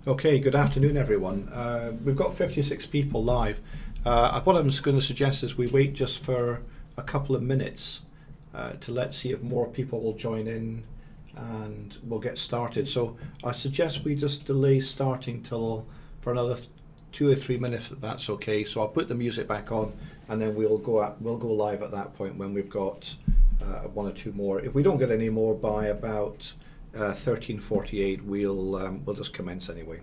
Okay, good afternoon, everyone. We've got 56 people live. What I'm going to suggest is we wait just for a couple of minutes to let's see if more people will join in and we'll get started. So I suggest we just delay starting for another 2 or 3 minutes, if that's okay. So I'll put the music back on and then we'll go live at that point when we've got one or two more. If we don't get any more by about 13:48, we'll just commence anyway.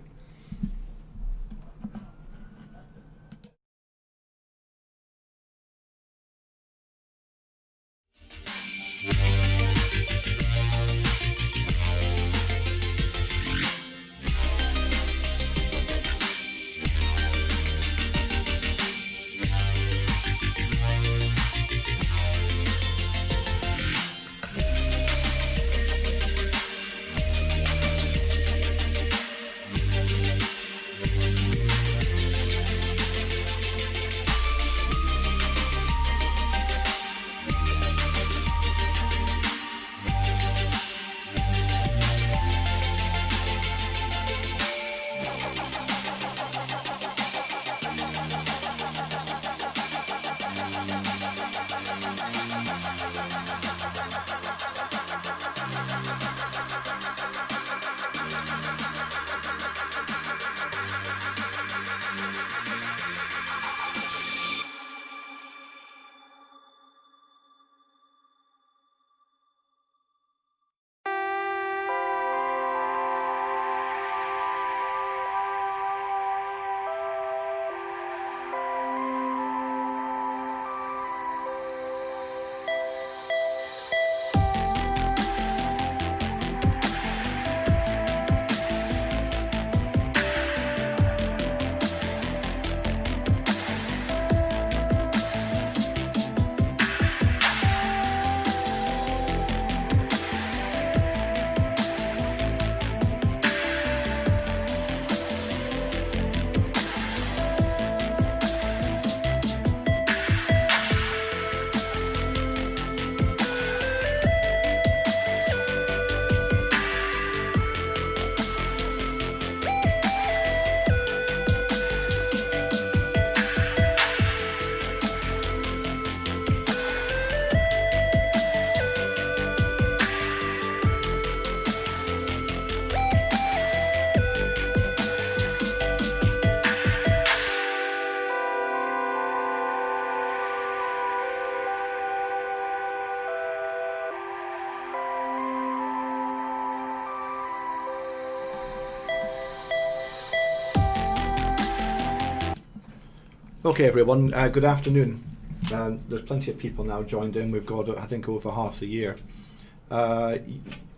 Okay, everyone, good afternoon. There's plenty of people now joined in. We've got, I think, over half the year.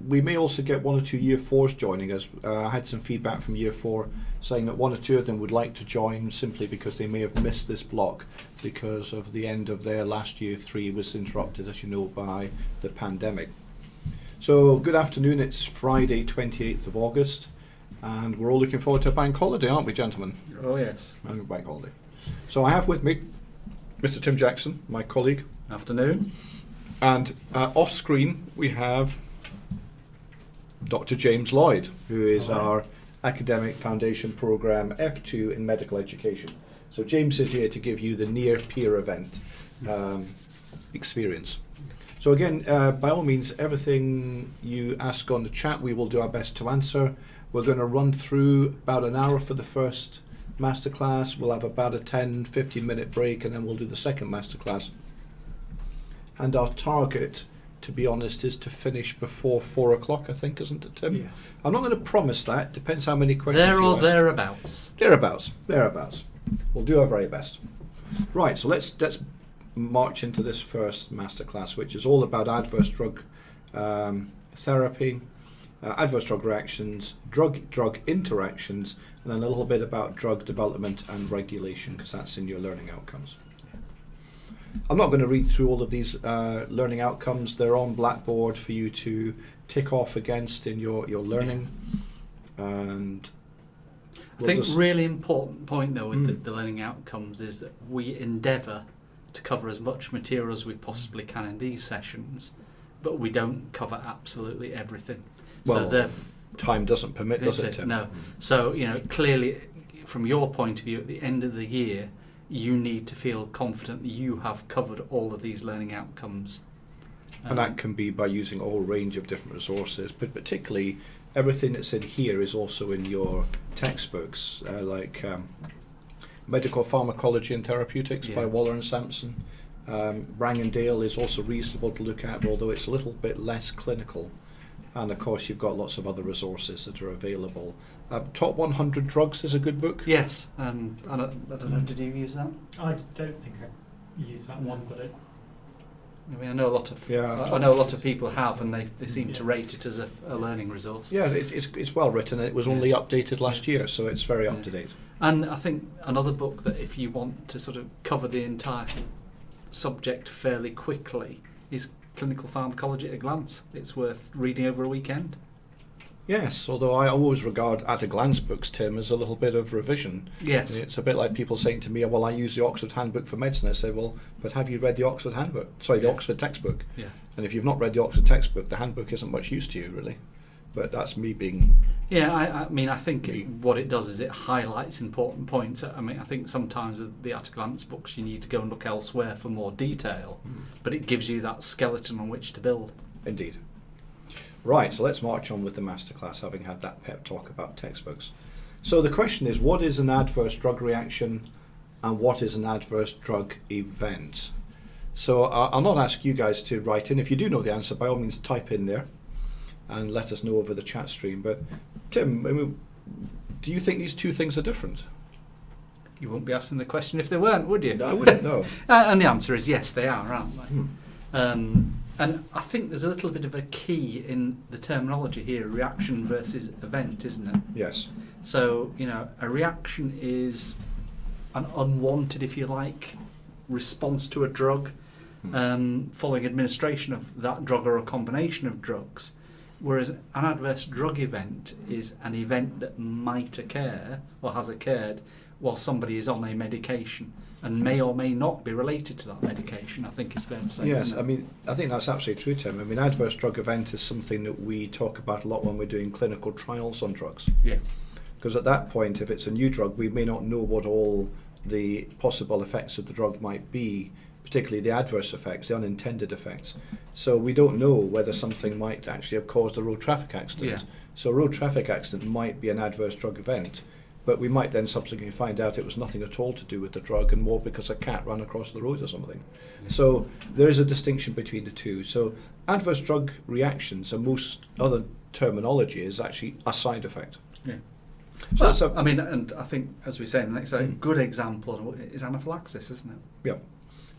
We may also get one or two Year 4s joining us. I had some feedback from Year 4 saying that one or two of them would like to join simply because they may have missed this block because of the end of their last Year 3 was interrupted, as you know, by the pandemic. So, good afternoon. It's Friday, 28th of August, and we're all looking forward to a bank holiday, aren't we, gentlemen? Oh, yes. Bank holiday. So I have with me Mr. Tim Jackson, my colleague. Afternoon. And off screen we have Dr. James Lloyd, who is our Academic Foundation Programme F2 in Medical Education. So James is here to give you the near peer event experience. So again, by all means, everything you ask on the chat, we will do our best to answer. We're going to run through about an hour for the first masterclass. We'll have about a 10-15 minute break and then we'll do the second masterclass. And our target, to be honest, is to finish before 4 o'clock, I think, isn't it, Tim? Yes. I'm not going to promise that. Depends how many questions There you or ask. thereabouts. Thereabouts. We'll do our very best. Right, so let's march into this first masterclass, which is all about adverse drug therapy, adverse drug reactions, drug interactions, and then a little bit about drug development and regulation, because that's in your learning outcomes. I'm not going to read through all of these learning outcomes. They're on Blackboard for you to tick off against in your learning. And I think really important point though with the learning outcomes is that we endeavour to cover as much material as we possibly can in these sessions, but we don't cover absolutely everything. Well, So time doesn't permit, does it, Tim? No. So, clearly, from your point of view, at the end of the year, you need to feel confident that you have covered all of these learning outcomes. And that can be by using a whole range of different resources, but particularly everything that's in here is also in your textbooks, like Medical Pharmacology and Therapeutics by Waller and Sampson. Rangandale is also reasonable to look at, although it's a little bit less clinical. And of course, you've got lots of other resources that are available. Top 100 Drugs is a good book. Yes, I don't know. Did you use that? I don't think I used that one, but I know a lot of I know a lot of people have, and they seem to rate it as a learning resource. Yeah, it's well written. It was only updated last year, so it's very up to date. And I think another book that if you want to sort of cover the entire subject fairly quickly is Clinical Pharmacology at a Glance. It's worth reading over a weekend. Yes, although I always regard at a glance books, Tim, as a little bit of revision. Yes. It's a bit like people saying to me, well, I use the Oxford Handbook for Medicine. I say, well, but have you read the Oxford Handbook? Sorry, the Oxford textbook. Yeah. And if you've not read the Oxford textbook, the handbook isn't much use to you, really. But that's me being... Yeah, I think what it does is it highlights important points. I mean, I think sometimes with the at a glance books, you need to go and look elsewhere for more detail, but it gives you that skeleton on which to build. Indeed. Right, so let's march on with the masterclass, having had that pep talk about textbooks. So the question is, what is an adverse drug reaction and what is an adverse drug event? So I'll not ask you guys to write in. If you do know the answer, by all means type in there and let us know over the chat stream. But Tim, do you think these two things are different? You wouldn't be asking the question if they weren't, would you? No, I wouldn't, no. And the answer is yes, they are, aren't they? And I think there's a little bit of a key in the terminology here, reaction versus event, isn't it? Yes. So, a reaction is an unwanted, if you like, response to a drug following administration of that drug or a combination of drugs. Whereas an adverse drug event is an event that might occur or has occurred while somebody is on a medication and may or may not be related to that medication, I think it's fair to say. Yes, I think that's absolutely true, Tim. Adverse drug event is something that we talk about a lot when we're doing clinical trials on drugs. Yeah. Because at that point, if it's a new drug, we may not know what all the possible effects of the drug might be, particularly the adverse effects, the unintended effects. So we don't know whether something might actually have caused a road traffic accident. Yeah. So a road traffic accident might be an adverse drug event, but we might then subsequently find out it was nothing at all to do with the drug and more because a cat ran across the road or something. Yeah. So there is a distinction between the two. So adverse drug reactions, and most other terminology, is actually a side effect. Yeah. So and I think, as we say in the next, a good example is anaphylaxis, isn't it? Yeah.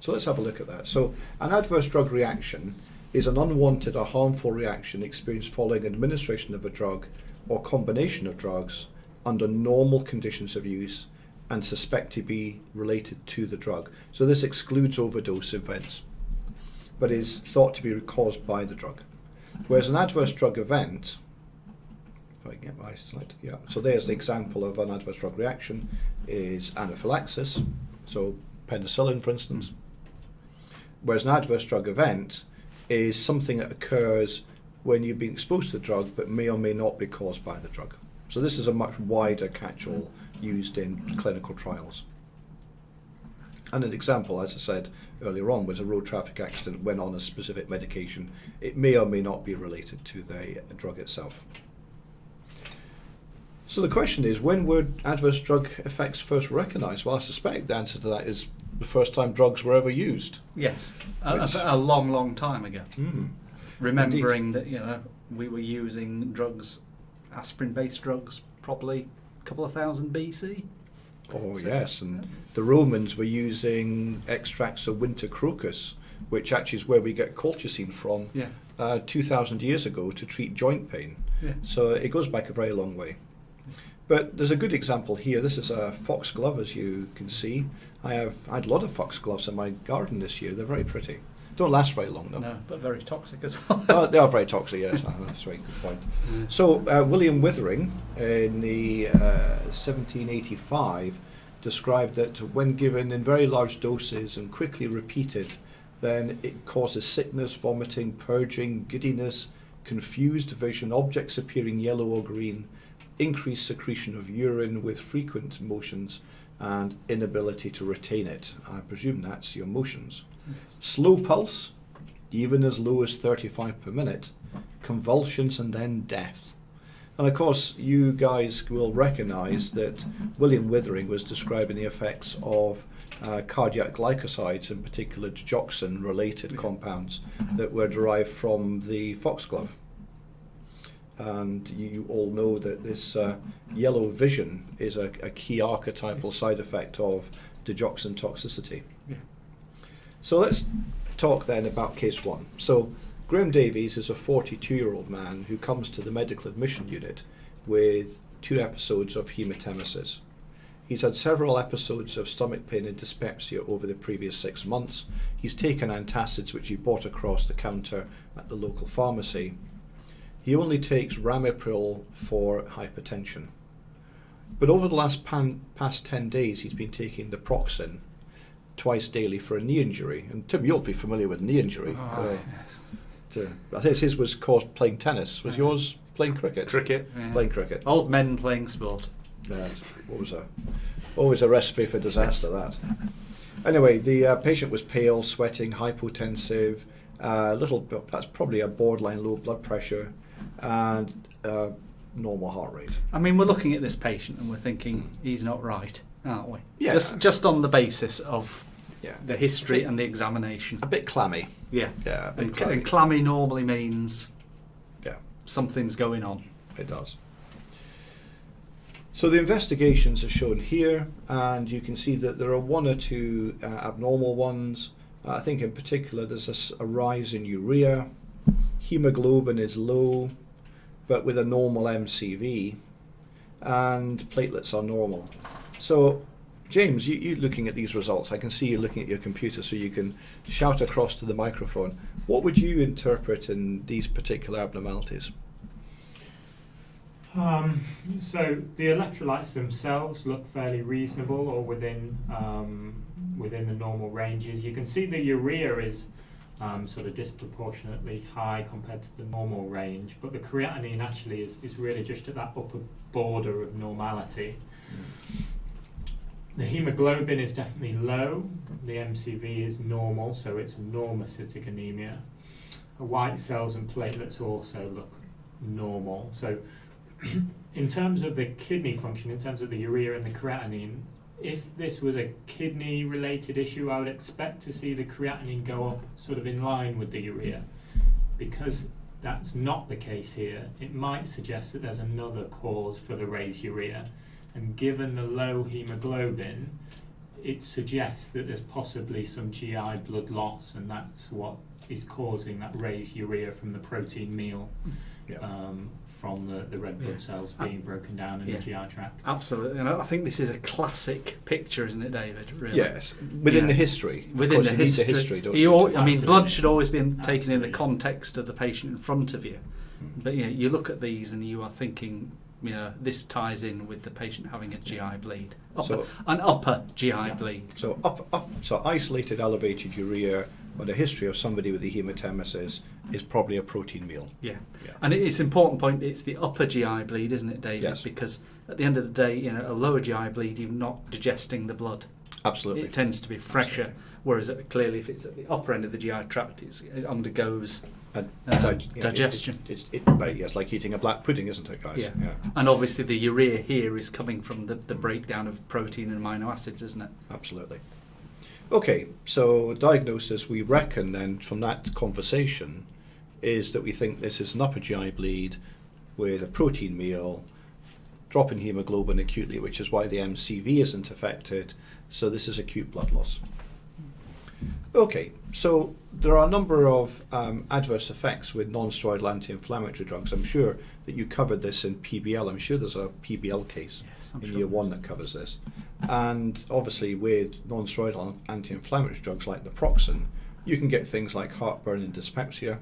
So let's have a look at that. So an adverse drug reaction is an unwanted or harmful reaction experienced following administration of a drug or combination of drugs under normal conditions of use and suspect to be related to the drug. So this excludes overdose events, but is thought to be caused by the drug. Whereas an adverse drug event, if I can get my slide, yeah. So there's the example of an adverse drug reaction is anaphylaxis, so penicillin, for instance. Whereas an adverse drug event is something that occurs when you've been exposed to the drug but may or may not be caused by the drug. So this is a much wider catch-all used in clinical trials. And an example, as I said earlier on, was a road traffic accident when on a specific medication. It may or may not be related to the drug itself. So the question is, when were adverse drug effects first recognised? Well, I suspect the answer to that is the first time drugs were ever used. Yes, a long, long time ago. Remembering Indeed. that we were using drugs, aspirin-based drugs, probably a couple of thousand BC. Oh yes, and the Romans were using extracts of winter crocus, which actually is where we get colchicine from, 2,000 years ago to treat joint pain. Yeah. So it goes back a very long way. But there's a good example here. This is a foxglove, as you can see. I had a lot of foxgloves in my garden this year. They're very pretty. Don't last very long though. No, but very toxic as well. They are very toxic, yes. That's a very good point. Yeah. So William Withering in the 1785 described that when given in very large doses and quickly repeated, then it causes sickness, vomiting, purging, giddiness, confused vision, objects appearing yellow or green, increased secretion of urine with frequent motions, and inability to retain it. I presume that's your motions. Slow pulse, even as low as 35 per minute, convulsions, and then death. And of course, you guys will recognise that William Withering was describing the effects of cardiac glycosides, in particular digoxin-related compounds that were derived from the foxglove. And you all know that this yellow vision is a key archetypal side effect of digoxin toxicity. Yeah. So let's talk then about case one. So Graham Davies is a 42-year-old man who comes to the medical admission unit with 2 episodes of hematemesis. He's had several episodes of stomach pain and dyspepsia over the previous 6 months. He's taken antacids which he bought across the counter at the local pharmacy. He only takes Ramipril for hypertension. But over the past 10 days he's been taking naproxen twice daily for a knee injury. And Tim, you'll be familiar with knee injury. Yes. I think his was caused playing tennis. Was yours playing cricket? Cricket. Yeah. Playing cricket. Old men playing sport. Always a recipe for disaster, that. Anyway, the patient was pale, sweating, hypotensive, that's probably a borderline low blood pressure, and normal heart rate. I mean, we're looking at this patient and we're thinking he's not right, aren't we? Yeah. Just on the basis of Yeah. the history and the examination. A bit clammy. Yeah. Yeah, a bit And clammy. and clammy normally means Yeah, something's going on. it does. So the investigations are shown here, and you can see that there are 1 or 2 abnormal ones. I think in particular there's a rise in urea. Hemoglobin is low, but with a normal MCV, and platelets are normal. So, James, you looking at these results, I can see you looking at your computer, so you can shout across to the microphone. What would you interpret in these particular abnormalities? So the electrolytes themselves look fairly reasonable or within the normal ranges. You can see the urea is sort of disproportionately high compared to the normal range, but the creatinine actually is really just at that upper border of normality. The hemoglobin is definitely low. The MCV is normal, so it's normocytic anemia. The white cells and platelets also look normal. So in terms of the kidney function, in terms of the urea and the creatinine, if this was a kidney related issue, I would expect to see the creatinine go up sort of in line with the urea. Because that's not the case here, it might suggest that there's another cause for the raised urea. And given the low hemoglobin, it suggests that there's possibly some GI blood loss, and that's what is causing that raised urea from the protein meal. From the red blood cells being broken down in the GI tract. Absolutely, and I think this is a classic picture, isn't it, David? Really? Yes, within the history. Within the history. Need the history, don't you? I mean, blood should always be taken in the context of the patient in front of you. But you look at these and you are thinking, this ties in with the patient having a GI bleed, an upper GI bleed. So so isolated elevated urea, but a history of somebody with the hematemesis is probably a protein meal. Yeah. And it's an important point. It's the upper GI bleed, isn't it, David? Yes. Because at the end of the day, a lower GI bleed, you're not digesting the blood. Absolutely. It tends to be fresher. Absolutely. Whereas clearly, if it's at the upper end of the GI tract, it undergoes digestion. It's like eating a black pudding, isn't it, guys? Yeah. And obviously, the urea here is coming from the breakdown of protein and amino acids, isn't it? Absolutely. Okay, so diagnosis, we reckon then from that conversation is that we think this is an upper GI bleed with a protein meal, drop in hemoglobin acutely, which is why the MCV isn't affected. So this is acute blood loss. Okay, so there are a number of adverse effects with non-steroidal anti-inflammatory drugs. I'm sure that you covered this in PBL. I'm sure there's a PBL case in year 1 that covers this. And obviously with non-steroidal anti-inflammatory drugs like naproxen, you can get things like heartburn and dyspepsia,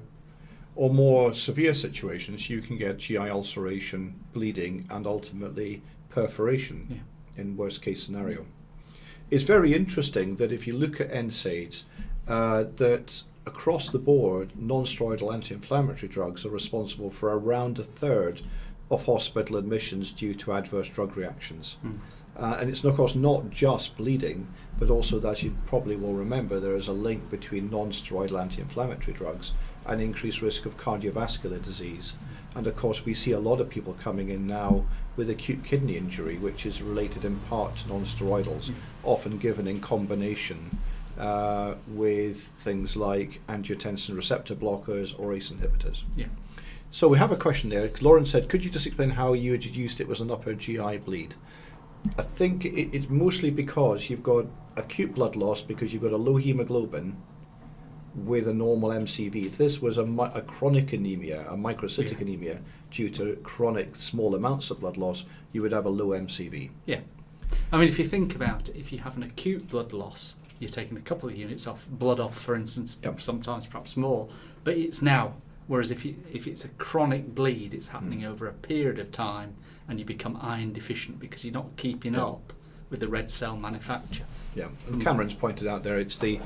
or more severe situations, you can get GI ulceration, bleeding, and ultimately perforation in worst case scenario. It's very interesting that if you look at NSAIDs, that across the board, non-steroidal anti-inflammatory drugs are responsible for around a third of hospital admissions due to adverse drug reactions. And it's, of course, not just bleeding, but also, as you probably will remember, there is a link between non-steroidal anti-inflammatory drugs and increased risk of cardiovascular disease. And of course, we see a lot of people coming in now with acute kidney injury, which is related in part to non-steroidals, often given in combination with things like angiotensin receptor blockers or ACE inhibitors. Yeah. So we have a question there. Lauren said, could you just explain how you had deduced it was an upper GI bleed? I think it's mostly because you've got acute blood loss because you've got a low hemoglobin with a normal MCV. If this was a chronic anemia, a microcytic anemia, due to chronic small amounts of blood loss, you would have a low MCV. Yeah. I mean, if you think about it, if you have an acute blood loss, you're taking a couple of units of blood off, for instance, sometimes perhaps more, but it's now. Whereas if it's a chronic bleed, it's happening over a period of time, and you become iron deficient because you're not keeping up with the red cell manufacture. Yeah, and Cameron's pointed out there, it's the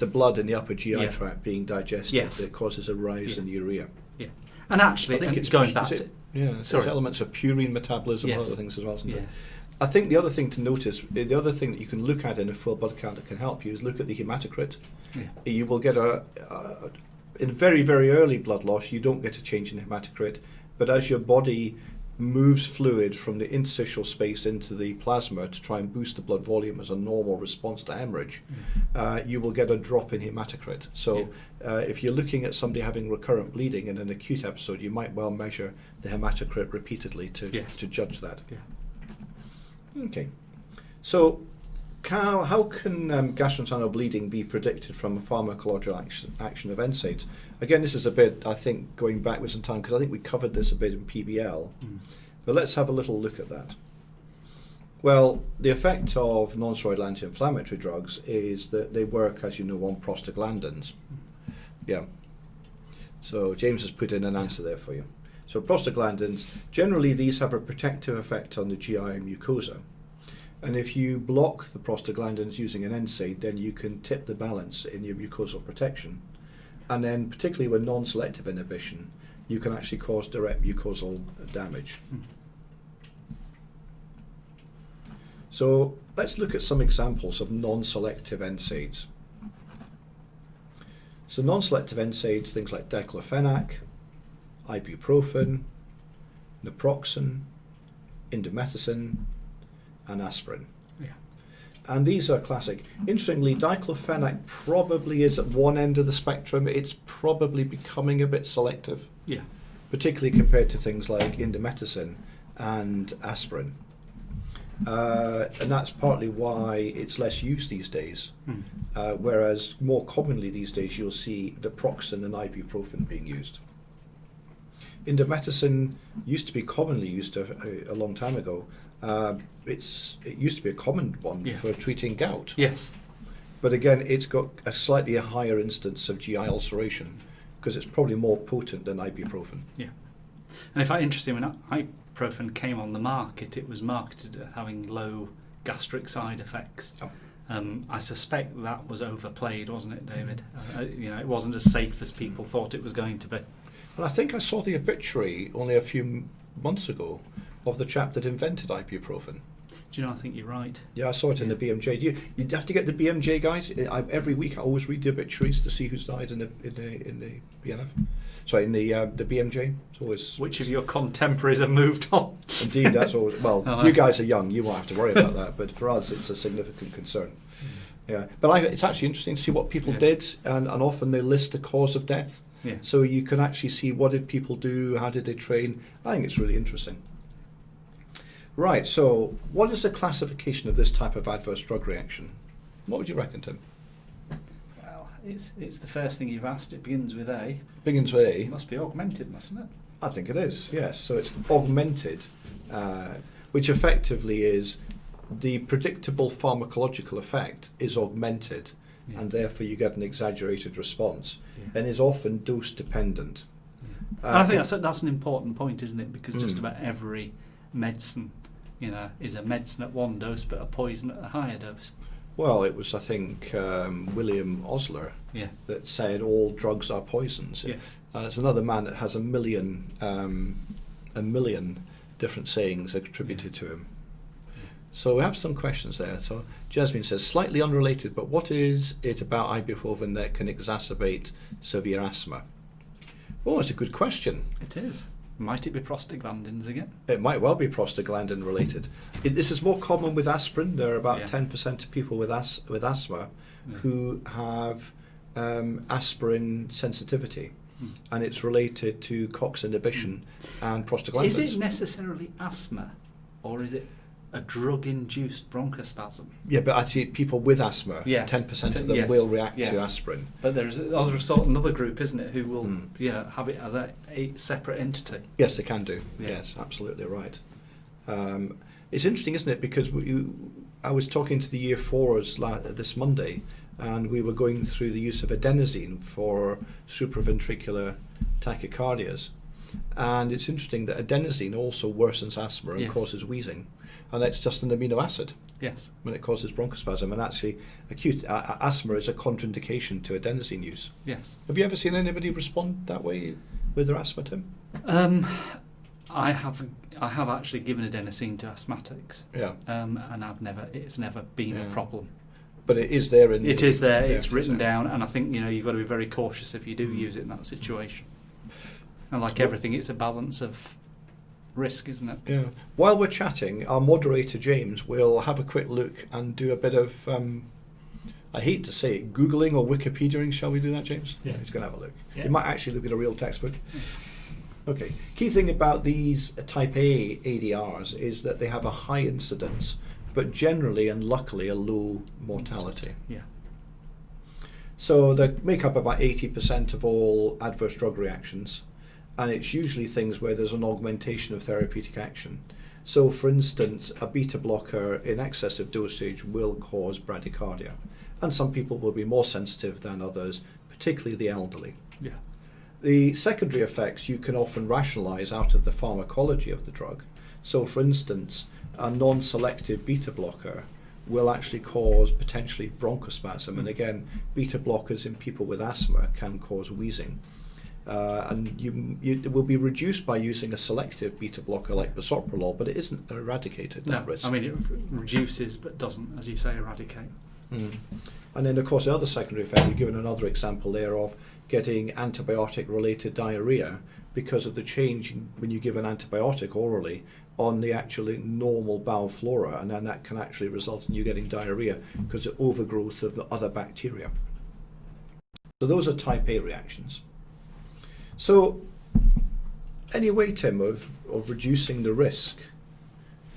blood in the upper GI tract being digested that causes a rise in urea. Yeah, and actually, I think it's going back to there's elements of purine metabolism and other things as well, isn't it? Yeah. I think the other thing to notice, the other thing that you can look at in a full blood count that can help you is look at the hematocrit. Yeah. You will get in very, very early blood loss, you don't get a change in hematocrit, but as your body moves fluid from the interstitial space into the plasma to try and boost the blood volume as a normal response to hemorrhage, you will get a drop in hematocrit. So if you're looking at somebody having recurrent bleeding in an acute episode, you might well measure the hematocrit repeatedly to judge that. Yeah. Okay. So how can gastrointestinal bleeding be predicted from a pharmacological action of NSAIDs? Again, this is a bit, I think, going backwards in time, because I think we covered this a bit in PBL. But let's have a little look at that. Well, the effect of non-steroidal anti-inflammatory drugs is that they work, as you know, on prostaglandins. Yeah. So James has put in an answer there for you. So prostaglandins, generally these have a protective effect on the GI and mucosa. And if you block the prostaglandins using an NSAID, then you can tip the balance in your mucosal protection. And then, particularly with non-selective inhibition, you can actually cause direct mucosal damage. So let's look at some examples of non-selective NSAIDs. So non-selective NSAIDs, things like diclofenac, ibuprofen, naproxen, indomethacin, and aspirin. And these are classic. Interestingly, diclofenac probably is at one end of the spectrum. It's probably becoming a bit selective, particularly compared to things like indomethacin and aspirin. And that's partly why it's less used these days. Whereas more commonly these days you'll see naproxen and ibuprofen being used. Indomethacin used to be commonly used a long time ago. It used to be a common one for treating gout. Yes. But again, it's got a slightly higher instance of GI ulceration because it's probably more potent than ibuprofen. Yeah. And if I'm interested, when ibuprofen came on the market, it was marketed as having low gastric side effects. I suspect that was overplayed, wasn't it, David? It wasn't as safe as people thought it was going to be. And I think I saw the obituary only a few months ago of the chap that invented ibuprofen. Do you know, I think you're right. Yeah, I saw it in the BMJ. You'd have to get the BMJ guys. Every week I always read the obituaries to see who's died in the BNF. Sorry, in the BMJ. It's always. Which of your contemporaries have moved on? Indeed, that's always. Well, you guys are young. You won't have to worry about that. But for us, it's a significant concern. Yeah, but it's actually interesting to see what people did, and often they list the cause of death. Yeah. So you can actually see what did people do, how did they train. I think it's really interesting. Right, so what is the classification of this type of adverse drug reaction? What would you reckon, Tim? Well, it's the first thing you've asked. It begins with A. Begins with A. It must be augmented, mustn't it? I think it is, yes. So it's augmented, which effectively is the predictable pharmacological effect is augmented, and therefore you get an exaggerated response, and is often dose dependent. I think that's an important point, isn't it? Because just about every medicine, is a medicine at one dose but a poison at a higher dose. Well, it was, I think, William Osler Yeah. that said all drugs are poisons. Yes. There's another man that has a million different sayings attributed to him. So we have some questions there. So Jasmine says, slightly unrelated, but what is it about ibuprofen that can exacerbate severe asthma? Oh, it's a good question. It is. Might it be prostaglandins again? It might well be prostaglandin related. This is more common with aspirin. There are about Yeah. 10% of people with asthma Yeah. who have aspirin sensitivity, and it's related to COX inhibition and prostaglandins. Is it necessarily asthma, or is it a drug-induced bronchospasm? Yeah, but actually people with asthma, Yeah. 10% of them Yes. will react Yes. to aspirin. But there's another group, isn't it, who will Mm. have it as a separate entity. Yes, they can do. Yeah. Yes, absolutely right. It's interesting, isn't it? Because I was talking to the year fours this Monday, and we were going through the use of adenosine for supraventricular tachycardias. And it's interesting that adenosine also worsens asthma and Yes. causes wheezing. And that's just an amino acid Yes. when it causes bronchospasm. And actually, acute asthma is a contraindication to adenosine use. Yes. Have you ever seen anybody respond that way with their asthma, Tim? I have actually given adenosine to asthmatics, Yeah. and it's never been a Yeah. problem. But it is there in It is there. the It's written FSM. down, and I think you've got to be very cautious if you do use it in that situation. And like everything, it's a balance of risk, isn't it? Yeah. While we're chatting, our moderator James will have a quick look and do a bit of, I hate to say it, Googling or Wikipediaing. Shall we do that, James? Yeah. He's going to have a look. Yeah. You might actually look at a real textbook. Okay. Key thing about these type A ADRs is that they have a high incidence, but generally and luckily a low mortality. Yeah. So they make up about 80% of all adverse drug reactions, and it's usually things where there's an augmentation of therapeutic action. So, for instance, a beta blocker in excessive dosage will cause bradycardia, and some people will be more sensitive than others, particularly the elderly. Yeah. The secondary effects you can often rationalize out of the pharmacology of the drug. So, for instance, a non-selective beta blocker will actually cause potentially bronchospasm, and again, beta blockers in people with asthma can cause wheezing. And it will be reduced by using a selective beta blocker like bisoprolol, but it isn't eradicated, that No, risk. I mean it reduces but doesn't, as you say, eradicate. Mm. And then, of course, the other secondary effect, you've given another example there of getting antibiotic-related diarrhea because of the change when you give an antibiotic orally on the actually normal bowel flora, and then that can actually result in you getting diarrhea because of overgrowth of other bacteria. So those are type A reactions. So, any way, Tim, of reducing the risk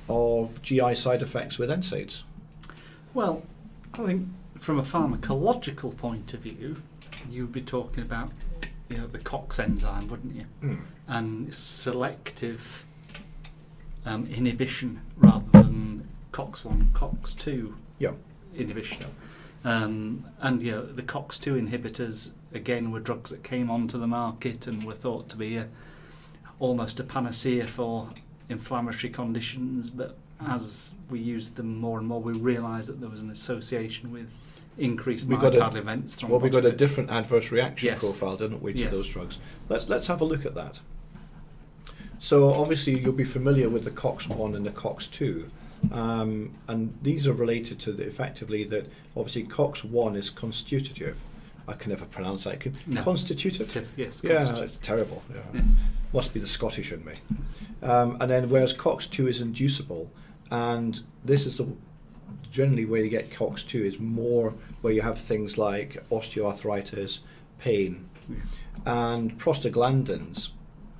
of GI side effects with NSAIDs? Well, I think from a pharmacological point of view, you'd be talking about the COX enzyme, wouldn't you? Mm. And selective inhibition rather than COX-1, COX-2 Yeah. inhibition. And the COX-2 inhibitors, again, were drugs that came onto the market and were thought to be almost a panacea for inflammatory conditions, but as we used them more and more, we realised that there was an association with increased myocardial events. Well, we got a thrombotic different adverse reaction Yes. profile, didn't we, to Yes. those drugs? Let's have a look at that. So obviously you'll be familiar with the COX-1 and the COX-2, and these are related to effectively that obviously COX-1 is constitutive. I can never pronounce that. No. Constitutive? Yes, Yeah, constitutive. it's terrible. Yeah. Yes. Must be the Scottish in me. And then whereas COX-2 is inducible, and this is generally where you get COX-2 is more where you have things like osteoarthritis, pain, and prostaglandins.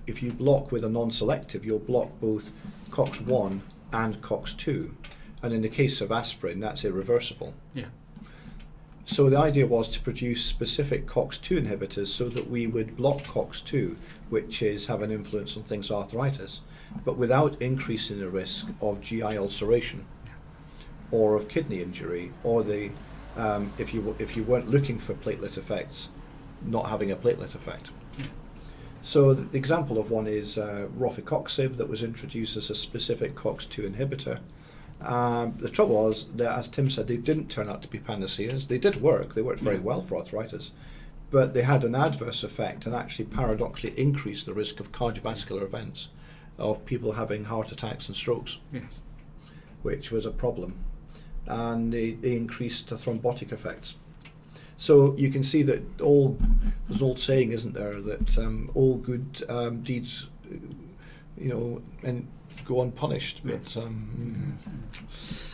If you block with a non-selective, you'll block both COX-1 and COX-2, and in the case of aspirin, that's irreversible. Yeah. So the idea was to produce specific COX-2 inhibitors so that we would block COX-2, which is have an influence on things like arthritis, but without increasing the risk of GI ulceration or of kidney injury, or the if you weren't looking for platelet effects, not having a platelet effect. So the example of one is rofecoxib, that was introduced as a specific COX-2 inhibitor, The trouble was that, as Tim said, they didn't turn out to be panaceas. They did work. They worked very well for arthritis, but they had an adverse effect and actually paradoxically increased the risk of cardiovascular events, of people having heart attacks and strokes, Yes. which was a problem. And they increased the thrombotic effects. So you can see that there's an old saying, isn't there, that all good deeds, and go unpunished. But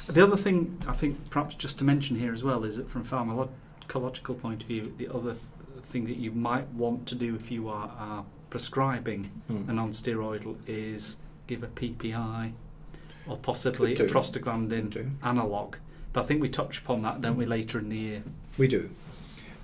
The other thing I think perhaps just to mention here as well is that from a pharmacological point of view, the other thing that you might want to do if you are prescribing a non-steroidal is give a PPI or possibly a prostaglandin analogue. But I think we touch upon that, don't we, later in the year? We do.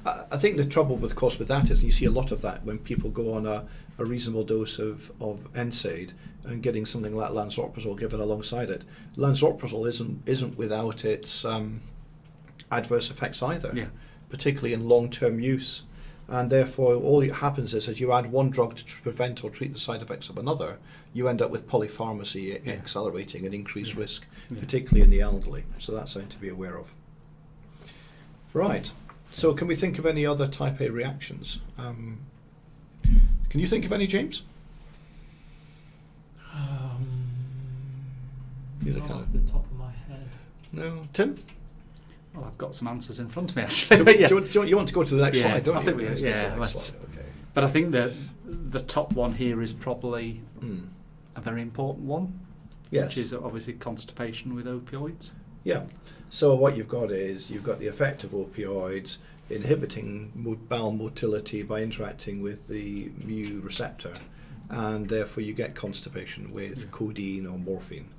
I think the trouble, with course, with that is you see a lot of that when people go on a reasonable dose of NSAID and getting something like lansoprazole given alongside it. Lansoprazole isn't without its adverse effects either, particularly in long-term use. And therefore, all that happens is, as you add one drug to prevent or treat the side effects of another, you end up with polypharmacy accelerating an increased risk, particularly in the elderly. So that's something to be aware of. Right. So can we think of any other type A reactions? Can you think of any, James? Not off the top of my head. No. Tim? Well, I've got some answers in front of me actually. So, But yes. you want to go to the next slide, don't I you? think we, Let's go to the next slide. Okay. But I think that the top one here is probably a very important one, Yes. which is obviously constipation with opioids. Yeah. So what you've got is you've got the effect of opioids inhibiting bowel motility by interacting with the mu receptor, and therefore you get constipation with codeine or morphine.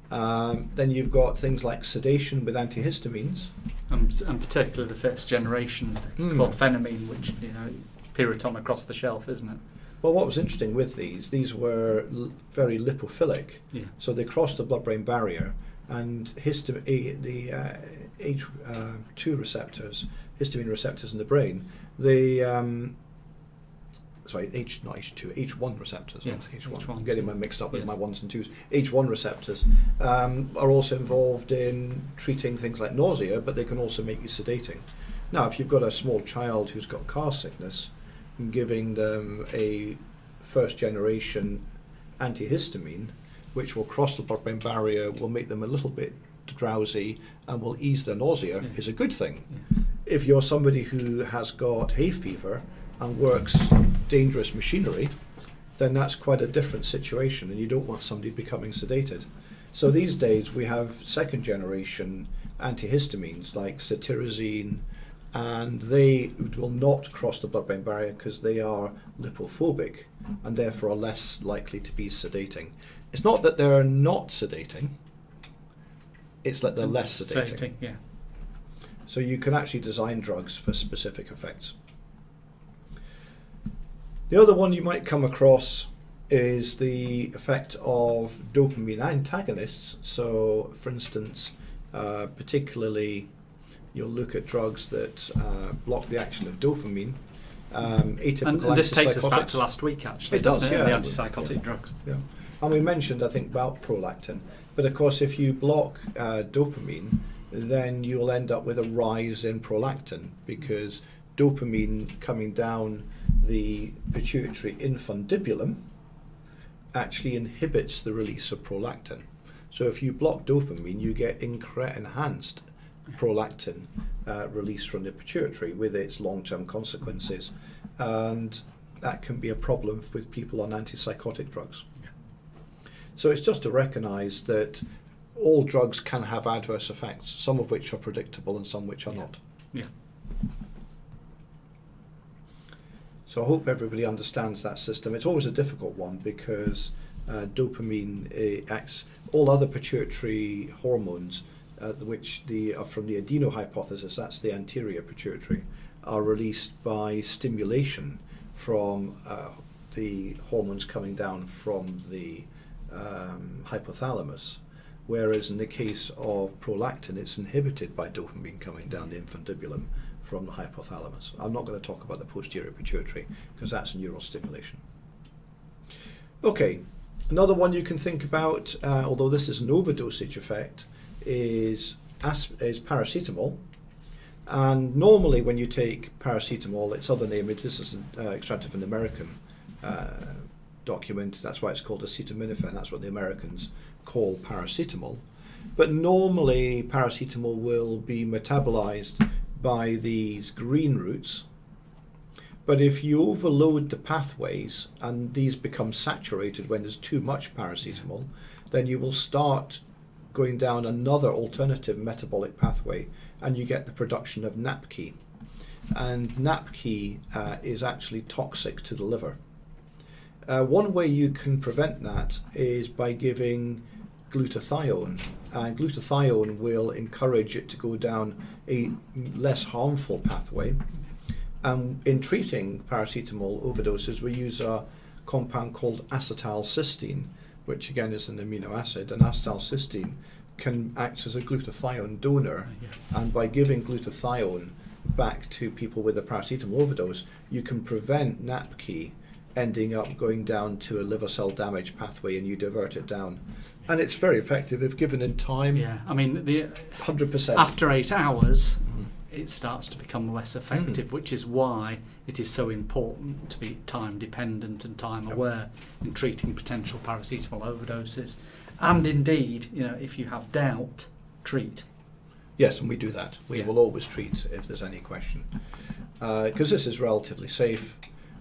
Then you've got things like sedation with antihistamines. And particularly the first generations, the chlorphenamine, which, Piriton across the shelf, isn't it? Well, what was interesting with these were very lipophilic, so they crossed the blood-brain barrier, and the H2 receptors, histamine receptors in the brain, H1 receptors. Yes, H1. H1s, I'm getting them mixed up with my ones and twos. H1 receptors are also involved in treating things like nausea, but they can also make you sedating. Now, if you've got a small child who's got car sickness, giving them a first generation antihistamine, which will cross the blood-brain barrier, will make them a little bit drowsy and will ease their nausea, is a good thing. If you're somebody who has got hay fever and works dangerous machinery, then that's quite a different situation, and you don't want somebody becoming sedated. So these days we have second generation antihistamines like cetirizine, and they will not cross the blood-brain barrier because they are lipophobic and therefore are less likely to be sedating. It's not that they're not sedating, it's that they're less sedating. So you can actually design drugs for specific effects. The other one you might come across is the effect of dopamine antagonists. So, for instance, particularly you'll look at drugs that block the action of dopamine. Atypical and this takes us back antipsychotics. to last week, actually. It does, doesn't it? yeah. The antipsychotic drugs. Yeah. And we mentioned, I think, about prolactin. But of course, if you block dopamine, then you'll end up with a rise in prolactin, because dopamine coming down the pituitary infundibulum actually inhibits the release of prolactin. So if you block dopamine, you get enhanced prolactin release from the pituitary with its long-term consequences. And that can be a problem with people on antipsychotic drugs. So it's just to recognise that all drugs can have adverse effects, some of which are predictable and some which are not. So I hope everybody understands that system. It's always a difficult one because dopamine acts, all other pituitary hormones, which are from the adeno hypothesis, that's the anterior pituitary, are released by stimulation from the hormones coming down from the hypothalamus, whereas in the case of prolactin, it's inhibited by dopamine coming down the infundibulum from the hypothalamus. I'm not going to talk about the posterior pituitary because that's neural stimulation. Okay, Another one you can think about, although this is an overdosage effect, is paracetamol. And normally when you take paracetamol, its other name, this is extracted from an American document, that's why it's called acetaminophen, that's what the Americans call paracetamol. But normally paracetamol will be metabolized by these green routes. But if you overload the pathways and these become saturated when there's too much paracetamol, then you will start going down another alternative metabolic pathway and you get the production of NAPK. And NAPK is actually toxic to the liver. One way you can prevent that is by giving glutathione. And glutathione will encourage it to go down a less harmful pathway. In treating paracetamol overdoses, we use a compound called acetylcysteine, which again is an amino acid, and acetylcysteine can act as a glutathione donor, and by giving glutathione back to people with a paracetamol overdose, you can prevent NAPK ending up going down to a liver cell damage pathway, and you divert it down. And it's very effective if given in time. Yeah, I mean, 100%. After 8 hours, it starts to become less effective, which is why it is so important to be time dependent and time aware in treating potential paracetamol overdoses. And indeed, if you have doubt, treat. Yes, and we do that. We will always treat if there's any question, because this is relatively safe.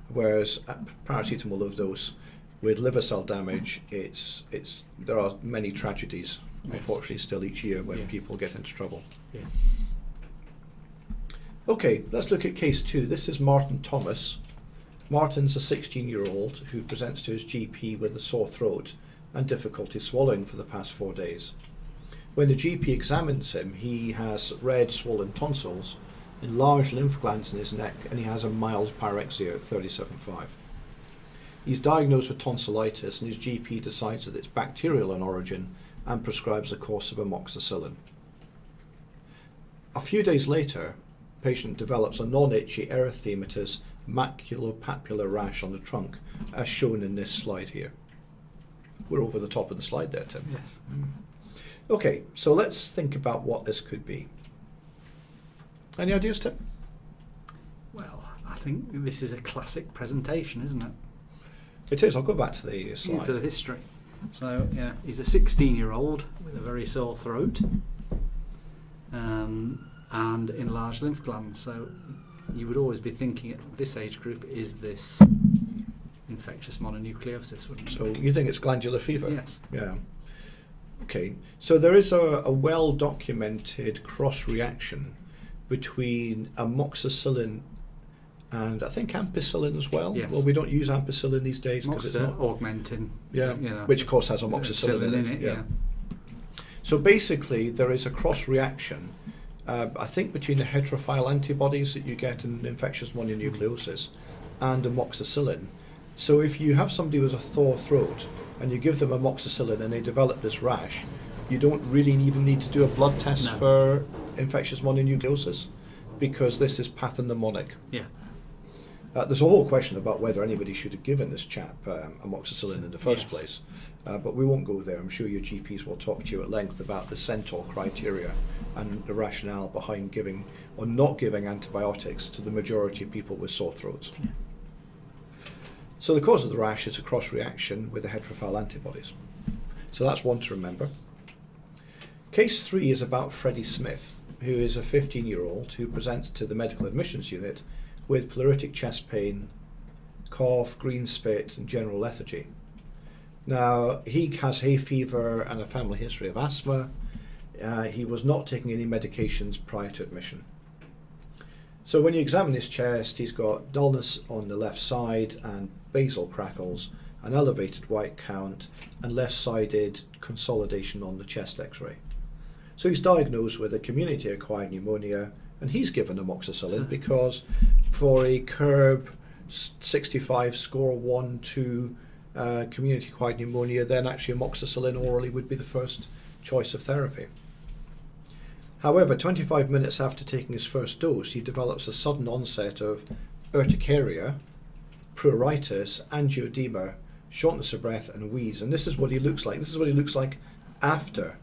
Whereas paracetamol overdose with liver cell damage, there are many tragedies, unfortunately, still each year when people get into trouble. Yeah. Okay, let's look at case 2. This is Martin Thomas. Martin's a 16-year-old who presents to his GP with a sore throat and difficulty swallowing for the past 4 days. When the GP examines him, he has red swollen tonsils, enlarged lymph glands in his neck, and he has a mild pyrexia at 37.5. He's diagnosed with tonsillitis, and his GP decides that it's bacterial in origin and prescribes a course of amoxicillin. A few days later, the patient develops a non-itchy erythematous maculopapular rash on the trunk, as shown in this slide here. We're over the top of the slide there, Tim. Yes. Okay, so let's think about what this could be. Any ideas, Tim? Well, I think this is a classic presentation, isn't it? It is. I'll go back to the slide. To the history. So, he's a 16-year-old with a very sore throat and enlarged lymph glands. So you would always be thinking at this age group, is this infectious mononucleosis, wouldn't you? So you think it's glandular fever? Yes. Yeah. Okay. So there is a well-documented cross-reaction between amoxicillin and I think ampicillin as well. Yes. Well, we don't use ampicillin these days because it's not augmentin. Which of course has amoxicillin in it. Yeah. So basically, there is a cross-reaction. I think between the heterophile antibodies that you get in infectious mononucleosis and amoxicillin. So if you have somebody with a sore throat and you give them amoxicillin and they develop this rash, you don't really even need to do a blood test for infectious mononucleosis because this is pathognomonic. Yeah. There's a whole question about whether anybody should have given this chap amoxicillin in the first place, but we won't go there. I'm sure your GPs will talk to you at length about the Centaur criteria and the rationale behind giving or not giving antibiotics to the majority of people with sore throats. Yeah. So the cause of the rash is a cross-reaction with the heterophile antibodies. So that's one to remember. Case 3 is about Freddie Smith, who is a 15-year-old who presents to the medical admissions unit with pleuritic chest pain, cough, green spit, and general lethargy. Now, he has hay fever and a family history of asthma. He was not taking any medications prior to admission. So when you examine his chest, he's got dullness on the left side and basal crackles, an elevated white count, and left-sided consolidation on the chest x-ray. So he's diagnosed with a community-acquired pneumonia, and he's given amoxicillin because for a CURB 65 score 1-2 community-acquired pneumonia, then actually amoxicillin orally would be the first choice of therapy. However, 25 minutes after taking his first dose, he develops a sudden onset of urticaria, pruritus, angioedema, shortness of breath and wheeze. And this is what he looks like. This is what he looks like after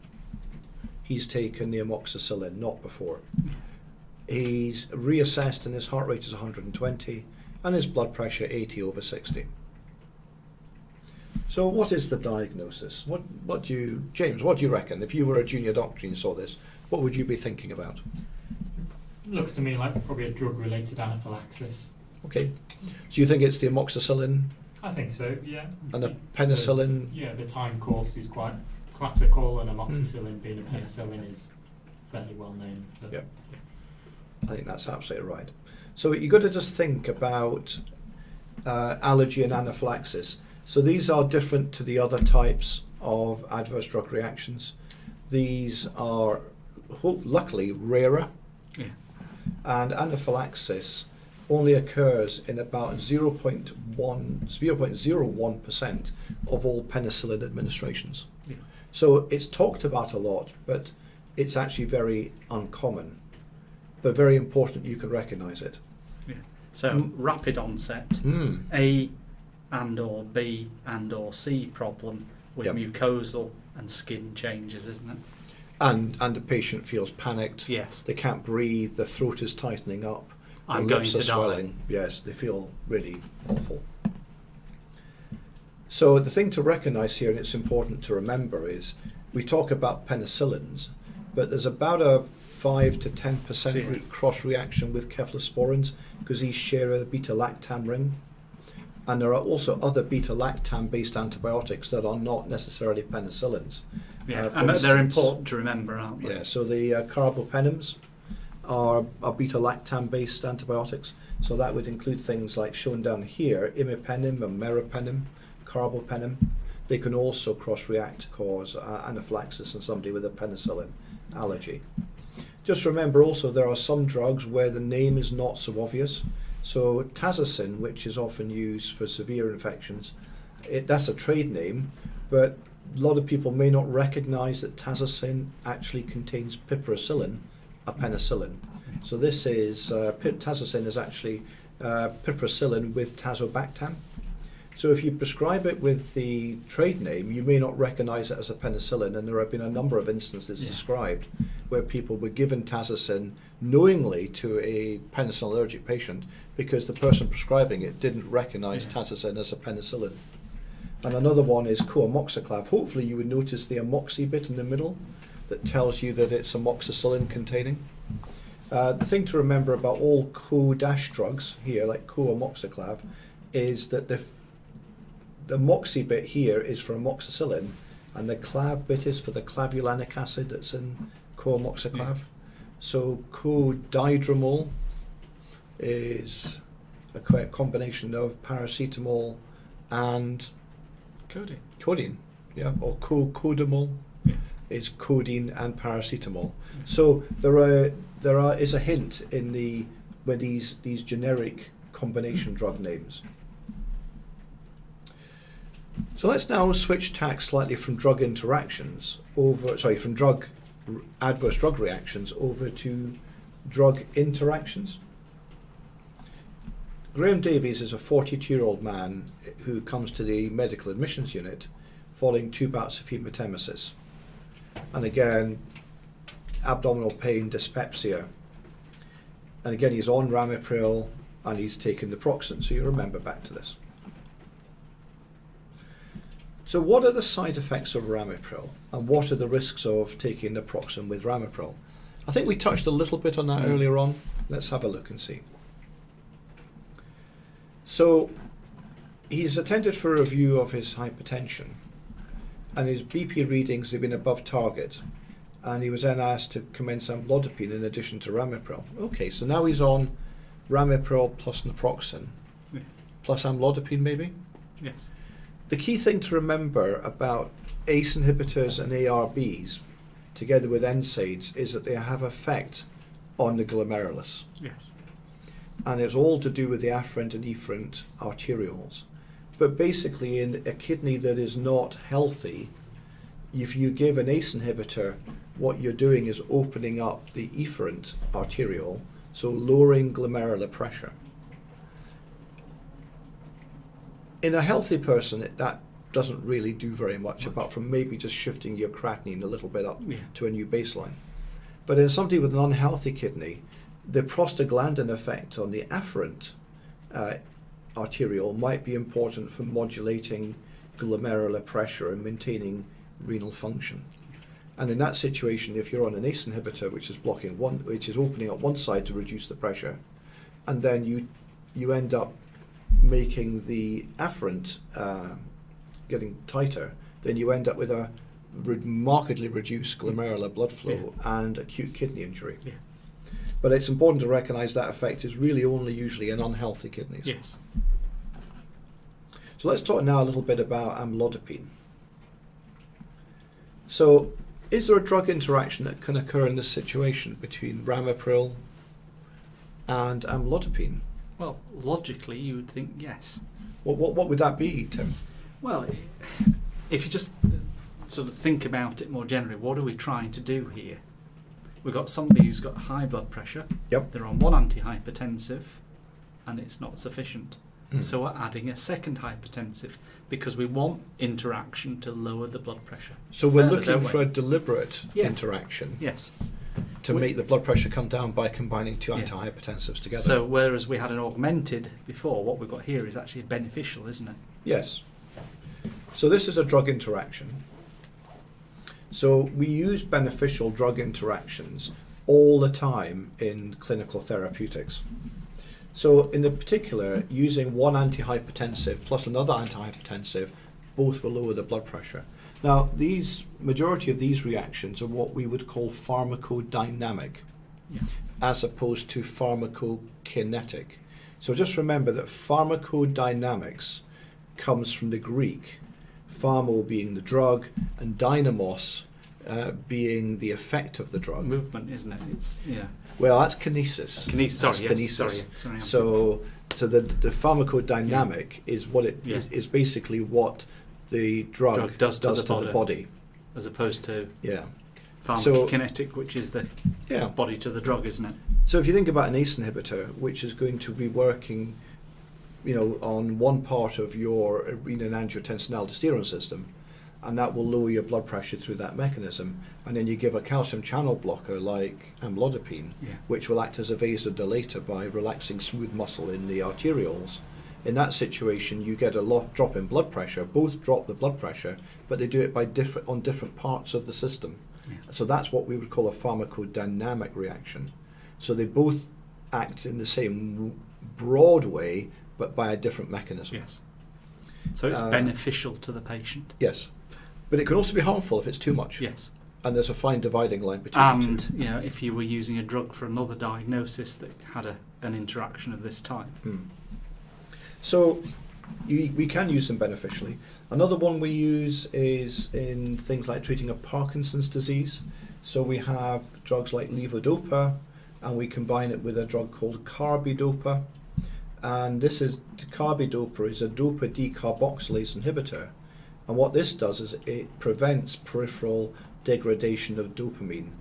he's taken the amoxicillin, not before. He's reassessed and his heart rate is 120 and his blood pressure 80/60. So what is the diagnosis? What do you, James, what do you reckon? If you were a junior doctor and saw this, what would you be thinking about? Looks to me like probably a drug-related anaphylaxis. Okay. So you think it's the amoxicillin I think so, yeah. and the penicillin? The time course is quite classical, and amoxicillin being a penicillin is fairly well known for. Yeah. I think that's absolutely right. So you've got to just think about allergy and anaphylaxis. So these are different to the other types of adverse drug reactions. These are luckily rarer, and anaphylaxis only occurs in about 0.01% of all penicillin administrations. Yeah. So it's talked about a lot, but it's actually very uncommon, but very important you can recognise it. Yeah. So rapid onset, A and or B and or C problem with mucosal and skin changes, isn't it? And the patient feels panicked. Yes. They can't breathe, the throat is tightening up, the I'm lips going are to swelling. die. Yes, they feel really awful. So the thing to recognise here, and it's important to remember, is we talk about penicillins, but there's about a 5 to 10% cross reaction with cephalosporins because these share a beta-lactam ring. And there are also other beta-lactam based antibiotics that are not necessarily penicillins. Yeah, for and they're instance, important to remember, aren't they? Yeah, so the carbapenems are beta-lactam based antibiotics. So that would include things like shown down here, imipenem, meropenem, carbapenem. They can also cross-react to cause anaphylaxis in somebody with a penicillin allergy. Just remember also there are some drugs where the name is not so obvious. So tazocin, which is often used for severe infections, that's a trade name, but a lot of people may not recognise that tazocin actually contains piperacillin, a penicillin. So this is, tazocin is actually piperacillin with tazobactam. So if you prescribe it with the trade name, you may not recognise it as a penicillin, and there have been a number of instances described where people were given tazocin knowingly to a penicillin allergic patient because the person prescribing it didn't recognise tazocin as a penicillin. And another one is co-amoxiclav. Hopefully you would notice the amoxy bit in the middle that tells you that it's amoxicillin containing. The thing to remember about all co-drugs here, like co-amoxiclav, is that the amoxy bit here is for amoxicillin, and the clav bit is for the clavulanic acid that's in co-amoxiclav. So co-didromol is a combination of paracetamol and codeine, or co-codamol is codeine and paracetamol. So there is a hint in with these generic combination drug names. So let's now switch tack slightly from drug interactions from adverse drug reactions over to drug interactions. Graham Davies is a 42-year-old man who comes to the medical admissions unit following 2 bouts of hematemesis. And again, abdominal pain, dyspepsia. And again, he's on ramipril and he's taken naproxen. So you remember back to this. So what are the side effects of ramipril, and what are the risks of taking naproxen with ramipril? I think we touched a little bit on that earlier on. Let's have a look and see. So he's attended for a review of his hypertension, and his BP readings have been above target, and he was then asked to commence amlodipine in addition to ramipril. Okay, so now he's on ramipril plus naproxen, plus amlodipine maybe? Yes. The key thing to remember about ACE inhibitors and ARBs, together with NSAIDs, is that they have effect on the glomerulus. Yes. And it's all to do with the afferent and efferent arterioles. But basically, in a kidney that is not healthy, if you give an ACE inhibitor, what you're doing is opening up the efferent arteriole, so lowering glomerular pressure. In a healthy person, that doesn't really do very much, apart from maybe just shifting your creatinine a little bit up to a new baseline. But in somebody with an unhealthy kidney, the prostaglandin effect on the afferent arteriole might be important for modulating glomerular pressure and maintaining renal function. And in that situation, if you're on an ACE inhibitor, which is opening up one side to reduce the pressure, and then you end up making the afferent getting tighter, then you end up with a markedly reduced glomerular blood flow and acute kidney injury. Yeah. But it's important to recognise that effect is really only usually in unhealthy kidneys. Yes. So let's talk now a little bit about amlodipine. So, is there a drug interaction that can occur in this situation between ramipril and amlodipine? Well, logically, you would think yes. What would that be, Tim? Well, if you just sort of think about it more generally, what are we trying to do here? We've got somebody who's got high blood pressure. Yep. They're on one antihypertensive, and it's not sufficient. So we're adding a second hypertensive because we want interaction to lower the blood pressure. So we're Further, looking don't we? for a deliberate Yeah. interaction Yes. to make the blood pressure come down by combining two Yeah. antihypertensives together. So whereas we had an augmented before, what we've got here is actually beneficial, isn't it? Yes. So this is a drug interaction. So we use beneficial drug interactions all the time in clinical therapeutics. So in the particular, using one antihypertensive plus another antihypertensive, both will lower the blood pressure. Now, majority of these reactions are what we would call pharmacodynamic, as opposed to pharmacokinetic. So just remember that pharmacodynamics comes from the Greek, pharmo being the drug, and dynamos being the effect of the drug. Movement, isn't it? It's Well, that's kinesis. Sorry, That's yes, kinesis. sorry. So the pharmacodynamic is what it is basically what the drug does to the body. as opposed to Yeah. pharmacokinetic, which is the Yeah. body to the drug, isn't it? So if you think about an ACE inhibitor, which is going to be working, on one part of your renin-angiotensin-aldosterone system, and that will lower your blood pressure through that mechanism. And then you give a calcium channel blocker like amlodipine, which will act as a vasodilator by relaxing smooth muscle in the arterioles. In that situation, you get a drop in blood pressure. Both drop the blood pressure, but they do it on different parts of the system. Yeah. So that's what we would call a pharmacodynamic reaction. So they both act in the same broad way, but by a different mechanism. Yes. So it's beneficial to the patient. Yes. But it can also be harmful if it's too much. Yes. And there's a fine dividing line between the two. And if you were using a drug for another diagnosis that had an interaction of this type. So we can use them beneficially. Another one we use is in things like treating of Parkinson's disease. So we have drugs like levodopa, and we combine it with a drug called carbidopa. And carbidopa is a dopa decarboxylase inhibitor. And what this does is it prevents peripheral degradation of dopamine.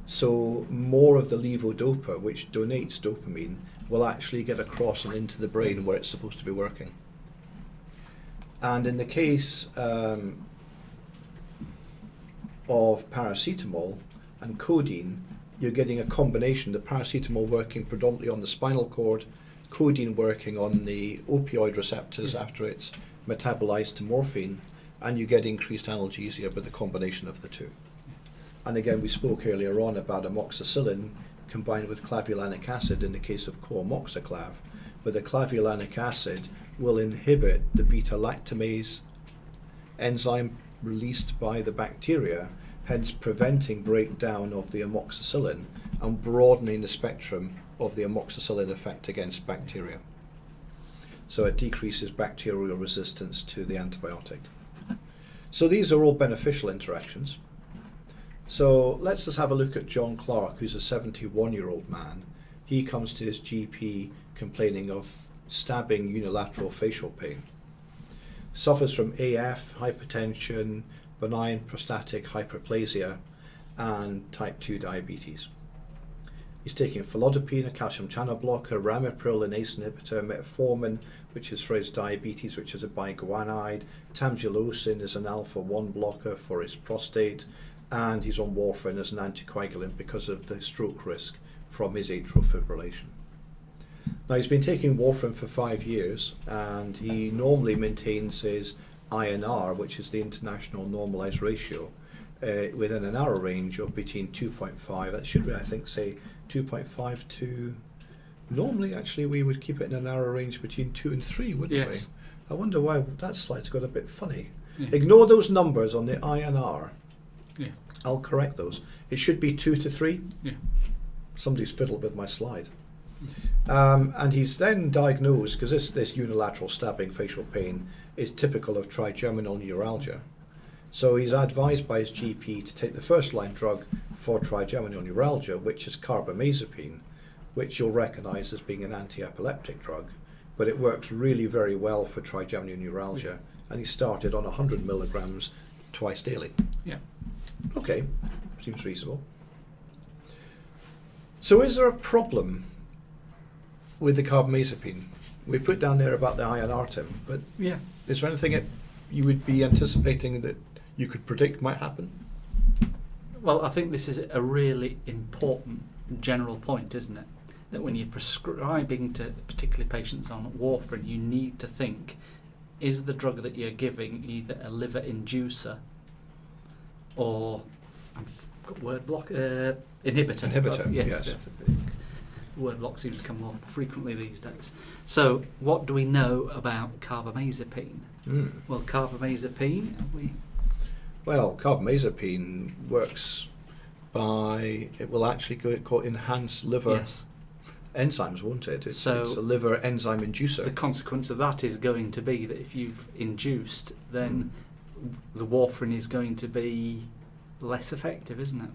So more of the levodopa, which donates dopamine, will actually get across and into the brain where it's supposed to be working. And in the case of paracetamol and codeine, you're getting a combination, the paracetamol working predominantly on the spinal cord, codeine working on the opioid receptors after it's metabolized to morphine, and you get increased analgesia by the combination of the two. And again, we spoke earlier on about amoxicillin combined with clavulanic acid in the case of co-amoxiclav, but the clavulanic acid will inhibit the beta-lactamase enzyme released by the bacteria, hence preventing breakdown of the amoxicillin and broadening the spectrum of the amoxicillin effect against bacteria. So it decreases bacterial resistance to the antibiotic. So these are all beneficial interactions. So let's just have a look at John Clark, who's a 71-year-old man. He comes to his GP complaining of stabbing unilateral facial pain. Suffers from AF, hypertension, benign prostatic hyperplasia, and type 2 diabetes. He's taking felodipine, a calcium channel blocker, ramipril, an ACE inhibitor, metformin, which is for his diabetes, which is a biguanide, tamsulosin is an alpha-1 blocker for his prostate, and he's on warfarin as an anticoagulant because of the stroke risk from his atrial fibrillation. Now, he's been taking warfarin for 5 years, and he normally maintains his INR, which is the international normalized ratio, within a narrow range of between 2.5, that should, I think, say 2.5 to, normally actually we would keep it in a narrow range between 2 and 3, wouldn't Yes. we? I wonder why that slide's got a bit funny. Yeah. Ignore those numbers on the INR. Yeah. I'll correct those. It should be 2 to 3. Yeah. Somebody's fiddled with my slide. And he's then diagnosed, because this unilateral stabbing facial pain is typical of trigeminal neuralgia. So he's advised by his GP to take the first line drug for trigeminal neuralgia, which is carbamazepine, which you'll recognise as being an anti-epileptic drug, but it works really very well for trigeminal neuralgia, and he started on 100 milligrams twice daily. Yeah. Okay, seems reasonable. So is there a problem with the carbamazepine? We put down there about the INR, Tim, but Yeah. is there anything that you would be anticipating that you could predict might happen? Well, I think this is a really important general point, isn't it? That when you're prescribing to particularly patients on warfarin, you need to think, is the drug that you're giving either a liver inducer or word block inhibitor? Inhibitor, yes. The word block seems to come more frequently these days. So, what do we know about carbamazepine? Well, carbamazepine, Well, carbamazepine works by, it will actually called enhance liver yes. enzymes, won't it? It's So a liver enzyme inducer. The consequence of that is going to be that if you've induced, then the warfarin is going to be less effective, isn't it?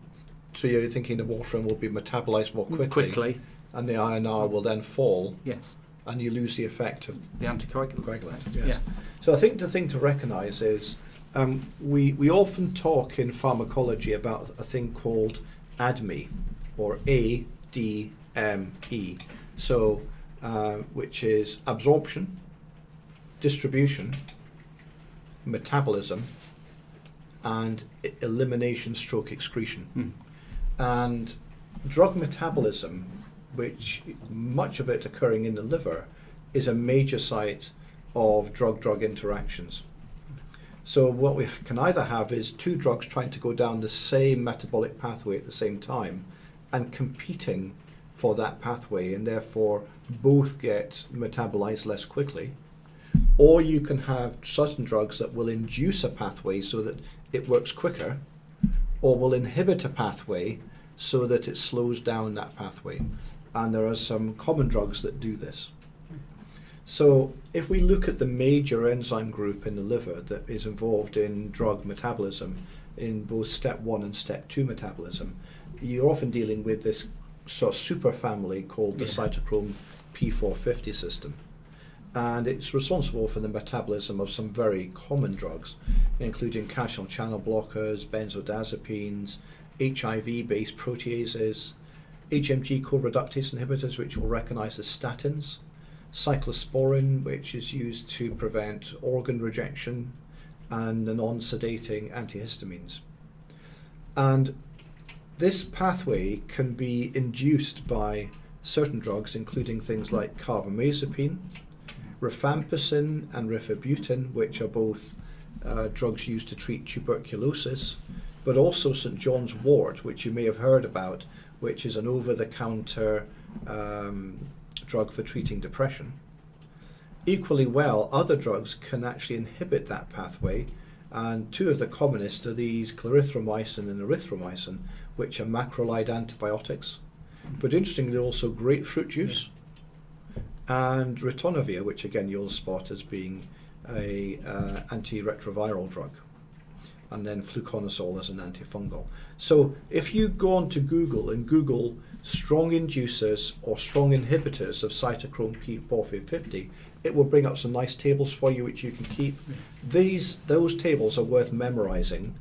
So you're thinking the warfarin will be metabolized more quickly, and the INR will then fall, Yes. and you lose the effect of The anticoagulant. coagulant. Yes. Yeah. So I think the thing to recognise is we often talk in pharmacology about a thing called ADME, or ADME. So which is absorption, distribution, metabolism, and elimination stroke excretion. And drug metabolism, which much of it occurring in the liver, is a major site of drug-drug interactions. So what we can either have is two drugs trying to go down the same metabolic pathway at the same time and competing for that pathway, and therefore both get metabolized less quickly. Or you can have certain drugs that will induce a pathway so that it works quicker, or will inhibit a pathway so that it slows down that pathway. And there are some common drugs that do this. So if we look at the major enzyme group in the liver that is involved in drug metabolism, in both step 1 and step 2 metabolism, you're often dealing with this sort of superfamily called the cytochrome P450 system. And it's responsible for the metabolism of some very common drugs, including calcium channel blockers, benzodiazepines, HIV-based proteases, HMG co-reductase inhibitors, which we'll recognize as statins, cyclosporin, which is used to prevent organ rejection, and the non-sedating antihistamines. And this pathway can be induced by certain drugs, including things like carbamazepine, rifampicin and rifabutin, which are both drugs used to treat tuberculosis, but also St. John's wort, which you may have heard about, which is an over-the-counter drug for treating depression. Equally well, other drugs can actually inhibit that pathway, and two of the commonest are these clarithromycin and erythromycin, which are macrolide antibiotics, but interestingly also grapefruit juice, and ritonavir, which again you'll spot as being a antiretroviral drug, and then fluconazole as an antifungal. So if you go on to Google and Google strong inducers or strong inhibitors of cytochrome P450, it will bring up some nice tables for you which you can keep. Those tables are worth memorizing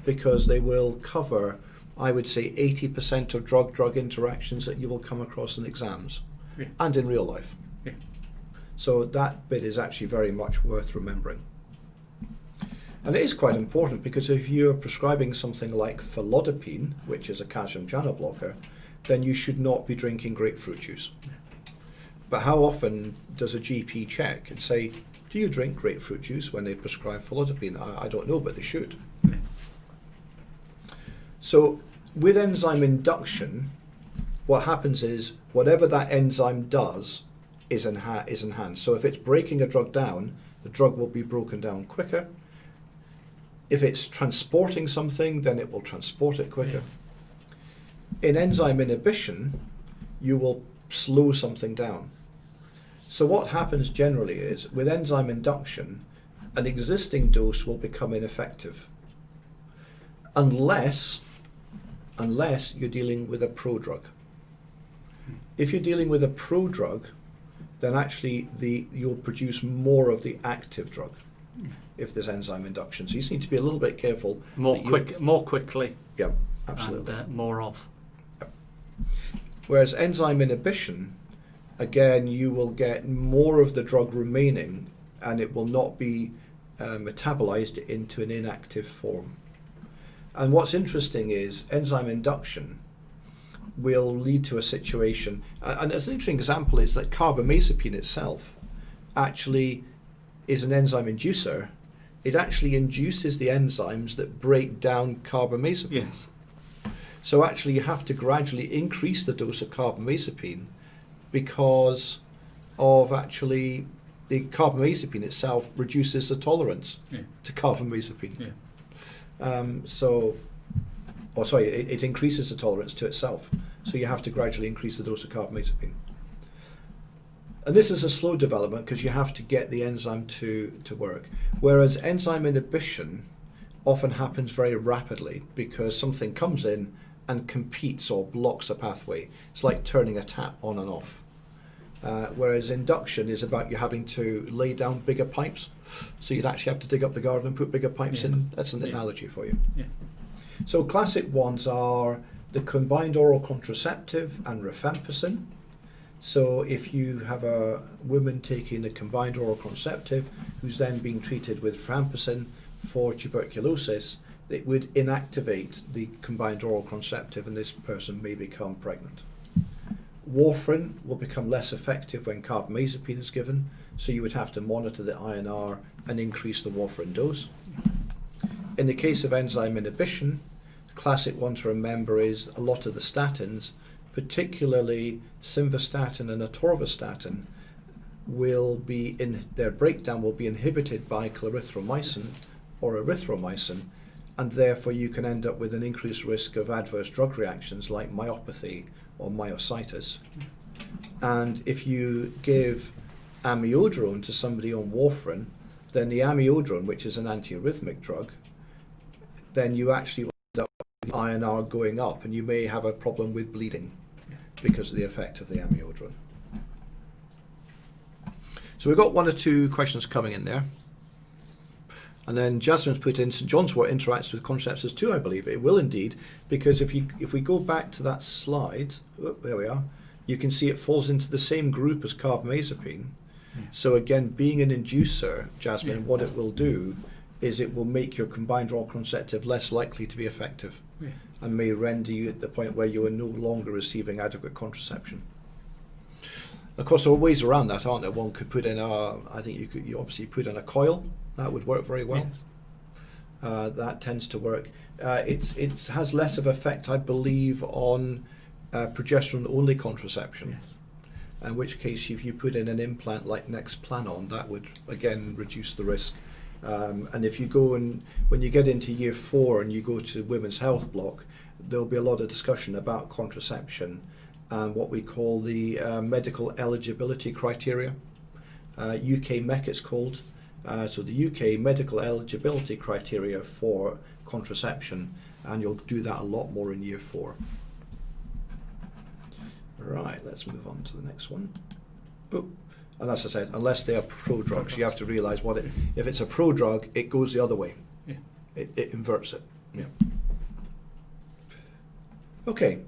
because they will cover I would say 80% of drug-drug interactions that you will come across in exams and in real life. Yeah. So that bit is actually very much worth remembering. And it is quite important because if you're prescribing something like felodipine, which is a calcium channel blocker, then you should not be drinking grapefruit juice. But how often does a GP check and say, do you drink grapefruit juice when they prescribe felodipine? I don't know, but they should. Yeah. So with enzyme induction, what happens is whatever that enzyme does is enhanced. So if it's breaking a drug down, the drug will be broken down quicker. If it's transporting something, then it will transport it quicker. In enzyme inhibition, you will slow something down. So what happens generally is, with enzyme induction, an existing dose will become ineffective. Unless you're dealing with a prodrug. If you're dealing with a prodrug, then actually you'll produce more of the active drug if there's enzyme induction. So you just need to be a little bit careful. More quickly. Yeah, absolutely. And more of. Yep. Whereas enzyme inhibition, again, you will get more of the drug remaining and it will not be metabolized into an inactive form. And what's interesting is enzyme induction will lead to a situation, and an interesting example is that carbamazepine itself actually is an enzyme inducer. It actually induces the enzymes that break down carbamazepine. Yes. So actually you have to gradually increase the dose of carbamazepine because of actually the carbamazepine itself reduces the tolerance to carbamazepine. Yeah. It increases the tolerance to itself. So you have to gradually increase the dose of carbamazepine. And this is a slow development because you have to get the enzyme to work. Whereas enzyme inhibition often happens very rapidly because something comes in and competes or blocks a pathway. It's like turning a tap on and off. Whereas induction is about you having to lay down bigger pipes. So you'd actually have to dig up the garden and put bigger pipes in. That's an analogy for you. Yeah. So classic ones are the combined oral contraceptive and rifampicin. So if you have a woman taking a combined oral contraceptive who's then being treated with rifampicin for tuberculosis, it would inactivate the combined oral contraceptive and this person may become pregnant. Warfarin will become less effective when carbamazepine is given, so you would have to monitor the INR and increase the warfarin dose. In the case of enzyme inhibition, the classic one to remember is a lot of the statins, particularly simvastatin and atorvastatin, will be in their breakdown will be inhibited by clarithromycin or erythromycin, and therefore you can end up with an increased risk of adverse drug reactions like myopathy or myositis. And if you give amiodarone to somebody on warfarin, then the amiodarone, which is an antiarrhythmic drug, then you actually end up with the INR going up and you may have a problem with bleeding because of the effect of the amiodarone. So we've got one or two questions coming in there. And then Jasmine's put in, St John's wort interacts with contraceptives too, I believe. It will indeed, because if we go back to that slide, there we are, you can see it falls into the same group as carbamazepine. So again, being an inducer, Jasmine, what it will do is it will make your combined oral contraceptive less likely to be effective and may render you at the point where you are no longer receiving adequate contraception. Of course, there are ways around that, aren't there? One could put in you obviously put in a coil. That would work very well. Yes. That tends to work. It has less of effect, I believe, on progesterone-only contraception. Yes. In which case, if you put in an implant like Nexplanon, that would again reduce the risk. And if you go when you get into year 4 and you go to Women's Health block, there'll be a lot of discussion about contraception and what we call the medical eligibility criteria. UK MEC it's called. So the UK medical eligibility criteria for contraception, and you'll do that a lot more in year 4. Right, let's move on to the next one. Oh, and as I said, unless they are prodrugs, you have to realise if it's a prodrug, it goes the other way. Yeah. It inverts it. Yeah. Okay,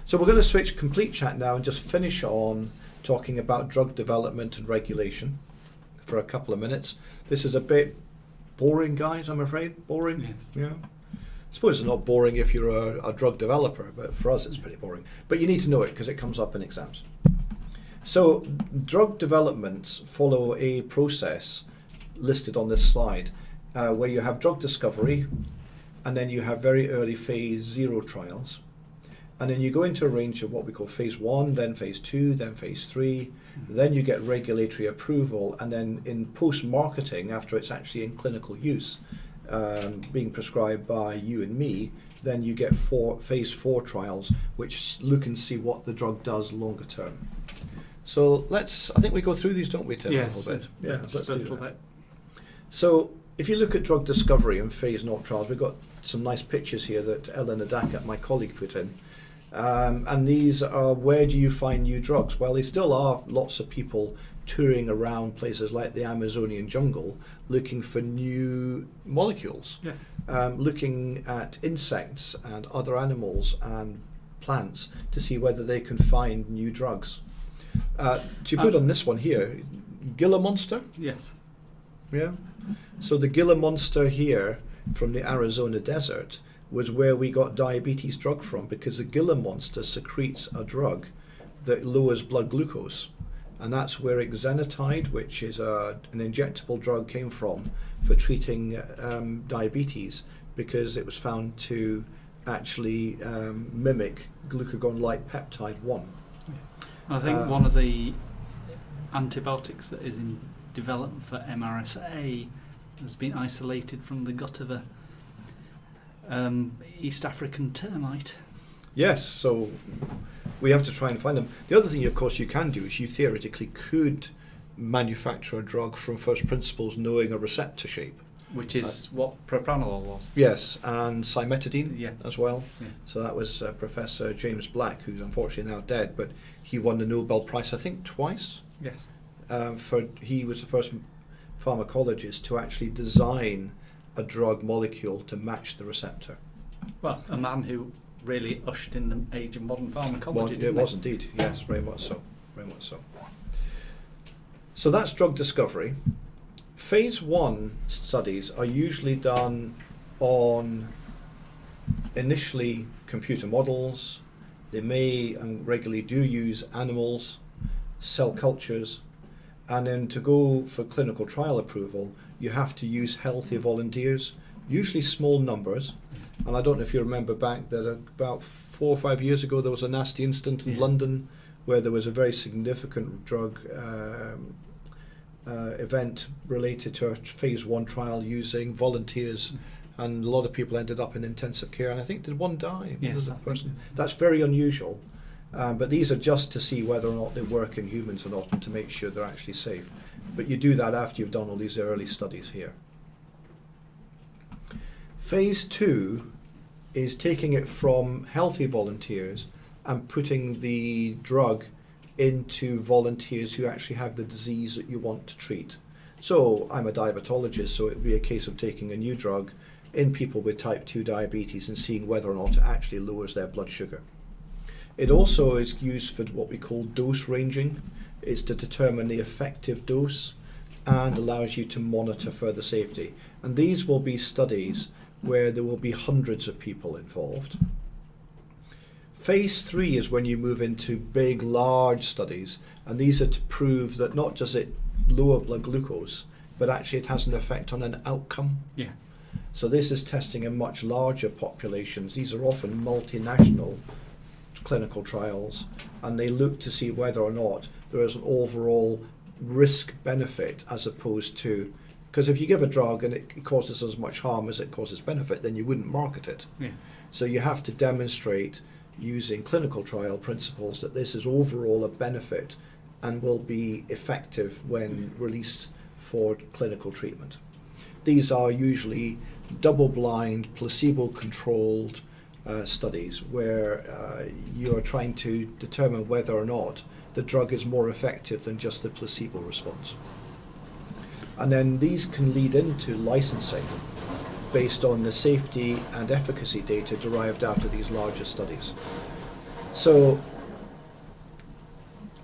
so we're going to switch complete chat now and just finish on talking about drug development and regulation for a couple of minutes. This is a bit boring, guys, I'm afraid. Boring? Yes. Yeah. I suppose it's not boring if you're a drug developer, but for us it's pretty boring. But you need to know it because it comes up in exams. So drug developments follow a process listed on this slide where you have drug discovery, and then you have very early phase 0 trials. And then you go into a range of what we call phase 1, then phase 2, then phase 3. Then you get regulatory approval, and then in post-marketing, after it's actually in clinical use, being prescribed by you and me, then you get phase 4 trials, which look and see what the drug does longer term. So I think we go through these, don't we, Tim? Yes, a little bit. Yeah, just a little bit. So if you look at drug discovery and phase 0 trials, we've got some nice pictures here that Ellen Adaka, my colleague, put in. And these are, where do you find new drugs? Well, there still are lots of people touring around places like the Amazonian jungle looking for new molecules, Yes. looking at insects and other animals and plants to see whether they can find new drugs. To put on this one here, Gila monster? Yes. Yeah. So the Gila monster here from the Arizona desert was where we got diabetes drug from, because the Gila monster secretes a drug that lowers blood glucose. And that's where exenatide, which is an injectable drug, came from for treating diabetes, because it was found to actually mimic glucagon-like peptide 1. I think one of the antibiotics that is in development for MRSA has been isolated from the gut of a East African termite. Yes, so we have to try and find them. The other thing, of course, you can do is you theoretically could manufacture a drug from first principles, knowing a receptor shape. Which is what propranolol was. Yes, and cimetidine as well. Yeah. So that was Professor James Black, who's unfortunately now dead, but he won the Nobel Prize, I think, twice. Yes. He was the first pharmacologist to actually design a drug molecule to match the receptor. Well, a man who really ushered in the age of modern pharmacology. Well, it was indeed, yes, very much so. Very much so. So that's drug discovery. Phase 1 studies are usually done on initially computer models. They may and regularly do use animals, cell cultures, and then to go for clinical trial approval, you have to use healthy volunteers, usually small numbers. And I don't know if you remember back that about 4 or 5 years ago there was a nasty incident in London where there was a very significant drug event related to a phase 1 trial using volunteers, and a lot of people ended up in intensive care, and I think did one die? Yes, That person. That's very unusual, but these are just to see whether or not they work in humans or not, and to make sure they're actually safe. But you do that after you've done all these early studies here. Phase 2 is taking it from healthy volunteers and putting the drug into volunteers who actually have the disease that you want to treat. So I'm a diabetologist, so it would be a case of taking a new drug in people with type 2 diabetes and seeing whether or not it actually lowers their blood sugar. It also is used for what we call dose ranging. It's to determine the effective dose and allows you to monitor further safety. And these will be studies where there will be hundreds of people involved. Phase 3 is when you move into big, large studies, and these are to prove that not just it lower blood glucose, but actually it has an effect on an outcome. Yeah. So this is testing in much larger populations. These are often multinational clinical trials, and they look to see whether or not there is an overall risk benefit, as opposed to, because if you give a drug and it causes as much harm as it causes benefit, then you wouldn't market it. Yeah. So you have to demonstrate using clinical trial principles that this is overall a benefit and will be effective when released for clinical treatment. These are usually double-blind, placebo-controlled studies where you are trying to determine whether or not the drug is more effective than just the placebo response. And then these can lead into licensing. based on the safety and efficacy data derived out of these larger studies. So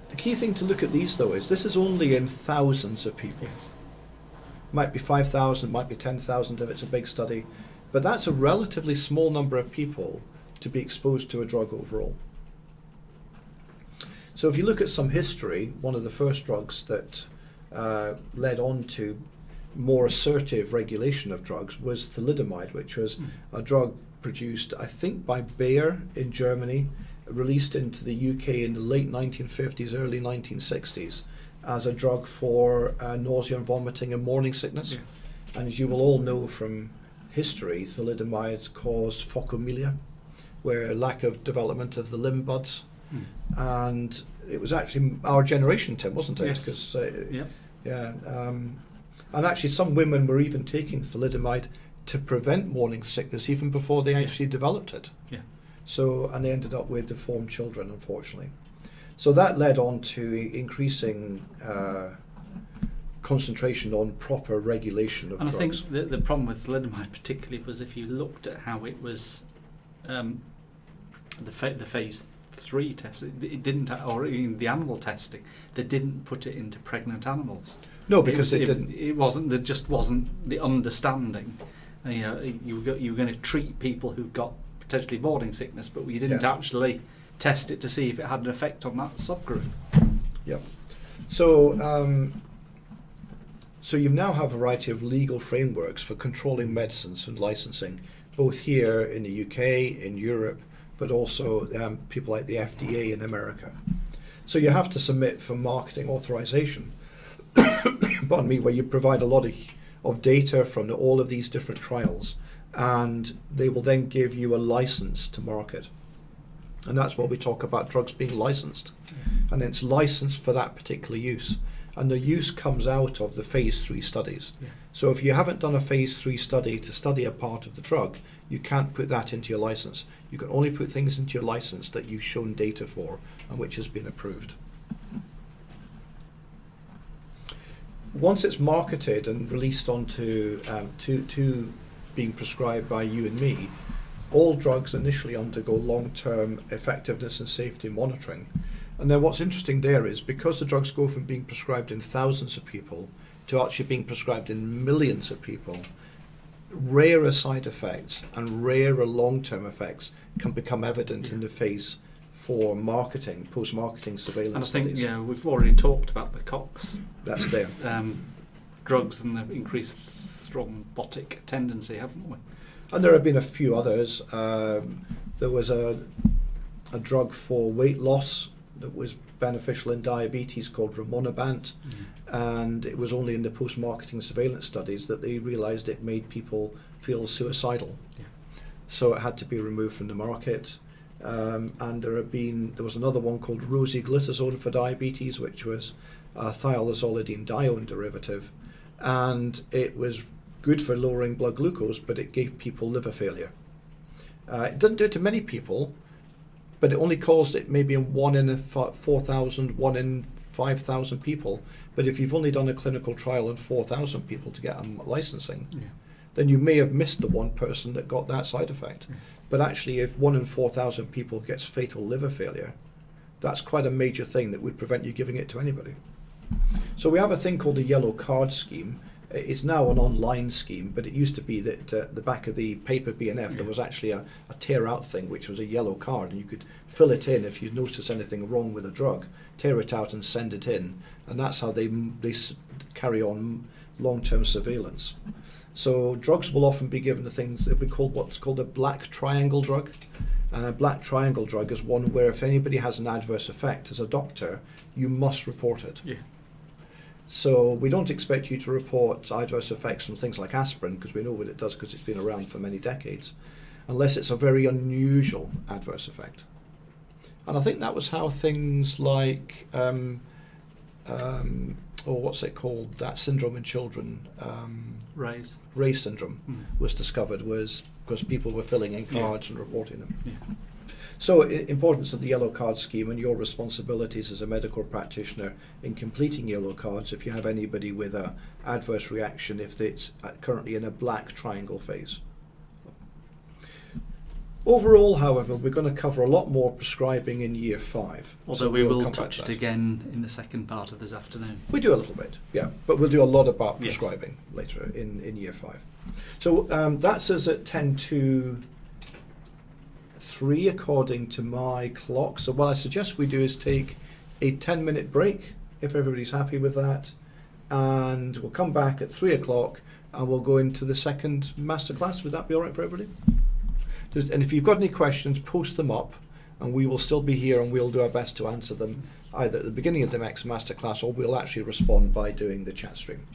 the key thing to look at these, though, is this is only in thousands of people. Might be 5,000, might be 10,000 if it's a big study, but that's a relatively small number of people to be exposed to a drug overall. So if you look at some history, one of the first drugs that led on to more assertive regulation of drugs was thalidomide, which was a drug produced, I think, by Bayer in Germany, released into the UK in the late 1950s, early 1960s, as a drug for nausea and vomiting and morning sickness. Yes. And as you will all know from history, thalidomide caused phocomelia, where lack of development of the limb buds. And it was actually our generation, Tim, wasn't it? Yes. 'Cause, Yep. yeah. And actually some women were even taking thalidomide to prevent morning sickness even before they actually developed it. Yeah. So, and they ended up with deformed children, unfortunately. So that led on to increasing concentration on proper regulation of And drugs. I think the problem with thalidomide particularly was if you looked at how it was the phase 3 test, it didn't, or in the animal testing, they didn't put it into pregnant animals. No, because they didn't. It wasn't. There just wasn't the understanding. You know, you were going to treat people who got potentially morning sickness, but we didn't Yes. actually test it to see if it had an effect on that subgroup. Yep. So, so you now have a variety of legal frameworks for controlling medicines and licensing, both here in the UK, in Europe, but also people like the FDA in America. So you have to submit for marketing authorization, pardon me, where you provide a lot of data from all of these different trials, and they will then give you a license to market. And that's what we talk about, drugs being licensed. And it's licensed for that particular use. And the use comes out of the phase 3 studies. Yeah. So if you haven't done a phase 3 study to study a part of the drug, you can't put that into your license. You can only put things into your license that you've shown data for and which has been approved. Once it's marketed and released onto to being prescribed by you and me, all drugs initially undergo long-term effectiveness and safety monitoring. And then what's interesting there is because the drugs go from being prescribed in thousands of people to actually being prescribed in millions of people, rarer side effects and rarer long-term effects can become evident in the phase 4 marketing, post-marketing surveillance And I think studies. we've already talked about the COX That's there. drugs and the increased thrombotic tendency, haven't we? And there have been a few others. There was a drug for weight loss that was beneficial in diabetes called rimonabant, and it was only in the post-marketing surveillance studies that they realised it made people feel suicidal. Yeah. So it had to be removed from the market. And there was another one called rosiglitazone for diabetes, which was a thiazolidinedione derivative, and it was good for lowering blood glucose, but it gave people liver failure. It didn't do it to many people, but it only caused it maybe in 1 in 4,000, 1 in 5,000 people. But if you've only done a clinical trial on 4,000 people to get licensing, then you may have missed the one person that got that side effect. Yeah. But actually, if 1 in 4,000 people gets fatal liver failure, that's quite a major thing that would prevent you giving it to anybody. So we have a thing called the yellow card scheme. It's now an online scheme, but it used to be that the back of the paper B&F, there was actually a tear out thing, which was a yellow card, and you could fill it in if you notice anything wrong with a drug, tear it out and send it in, and that's how they carry on long-term surveillance. So drugs will often be given to things that we call what's called a black triangle drug. And a black triangle drug is one where if anybody has an adverse effect, as a doctor, you must report it. Yeah. So we don't expect you to report adverse effects from things like aspirin, because we know what it does because it's been around for many decades, unless it's a very unusual adverse effect. And I think that was how things like, what's it called, that syndrome in children, Ray's syndrome was discovered, was because people were filling in cards and reporting them. Yeah. So, importance of the yellow card scheme and your responsibilities as a medical practitioner in completing yellow cards if you have anybody with a adverse reaction if it's currently in a black triangle phase. Overall, however, we're going to cover a lot more prescribing in year 5. Although we will touch it again in the second part of this afternoon. We do a little bit, yeah, but we'll do a lot about Yes. prescribing later in year 5. So that's us at 10 to 3 according to my clock. So what I suggest we do is take a 10-minute break, if everybody's happy with that, and we'll come back at 3 o'clock and we'll go into the second masterclass. Would that be all right for everybody? And if you've got any questions, post them up and we will still be here and we'll do our best to answer them either at the beginning of the next masterclass or we'll actually respond by doing the chat stream.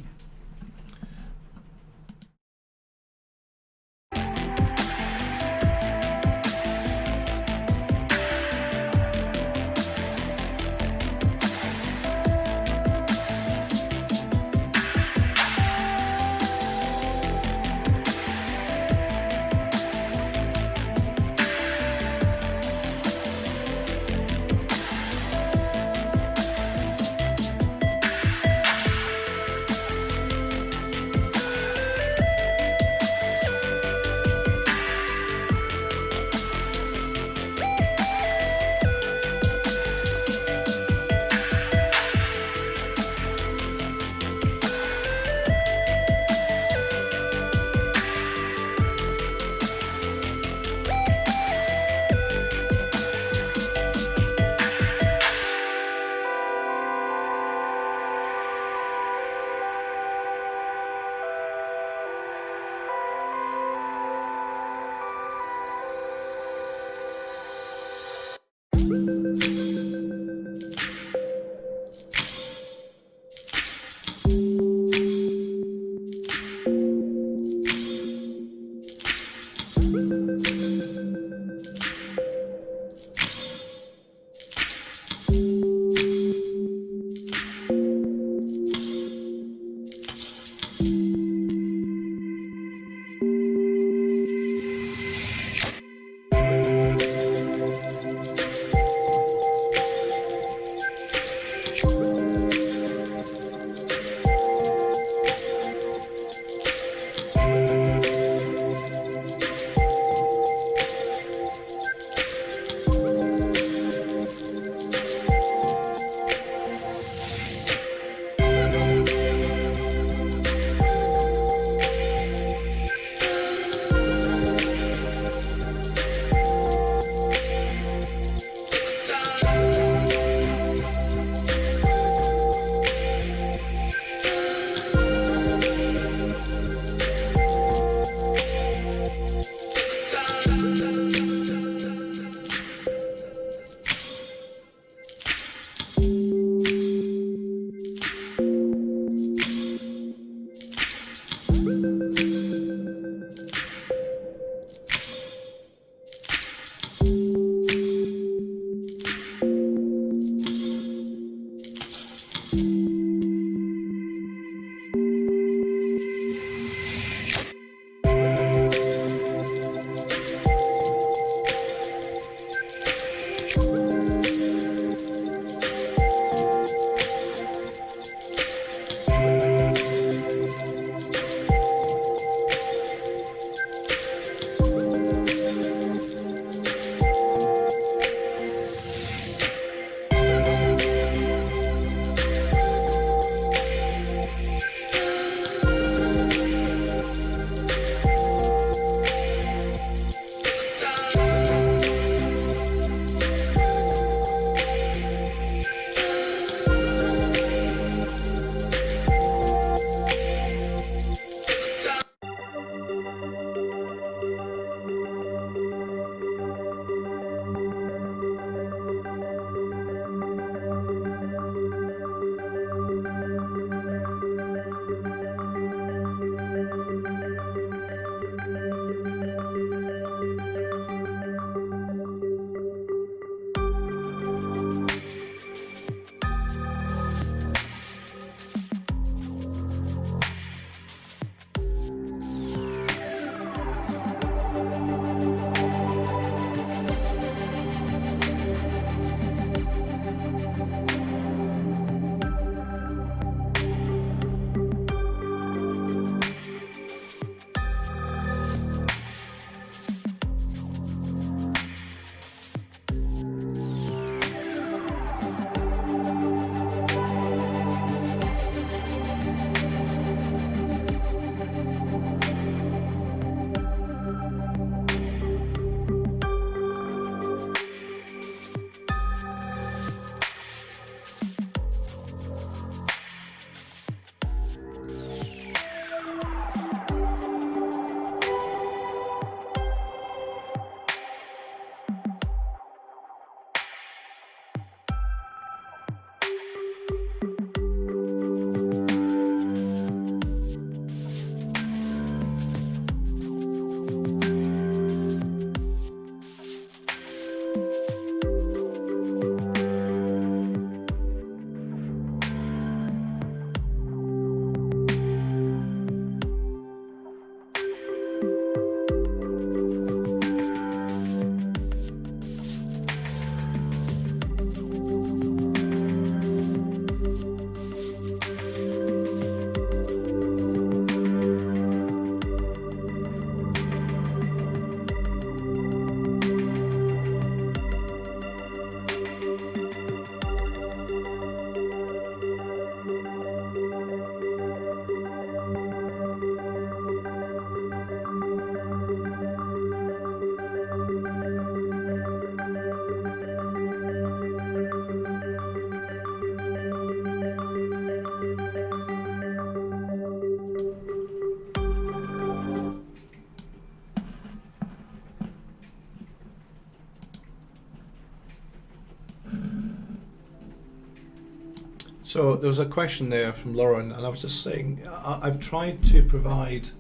So there was a question there from Lauren, and I was just saying I've tried to provide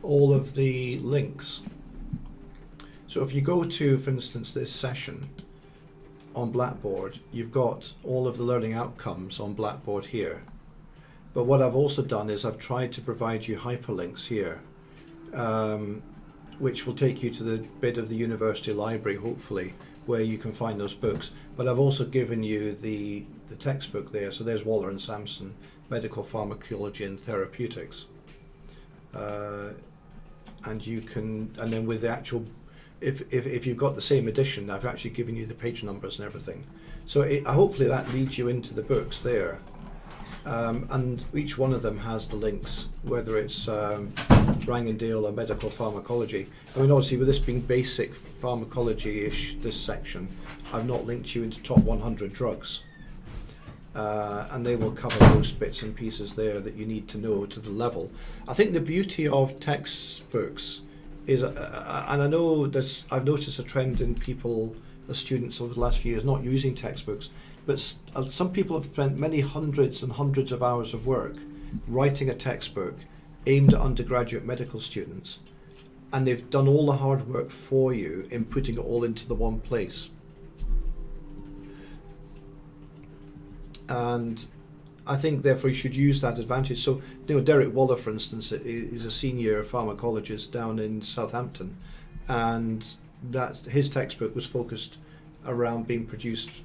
all of the links. So if you go to, for instance, this session on Blackboard, you've got all of the learning outcomes on Blackboard here. But what I've also done is I've tried to provide you hyperlinks here, which will take you to the bit of the university library, hopefully, where you can find those books. But I've also given you the textbook there. So there's Waller and Sampson, Medical Pharmacology and Therapeutics. And you can, and then with the actual, if you've got the same edition, I've actually given you the page numbers and everything. So hopefully that leads you into the books there. And each one of them has the links, whether it's Rangendale or medical pharmacology. I mean, obviously with this being basic pharmacology-ish, this section, I've not linked you into top 100 drugs. And they will cover those bits and pieces there that you need to know to the level. I think the beauty of textbooks is, and I know I've noticed a trend in people, the students over the last few years, not using textbooks, but some people have spent many hundreds and hundreds of hours of work writing a textbook aimed at undergraduate medical students, and they've done all the hard work for you in putting it all into the one place. And I think therefore you should use that advantage. So, Derek Waller, for instance, is a senior pharmacologist down in Southampton, and his textbook was focused around being produced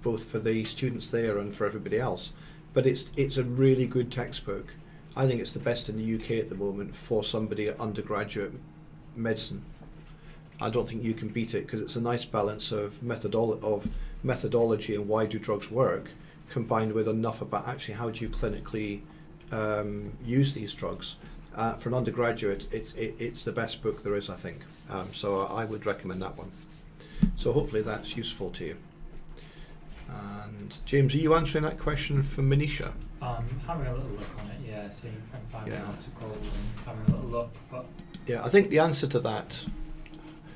both for the students there and for everybody else. But it's a really good textbook. I think it's the best in the UK at the moment for somebody at undergraduate medicine. I don't think you can beat it, because it's a nice balance of methodology and why do drugs work, combined with enough about actually how do you clinically use these drugs. For an undergraduate, it's the best book there is, I think. So I would recommend that one. So hopefully that's useful to you. And James, are you answering that question from Manisha? Having a little look on it, yeah, seeing if I can find an article and having a little look. But yeah, I think the answer to that,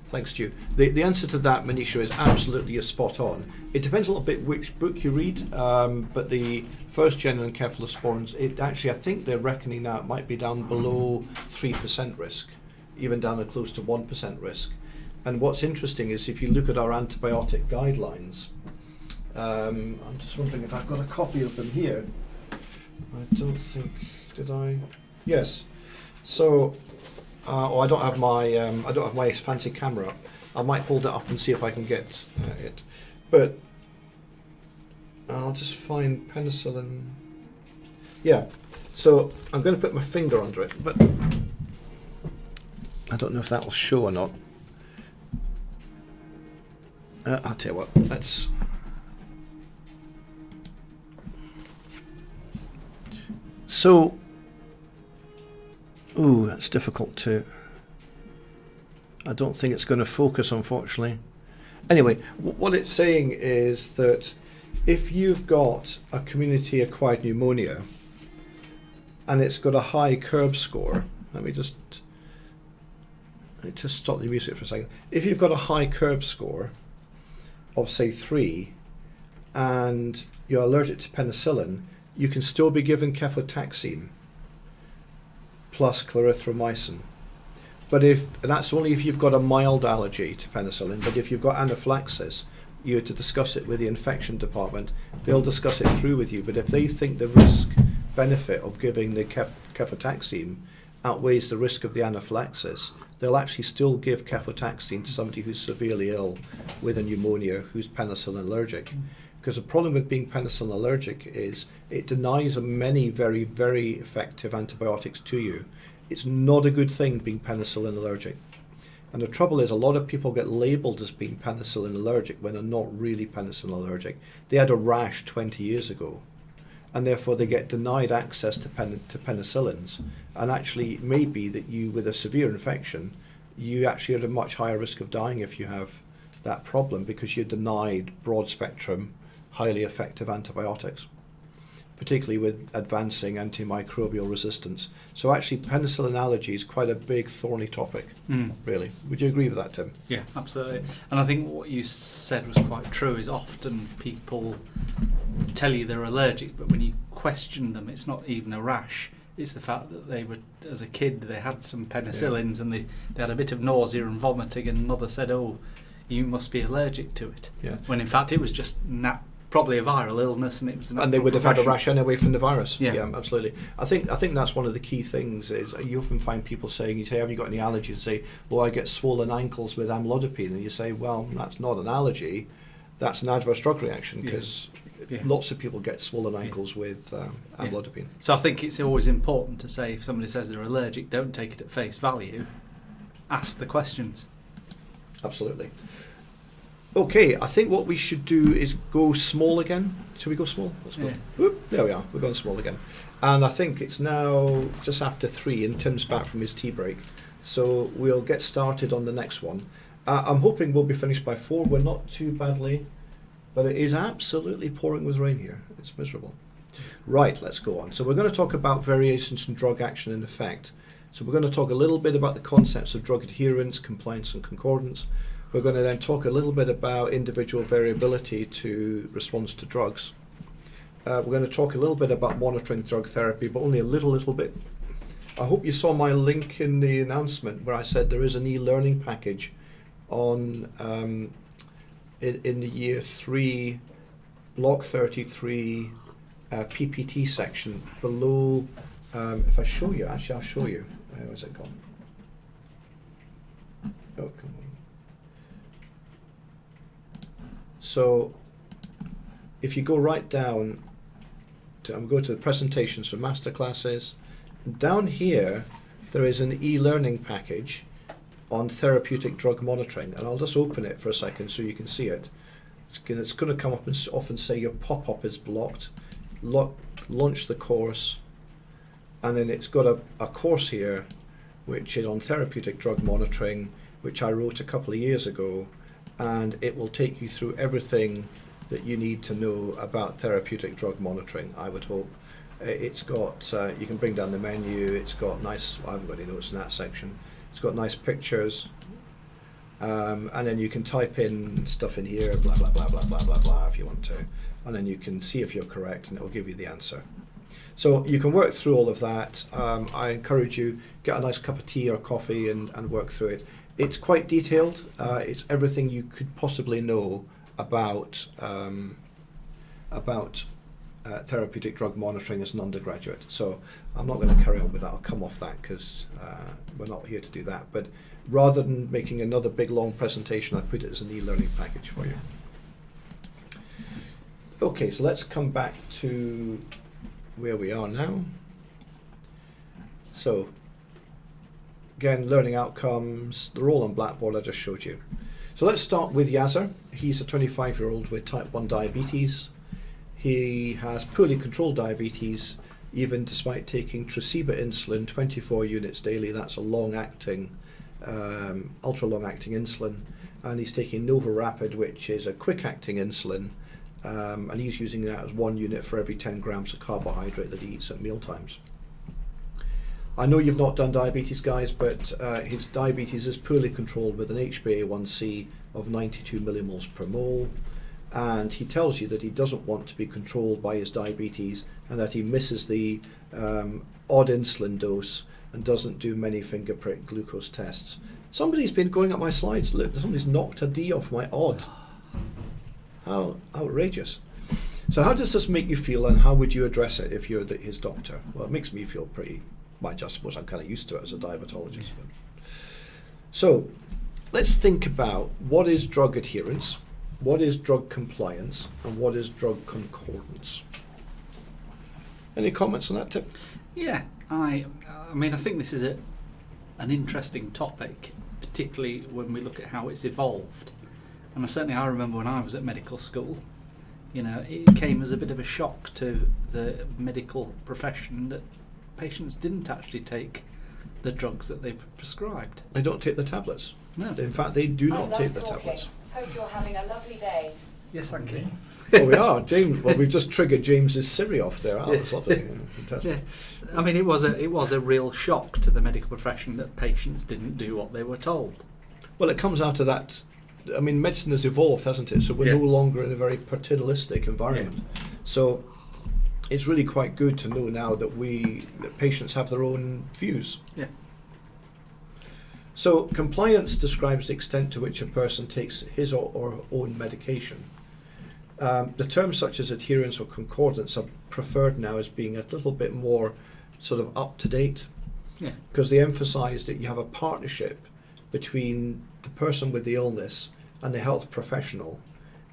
thanks to you, the answer to that, Manisha, is absolutely a spot on. It depends a little bit which book you read, but the first gen and cephalosporins, I think they're reckoning now it might be down below 3% risk, even down to close to 1% risk. And what's interesting is if you look at our antibiotic guidelines, I'm just wondering if I've got a copy of them here. I don't think, did I? Yes. So, I don't have my fancy camera up. I might hold it up and see if I can get it. But I'll just find penicillin. Yeah. So I'm going to put my finger under it, but I don't know if that will show or not. I'll tell you what. Let's. So, that's difficult to. I don't think it's going to focus, unfortunately. Anyway, what it's saying is that if you've got a community-acquired pneumonia and it's got a high curb score, let me just stop the music for a second. If you've got a high curb score of, say, 3 and you're allergic to penicillin, you can still be given cefotaxime plus clarithromycin. But and that's only if you've got a mild allergy to penicillin. But if you've got anaphylaxis, you have to discuss it with the infection department. They'll discuss it through with you. But if they think the risk benefit of giving the cefotaxime outweighs the risk of the anaphylaxis, they'll actually still give cefotaxime to somebody who's severely ill with a pneumonia who's penicillin allergic. Because the problem with being penicillin allergic is it denies many very, very effective antibiotics to you. It's not a good thing being penicillin allergic. And the trouble is a lot of people get labelled as being penicillin allergic when they're not really penicillin allergic. They had a rash 20 years ago, and therefore they get denied access to penicillins. And actually it may be that you, with a severe infection, you actually are at a much higher risk of dying if you have that problem, because you're denied broad spectrum, highly effective antibiotics, particularly with advancing antimicrobial resistance. So actually penicillin allergy is quite a big thorny topic, really. Would you agree with that, Tim? Yeah, absolutely. And I think what you said was quite true, is often people tell you they're allergic, but when you question them, it's not even a rash. It's the fact that they were, as a kid, they had some penicillins and they had a bit of nausea and vomiting, and mother said, "Oh, you must be allergic to it." Yeah. When in fact it was just probably a viral illness, and it was. And they would have had a rash anyway from the virus. Yeah. Absolutely. I think that's one of the key things. Is you often find people saying, you say, "Have you got any allergies?" And say, "Well, I get swollen ankles with amlodipine," and you say, "Well, that's not an allergy. That's an adverse drug reaction because." Yeah. Lots of people get swollen ankles with amlodipine. So I think it's always important to say, if somebody says they're allergic, don't take it at face value. Ask the questions. Absolutely. Okay, I think what we should do is go small again. Should we go small? Let's go. Yeah. Whoop, there we are. We're going small again. And I think it's now just after 3 and Tim's back from his tea break. So we'll get started on the next one. I'm hoping we'll be finished by 4. We're not too badly... But it is absolutely pouring with rain here. It's miserable. Right, let's go on. So we're going to talk about variations in drug action and effect. So we're going to talk a little bit about the concepts of drug adherence, compliance and concordance. We're going to then talk a little bit about individual variability to response to drugs. We're going to talk a little bit about monitoring drug therapy, but only a little bit. I hope you saw my link in the announcement where I said there is an e-learning package on... in the year 3, block 33, PPT section below. If I show you, actually I'll show you. Where has it gone? Oh, come on. So if you go right down, I'm going to the presentations for masterclasses, and down here there is an e-learning package on therapeutic drug monitoring, and I'll just open it for a second so you can see it. It's going to come up and often say your pop-up is blocked. Launch the course, and then it's got a course here which is on therapeutic drug monitoring, which I wrote a couple of years ago, and it will take you through everything that you need to know about therapeutic drug monitoring, I would hope. It's got, you can bring down the menu, it's got nice, I haven't got any notes in that section. It's got nice pictures, and then you can type in stuff in here, blah, blah, blah, blah, blah, blah, blah, if you want to. And then you can see if you're correct, and it will give you the answer. So you can work through all of that. I encourage you, get a nice cup of tea or coffee and work through it. It's quite detailed. It's everything you could possibly know about therapeutic drug monitoring as an undergraduate. So I'm not going to carry on with that. I'll come off that because we're not here to do that. But rather than making another big long presentation, I put it as an e-learning package for you. Okay, so let's come back to where we are now. So again, learning outcomes, they're all on Blackboard, I just showed you. So let's start with Yazzer. He's a 25-year-old with type 1 diabetes. He has poorly controlled diabetes, even despite taking Tresiba insulin, 24 units daily. That's a long-acting, ultra-long-acting insulin. And he's taking Nova Rapid, which is a quick-acting insulin. And he's using that as 1 unit for every 10 grams of carbohydrate that he eats at mealtimes. I know you've not done diabetes, guys, but his diabetes is poorly controlled with an HbA1c of 92 millimoles per mole. And he tells you that he doesn't want to be controlled by his diabetes and that he misses the odd insulin dose and doesn't do many finger prick glucose tests. Somebody's been going up my slides. Look, somebody's knocked a D off my odd. How outrageous. So how does this make you feel, and how would you address it if you're his doctor? Well, it makes me feel pretty, I just suppose I'm kind of used to it as a diabetologist. But. So let's think about what is drug adherence, what is drug compliance, and what is drug concordance. Any comments on that, Tim? Yeah, I mean, I think this is an interesting topic, particularly when we look at how it's evolved. And I remember when I was at medical school, you know, it came as a bit of a shock to the medical profession that patients didn't actually take the drugs that they prescribed. They don't take the tablets. No. In fact, they do not take the tablets. Hope you're having a lovely day. Yes, thank you. Oh, we are. James. Well, we've just triggered James's Siri off there. Oh, that's lovely. Fantastic. Yeah. I mean, it was a real shock to the medical profession that patients didn't do what they were told. Well, it comes out of that. I mean, medicine has evolved, hasn't it? So we're no longer in a very paternalistic environment. Yeah. So it's really quite good to know now that that patients have their own views. Yeah. So compliance describes the extent to which a person takes his or her own medication. The terms such as adherence or concordance are preferred now as being a little bit more sort of up to date, Yeah. because they emphasise that you have a partnership between the person with the illness and the health professional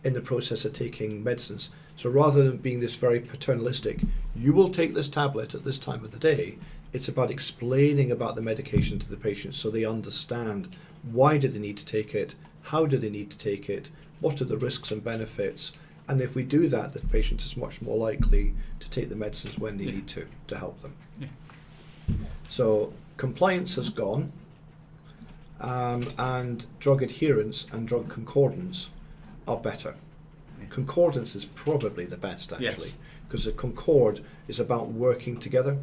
in the process of taking medicines. So rather than being this very paternalistic, you will take this tablet at this time of the day, it's about explaining about the medication to the patient so they understand why do they need to take it, how do they need to take it, what are the risks and benefits, and if we do that, the patient is much more likely to take the medicines when they Yeah. need to help them. Yeah. So compliance has gone, and drug adherence and drug concordance are better. Yeah. Concordance is probably the best, actually, Yes. because the concord is about working together.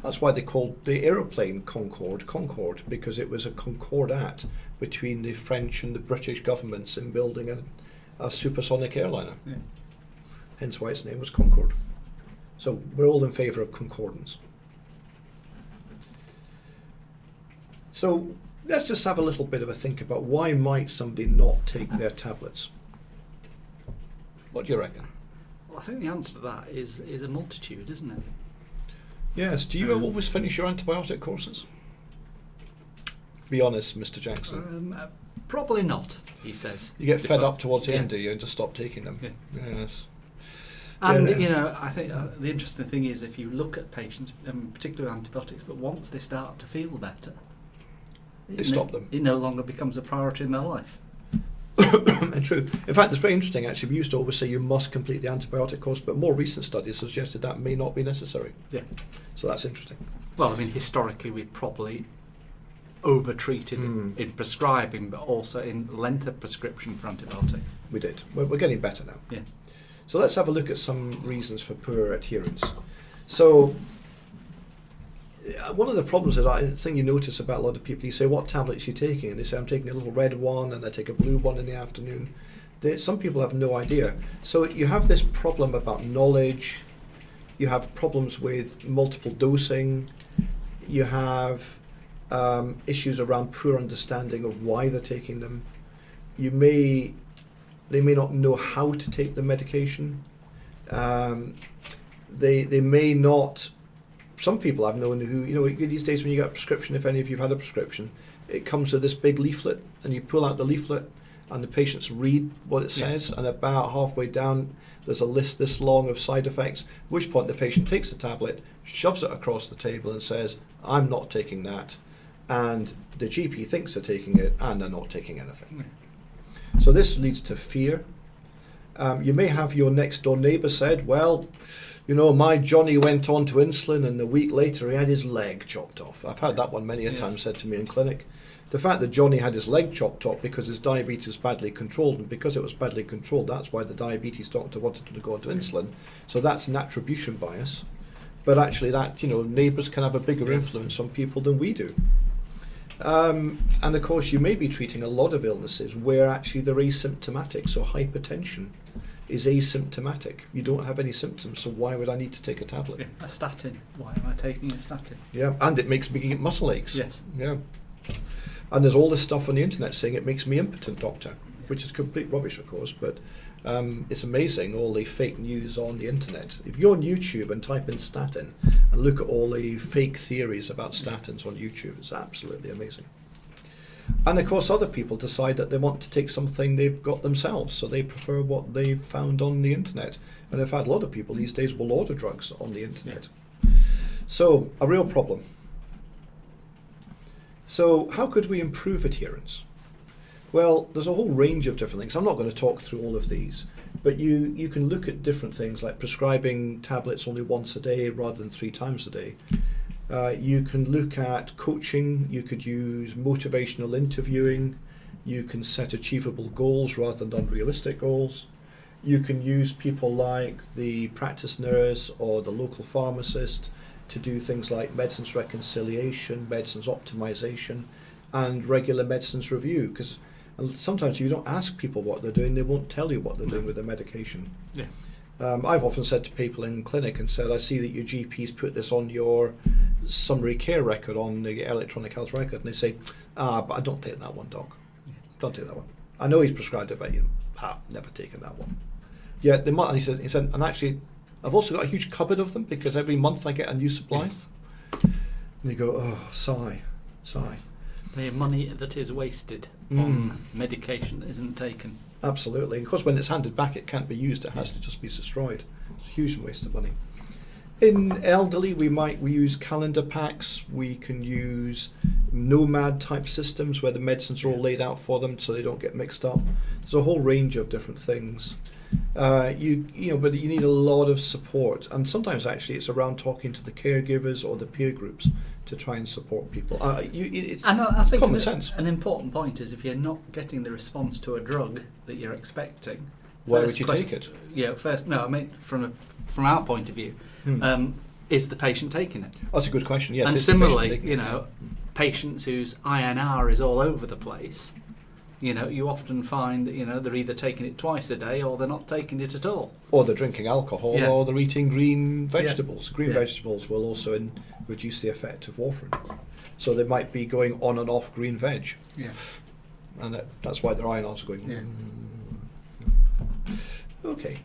That's why they called the aeroplane Concorde, because it was a concordat between the French and the British governments in building a supersonic airliner. Yeah. Hence why its name was Concorde. So we're all in favour of concordance. So let's just have a little bit of a think about why might somebody not take their tablets? What do you reckon? Well, I think the answer to that is a multitude, isn't it? Yes. Do you always finish your antibiotic courses? Be honest, Mr. Jackson. Probably not, he says. You get fed up towards the Yeah. end, do you, and just stop taking them? Yeah. Yes. And, Yeah. I think the interesting thing is if you look at patients, particularly antibiotics, but once they start to feel better, They stop them. It no longer becomes a priority in their life. And true. In fact, it's very interesting, actually. We used to always say you must complete the antibiotic course, but more recent studies suggested that may not be necessary. Yeah. So that's interesting. Well, I mean, historically, we've probably over-treated in prescribing, but also in length of prescription for antibiotics. We did. We're getting better now. Yeah. So let's have a look at some reasons for poor adherence. So one of the problems is I think you notice about a lot of people, you say, what tablets are you taking? And they say, I'm taking a little red one and I take a blue one in the afternoon. Some people have no idea. So you have this problem about knowledge, you have problems with multiple dosing, you have issues around poor understanding of why they're taking them. They may not know how to take the medication. They may not. Some people I've known who, these days when you get a prescription, if any of you've had a prescription, it comes with this big leaflet, and you pull out the leaflet, and the patients read what it says, and about halfway down, there's a list this long of side effects, at which point the patient takes the tablet, shoves it across the table, and says, I'm not taking that. And the GP thinks they're taking it, and they're not taking anything. So this leads to fear. You may have your next door neighbour said, well, my Johnny went on to insulin and a week later he had his leg chopped off. I've had that one many a time said to me in clinic. The fact that Johnny had his leg chopped off because his diabetes was badly controlled, and because it was badly controlled, that's why the diabetes doctor wanted him to go onto insulin. So that's an attribution bias. But actually that, neighbours can have a bigger influence on people than we do. And of course you may be treating a lot of illnesses where actually they're asymptomatic. So hypertension is asymptomatic. You don't have any symptoms, so why would I need to take a tablet? Yeah. A statin. Why am I taking a statin? Yeah, and it makes me get muscle aches. Yes. Yeah. And there's all this stuff on the internet saying it makes me impotent, doctor, which is complete rubbish, of course, but it's amazing, all the fake news on the internet. If you're on YouTube and type in statin and look at all the fake theories about statins on YouTube, it's absolutely amazing. And of course other people decide that they want to take something they've got themselves, so they prefer what they've found on the internet. And in fact a lot of people these days will order drugs on the internet. So a real problem. So how could we improve adherence? Well, there's a whole range of different things. I'm not going to talk through all of these, but you can look at different things like prescribing tablets only once a day rather than 3 times a day. You can look at coaching, you could use motivational interviewing, you can set achievable goals rather than unrealistic goals. You can use people like the practice nurse or the local pharmacist to do things like medicines reconciliation, medicines optimization, and regular medicines review, because sometimes if you don't ask people what they're doing, they won't tell you what they're doing with their medication. Yeah. I've often said to people in clinic and said, I see that your GP's put this on your summary care record, on the electronic health record, and they say, but I don't take that one, doc. Don't take that one. I know he's prescribed it, but never taken that one. Yeah, they might. He said, and actually, I've also got a huge cupboard of them because every month I get a new supply. Yes. And they go, oh, sigh. The money that is wasted on medication that isn't taken. Absolutely. Of course, when it's handed back, it can't be used. It has to just be destroyed. It's a huge waste of money. In elderly, we use calendar packs. We can use nomad type systems where the medicines are all laid out for them so they don't get mixed up. There's a whole range of different things. But you need a lot of support, and sometimes actually it's around talking to the caregivers or the peer groups to try and support people. It's And I think common sense. An important point is if you're not getting the response to a drug that you're expecting, Why would you take it? Yeah, from our point of view, is the patient taking it? That's a good question. Yes. And is the patient similarly, taking it? patients whose INR is all over the place, you often find that they're either taking it twice a day or they're not taking it at all. Or they're drinking alcohol, Yeah. or they're eating green vegetables. Yeah. Green Yeah. vegetables will also reduce the effect of warfarin. So they might be going on and off green veg, Yeah. and that's why their INRs are going. Yeah. Okay.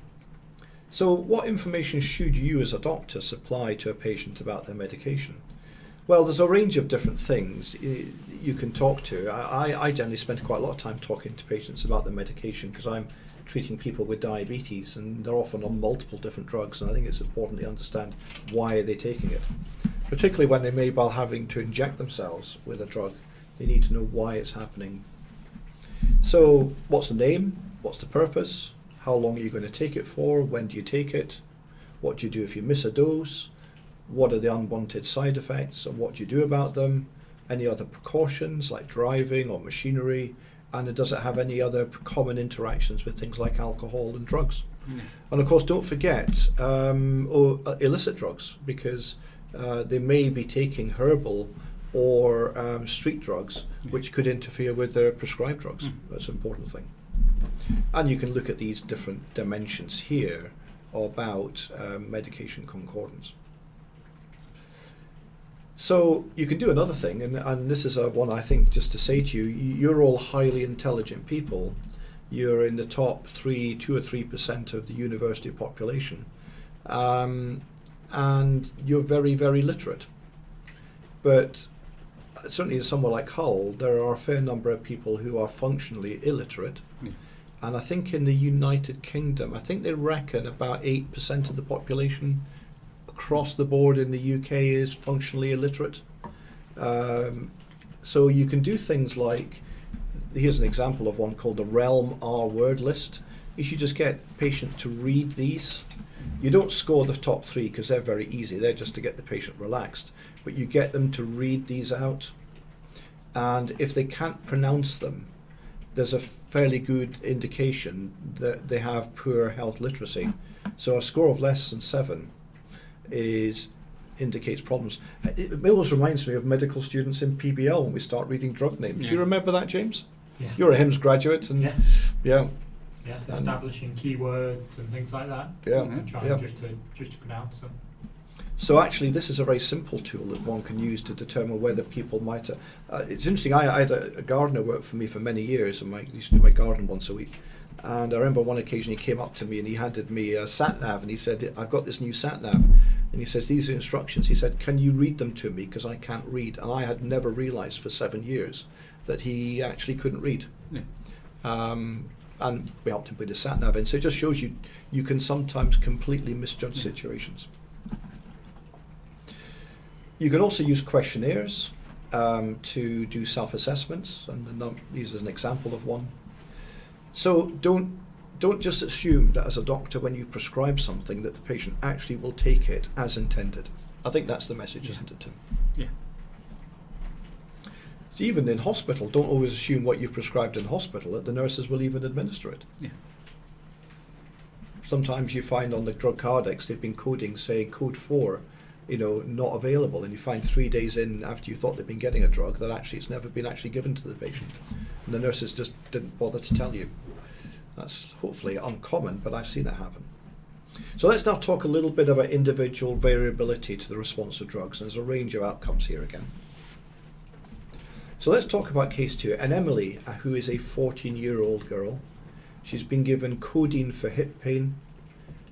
So what information should you as a doctor supply to a patient about their medication? Well, there's a range of different things you can talk to. I generally spend quite a lot of time talking to patients about their medication because I'm treating people with diabetes and they're often on multiple different drugs, and I think it's important to understand why are they taking it. Particularly when they may be having to inject themselves with a drug, they need to know why it's happening. So what's the name? What's the purpose? How long are you going to take it for? When do you take it? What do you do if you miss a dose? What are the unwanted side effects and what do you do about them? Any other precautions like driving or machinery? And does it have any other common interactions with things like alcohol and drugs? And of course, don't forget illicit drugs, because they may be taking herbal or street drugs, which could interfere with their prescribed drugs. That's an important thing. And you can look at these different dimensions here about medication concordance. So you can do another thing, and this is one I think just to say to you, you're all highly intelligent people. You're in the top 2 or 3% of the university population, and you're very, very literate. But certainly in somewhere like Hull, there are a fair number of people who are functionally illiterate. And I think in the United Kingdom, I think they reckon about 8% of the population across the board in the UK is functionally illiterate. So you can do things like, here's an example of one called the Realm R word list. You should just get patient to read these. You don't score the top 3 because they're very easy. They're just to get the patient relaxed. But you get them to read these out. And if they can't pronounce them, there's a fairly good indication that they have poor health literacy. So a score of less than 7 indicates problems. It always reminds me of medical students in PBL when we start reading drug names. Yeah. Do you remember that, James? Yeah. You're a HIMSS graduate, and yeah, establishing keywords and things like that. yeah, And trying yeah. just to pronounce them. So actually, this is a very simple tool that one can use to determine whether people might. It's interesting. I had a gardener work for me for many years, and I used to do my garden once a week. And I remember one occasion he came up to me and he handed me a sat nav, and he said, "I've got this new sat nav," and he says, "These are instructions." He said, "Can you read them to me because I can't read?" And I had never realised for 7 years that he actually couldn't read. Yeah. And we helped him with the sat nav, and so it just shows you can sometimes completely misjudge situations. You can also use questionnaires to do self-assessments, and these is an example of one. So don't just assume that as a doctor, when you prescribe something, that the patient actually will take it as intended. I think that's the message, isn't it, Tim? Yeah. So even in hospital, don't always assume what you've prescribed in hospital that the nurses will even administer it. Yeah. Sometimes you find on the drug cardex they've been coding, say, code 4, not available, and you find 3 days in after you thought they'd been getting a drug that actually it's never been actually given to the patient, and the nurses just didn't bother to tell you. That's hopefully uncommon, but I've seen it happen. So let's now talk a little bit about individual variability to the response to drugs. And there's a range of outcomes here again. So let's talk about case 2. And Emily, who is a 14-year-old girl, she's been given codeine for hip pain.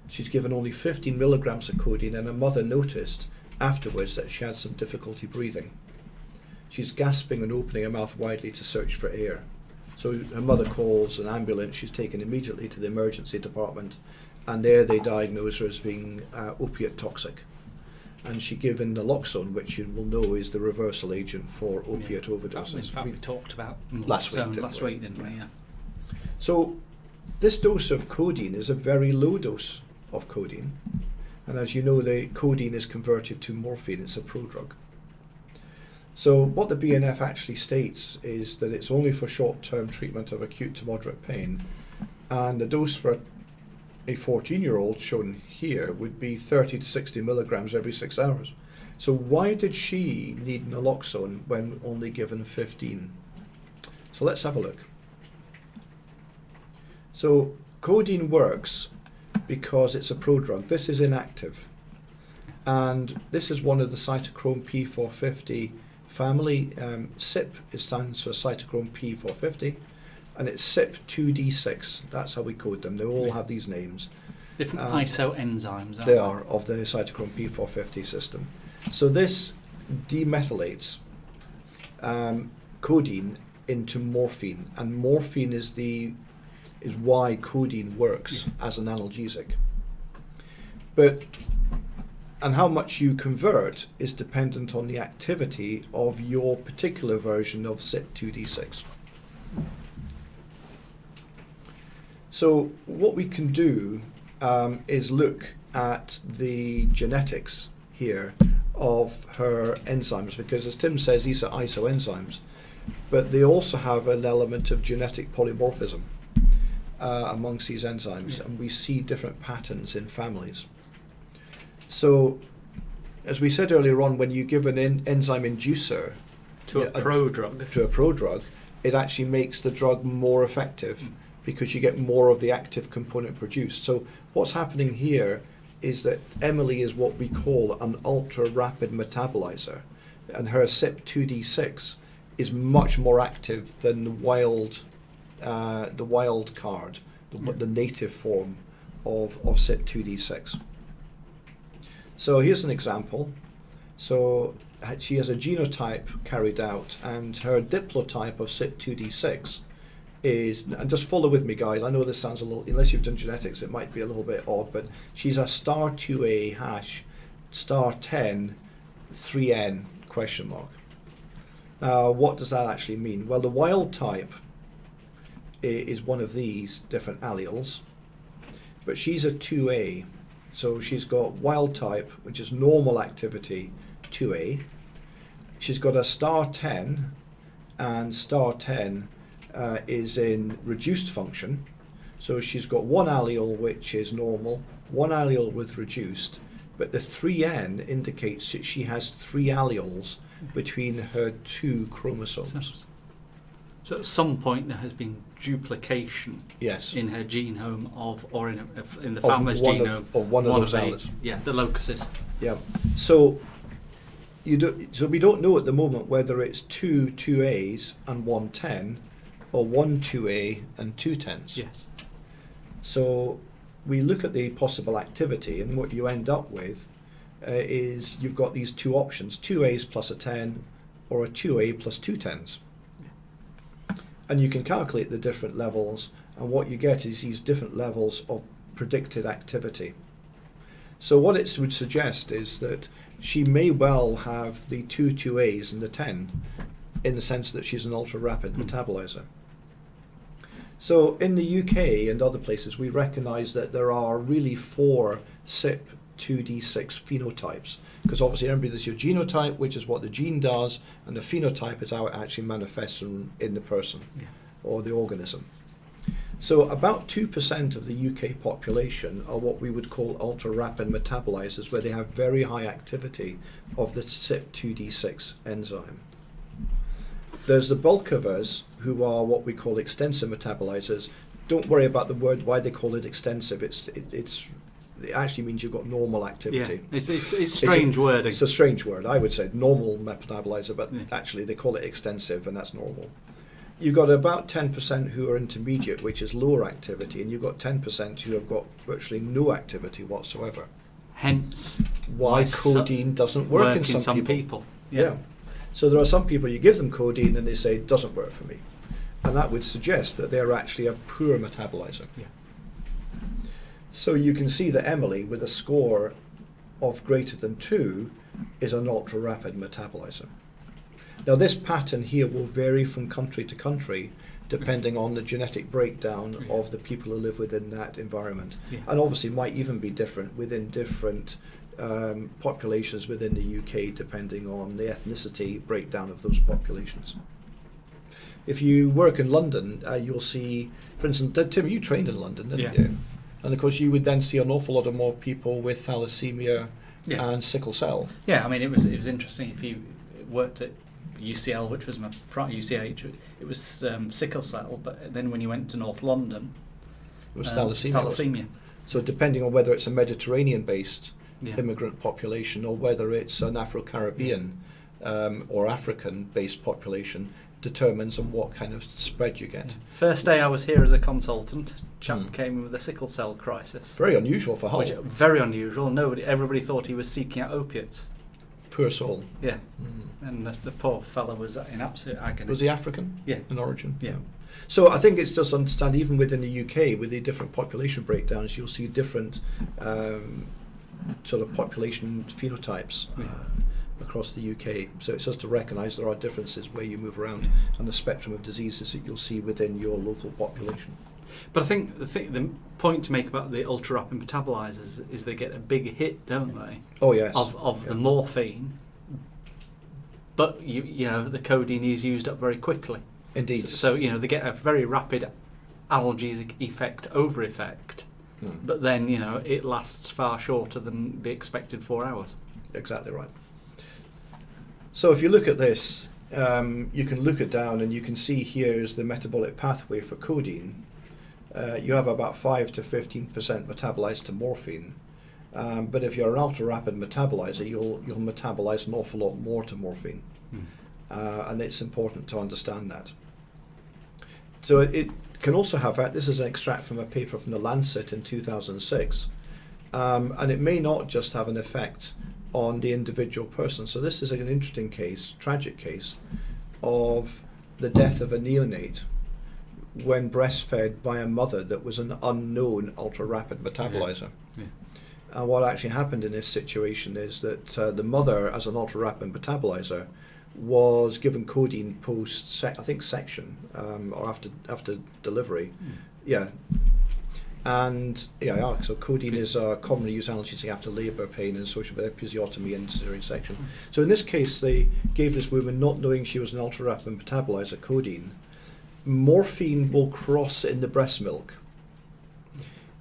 She's given only 15 milligrams of codeine, and her mother noticed afterwards that she had some difficulty breathing. She's gasping and opening her mouth widely to search for air. So her mother calls an ambulance. She's taken immediately to the emergency department, and there they diagnose her as being opiate toxic. And she's given naloxone, which you will know is the reversal agent for opiate overdoses. In fact, we talked about last week, didn't we? Yeah. So this dose of codeine is a very low dose of codeine. And as you know, the codeine is converted to morphine. It's a prodrug. So what the BNF actually states is that it's only for short-term treatment of acute to moderate pain, and the dose for a 14-year-old shown here would be 30 to 60 milligrams every 6 hours. So why did she need naloxone when only given 15? So let's have a look. So codeine works because it's a prodrug. This is inactive, and this is one of the cytochrome P450 family. CYP stands for cytochrome P450, and it's CYP2D6. That's how we code them. They all have these names. Different isoenzymes, aren't They are of the cytochrome P450 system. So this demethylates codeine into morphine, and morphine is why codeine works as an analgesic. And how much you convert is dependent on the activity of your particular version of CYP2D6. So what we can do is look at the genetics here of her enzymes, because as Tim says, these are isoenzymes, but they also have an element of genetic polymorphism amongst these enzymes, and we see different patterns in families. So, as we said earlier on, when you give an enzyme inducer to a prodrug, it actually makes the drug more effective because you get more of the active component produced. So what's happening here is that Emily is what we call an ultra-rapid metabolizer, and her CYP2D6 is much more active than the wild card, the native form of CYP2D6. So here's an example. So she has a genotype carried out, and her diplotype of CYP2D6 is, and just follow with me guys, I know this sounds a little, unless you've done genetics, it might be a little bit odd, but she's a star 2A hash, star 10, 3N question mark. Now what does that actually mean? Well, the wild type is one of these different alleles, but she's a 2A. So she's got wild type, which is normal activity 2A. She's got a star 10, and star 10 is in reduced function. So she's got one allele which is normal, one allele with reduced, but the 3N indicates that she has 3 alleles between her 2 chromosomes. So at some point there has been duplication Yes. in her genome in the family's genome of one of those alleles. Yeah, the locuses. Yeah. So so we don't know at the moment whether it's 2 2As and 1 10, or 1 2A and 2 10s. Yes. So we look at the possible activity, and what you end up with is you've got these two options: 2As plus a 10, or a 2A plus 2 10s. And you can calculate the different levels, and what you get is these different levels of predicted activity. So what it would suggest is that she may well have the 2 2As and the 10, in the sense that she's an ultra-rapid metabolizer. So in the UK and other places, we recognise that there are really 4 CYP2D6 phenotypes, because obviously remember there's your genotype, which is what the gene does, and the phenotype is how it actually manifests in the person or the organism. So about 2% of the UK population are what we would call ultra-rapid metabolizers, where they have very high activity of the CYP2D6 enzyme. There's the bulk of us who are what we call extensive metabolizers. Don't worry about the word, why they call it extensive. It's it actually means you've got normal activity. Yeah, it's strange wording. It's a strange word. I would say normal metabolizer, but Yeah. actually they call it extensive, and that's normal. You've got about 10% who are intermediate, which is lower activity, and you've got 10% who have got virtually no activity whatsoever. Hence Why codeine doesn't work in some people. Yeah. So there are some people, you give them codeine and they say it doesn't work for me. And that would suggest that they're actually a poor metabolizer. Yeah. So you can see that Emily, with a score of greater than 2, is an ultra-rapid metabolizer. Now this pattern here will vary from country to country, depending on the genetic breakdown of the people who live within that environment. Yeah. And obviously might even be different within different populations within the UK, depending on the ethnicity breakdown of those populations. If you work in London, you'll see, for instance, Tim, you trained in London, didn't you? And of course you would then see an awful lot of more people with thalassemia and sickle cell. Yeah, I mean, it was interesting. If you worked at UCL, which was my UCH, it was sickle cell, but then when you went to North London, It was thalassemia. Thalassemia. So depending on whether it's a Mediterranean-based Yeah. immigrant population or whether it's an Afro-Caribbean or African-based population, determines on what kind of spread you get. First day I was here as a consultant, chap came in with a sickle cell crisis. Very unusual for Hull. Which very unusual. Everybody thought he was seeking out opiates. Poor soul. Yeah, and the poor fellow was in absolute agony. Was he African? Yeah. In origin? Yeah. So I think it's just understand, even within the UK, with the different population breakdowns, you'll see different sort of population phenotypes across the UK. So it's just to recognise there are differences where you move around and the spectrum of diseases that you'll see within your local population. But I think the point to make about the ultra-rapid metabolizers is they get a big hit, don't they? Oh yes. Of the morphine, but you know the codeine is used up very quickly. Indeed. So you know they get a very rapid analgesic effect over effect, but then you know it lasts far shorter than the expected 4 hours. Exactly right. So if you look at this, you can look it down and you can see here is the metabolic pathway for codeine. You have about 5 to 15% metabolized to morphine, but if you're an ultra-rapid metabolizer, you'll metabolize an awful lot more to morphine, and it's important to understand that. So it can also have, this is an extract from a paper from the Lancet in 2006, and it may not just have an effect on the individual person. So this is an interesting case, tragic case, of the death of a neonate when breastfed by a mother that was an unknown ultra-rapid metabolizer. Yeah. And what actually happened in this situation is that the mother, as an ultra-rapid metabolizer, was given codeine section or after delivery. Yeah. And so codeine is a commonly used analgesic after labour, pain, and social episiotomy and cesarean section. So in this case, they gave this woman, not knowing she was an ultra-rapid metabolizer, codeine. Morphine will cross in the breast milk,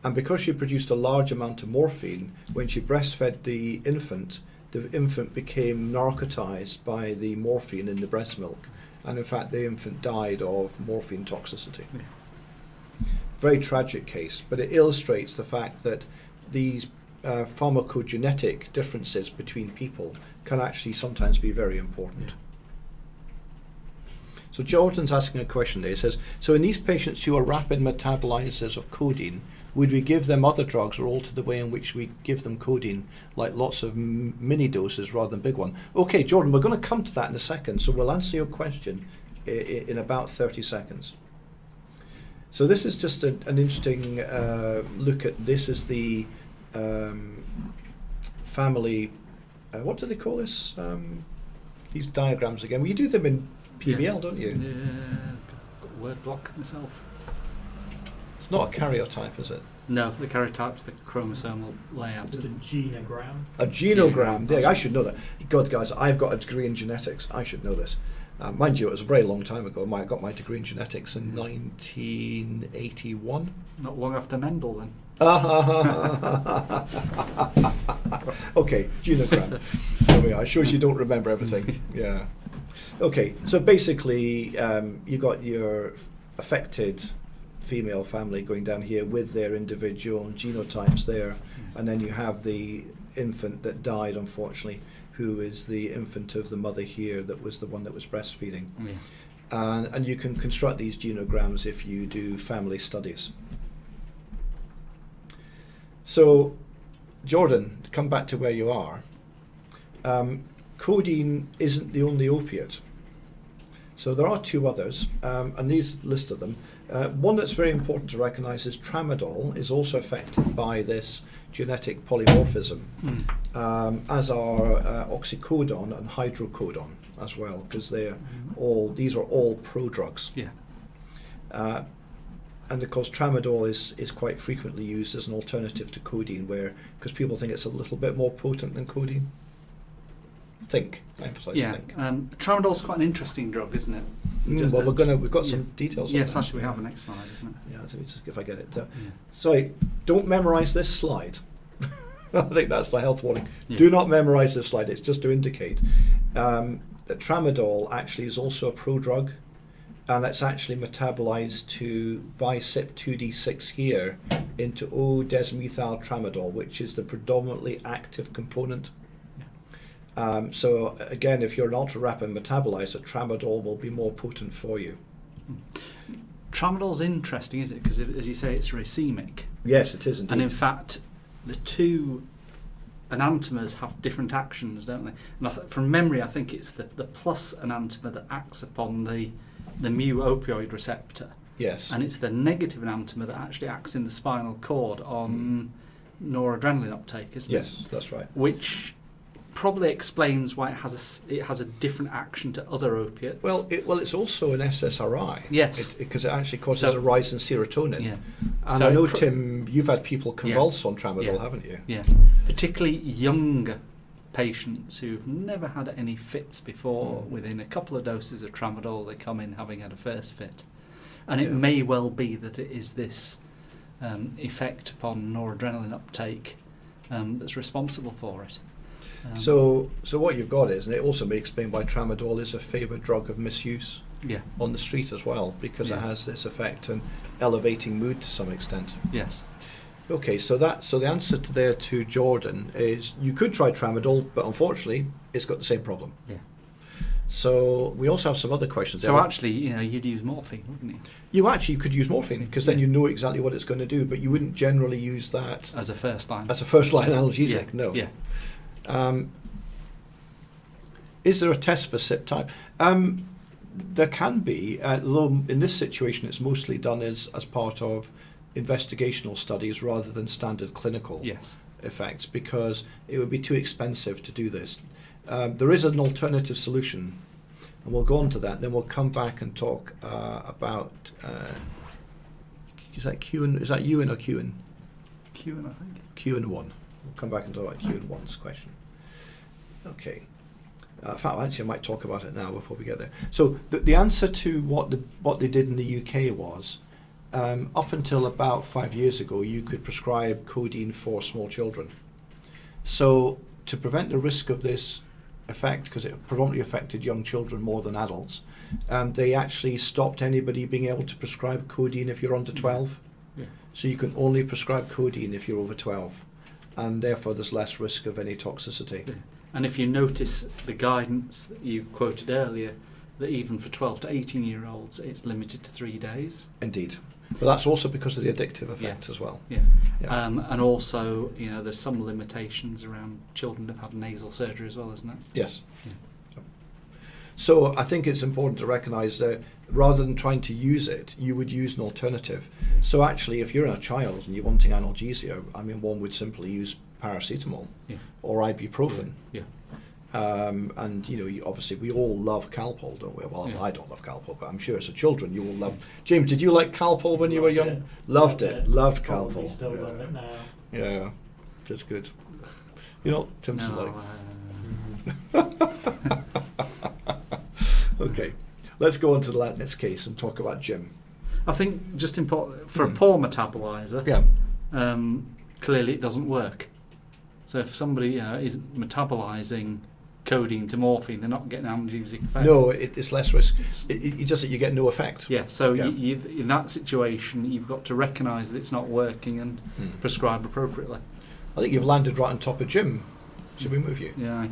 and because she produced a large amount of morphine, when she breastfed the infant became narcotized by the morphine in the breast milk, and in fact the infant died of morphine toxicity. Very tragic case, but it illustrates the fact that these pharmacogenetic differences between people can actually sometimes be very important. So Jordan's asking a question there. He says, so in these patients who are rapid metabolizers of codeine, would we give them other drugs or alter the way in which we give them codeine, like lots of mini doses rather than big one? Okay, Jordan, we're going to come to that in a second, so we'll answer your question in about 30 seconds. So this is just an interesting look at, this is the family, what do they call this? These diagrams again. Well, you do them in PBL, don't you? Yeah, got a word block myself. It's not a karyotype, is it? No, the karyotype's the chromosomal layout. It's a genogram. A genogram. Yeah, I should know that. God, guys, I've got a degree in genetics. I should know this. Mind you, it was a very long time ago. I got my degree in genetics in 1981. Not long after Mendel, then. Okay, genogram. There we are. It shows you don't remember everything. Yeah. Okay, so basically, you got your affected female family going down here with their individual genotypes there, and then you have the infant that died, unfortunately, who is the infant of the mother here that was the one that was breastfeeding. Yeah. And you can construct these genograms if you do family studies. So, Jordan, come back to where you are. Codeine isn't the only opiate. So there are two others, and these listed them. One that's very important to recognise is tramadol is also affected by this genetic polymorphism, as are oxycodone and hydrocodone as well, because these are all prodrugs. Yeah. And of course, tramadol is quite frequently used as an alternative to codeine, because people think it's a little bit more potent than codeine. Think. I emphasise think. Tramadol's quite an interesting drug, isn't it? Well, we've got some details. Yes, on that. actually, we have the next slide, isn't it? Yeah, let me just if I get it. Sorry, don't memorise this slide. I think that's the health warning. Yeah. Do not memorise this slide. It's just to indicate that tramadol actually is also a prodrug, and it's actually metabolised by CYP2D6 here into O-desmethyl tramadol, which is the predominantly active component. So again, if you're an ultra-rapid metabolizer, tramadol will be more potent for you. Tramadol's interesting, isn't it? Because as you say, it's racemic. Yes, it is indeed. And in fact, the two enantiomers have different actions, don't they? And from memory, I think it's the plus enantiomer that acts upon the mu opioid receptor. Yes. And it's the negative enantiomer that actually acts in the spinal cord on noradrenaline uptake, isn't it? Yes, that's right. Which probably explains why it has a different action to other opiates. Well, it's also an SSRI. Yes. Because it actually causes a rise in serotonin. Yeah. And So I know, Tim, you've had people convulse on tramadol, Yeah. haven't you? Yeah. Particularly younger patients who've never had any fits before. Within a couple of doses of tramadol, they come in having had a first fit. And it may well be that it is this effect upon noradrenaline uptake that's responsible for it. So what you've got is, and it also may explain why tramadol is a favoured drug of misuse on the street as well, because it has this effect and elevating mood to some extent. Yes. Okay, so the answer to Jordan is you could try tramadol, but unfortunately it's got the same problem. Yeah. So we also have some other questions. So actually, you'd use morphine, wouldn't you? You actually could use morphine, because then you know exactly what it's going to do, but you wouldn't generally use that As a first line. as a first line analgesic. Yeah. No. Yeah. Is there a test for CYP type? There can be, although in this situation it's mostly done as part of investigational studies rather than standard clinical effects, because it would be too expensive to do this. There is an alternative solution, and we'll go on to that, and then we'll come back and talk about is that Ewan or Ewan? Ewan, I think. Ewan 1. We'll come back and talk about Ewan 1's question. Okay. In fact, actually, I might talk about it now before we get there. So the answer to what they did in the UK was, up until about 5 years ago, you could prescribe codeine for small children. So to prevent the risk of this effect, because it predominantly affected young children more than adults, they actually stopped anybody being able to prescribe codeine if you're under 12. Yeah. So you can only prescribe codeine if you're over 12, and therefore there's less risk of any toxicity. Yeah. And if you notice the guidance that you've quoted earlier, that even for 12 to 18-year-olds, it's limited to 3 days. Indeed. But that's also because of the addictive effect as well. Yeah. And also, there's some limitations around children that have had nasal surgery as well, isn't it? Yes. Yeah. So I think it's important to recognise that rather than trying to use it, you would use an alternative. So actually, if you're a child and you're wanting analgesia, one would simply use paracetamol or ibuprofen. Yeah. And obviously we all love Calpol, don't we? Well, I don't love Calpol, but I'm sure as a children you will love. James, did you like Calpol when you were young? Loved it. Loved Probably Calpol. still love it now. Yeah, that's good. Tim's like. Okay, let's go on to the Latnitz case and talk about Jim. I think just important for a poor metabolizer. Clearly it doesn't work. So if somebody is metabolizing codeine to morphine, they're not getting analgesic effect. No, it's less risk. Just that you get no effect. Yeah, so Yeah. You've, in that situation, you've got to recognise that it's not working and prescribe appropriately. I think you've landed right on top of Jim. Should we move you? Yeah,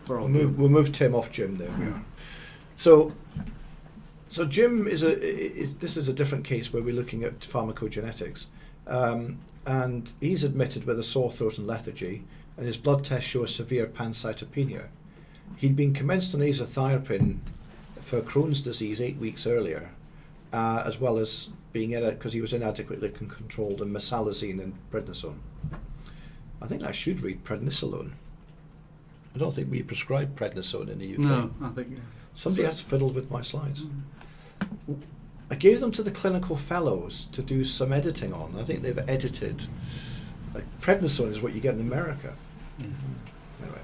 we're all We'll move Tim off Jim. There we are. So Jim is this is a different case where we're looking at pharmacogenetics, and he's admitted with a sore throat and lethargy, and his blood tests show a severe pancytopenia. He'd been commenced on azathioprine for Crohn's disease 8 weeks earlier, as well as being in it because he was inadequately controlled on mesalazine and prednisone. I think I should read prednisolone. I don't think we prescribe prednisone in the UK. No, I think Somebody has fiddled with my slides. I gave them to the clinical fellows to do some editing on. I think they've edited. Like prednisone is what you get in America. Anyway,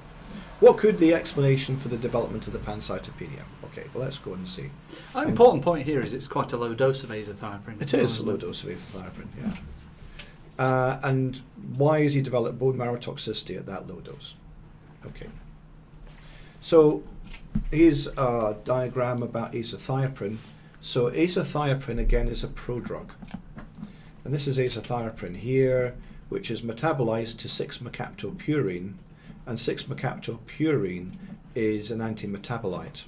what could the explanation for the development of the pancytopenia? Okay, well let's go and see. An important point here is it's quite a low dose of azathioprine. It is a low dose of azathioprine, yeah. And why has he developed bone marrow toxicity at that low dose? Okay. So here's a diagram about azathioprine. So azathioprine again is a prodrug. And this is azathioprine here, which is metabolized to 6-mercaptopurine, and 6-mercaptopurine is an antimetabolite.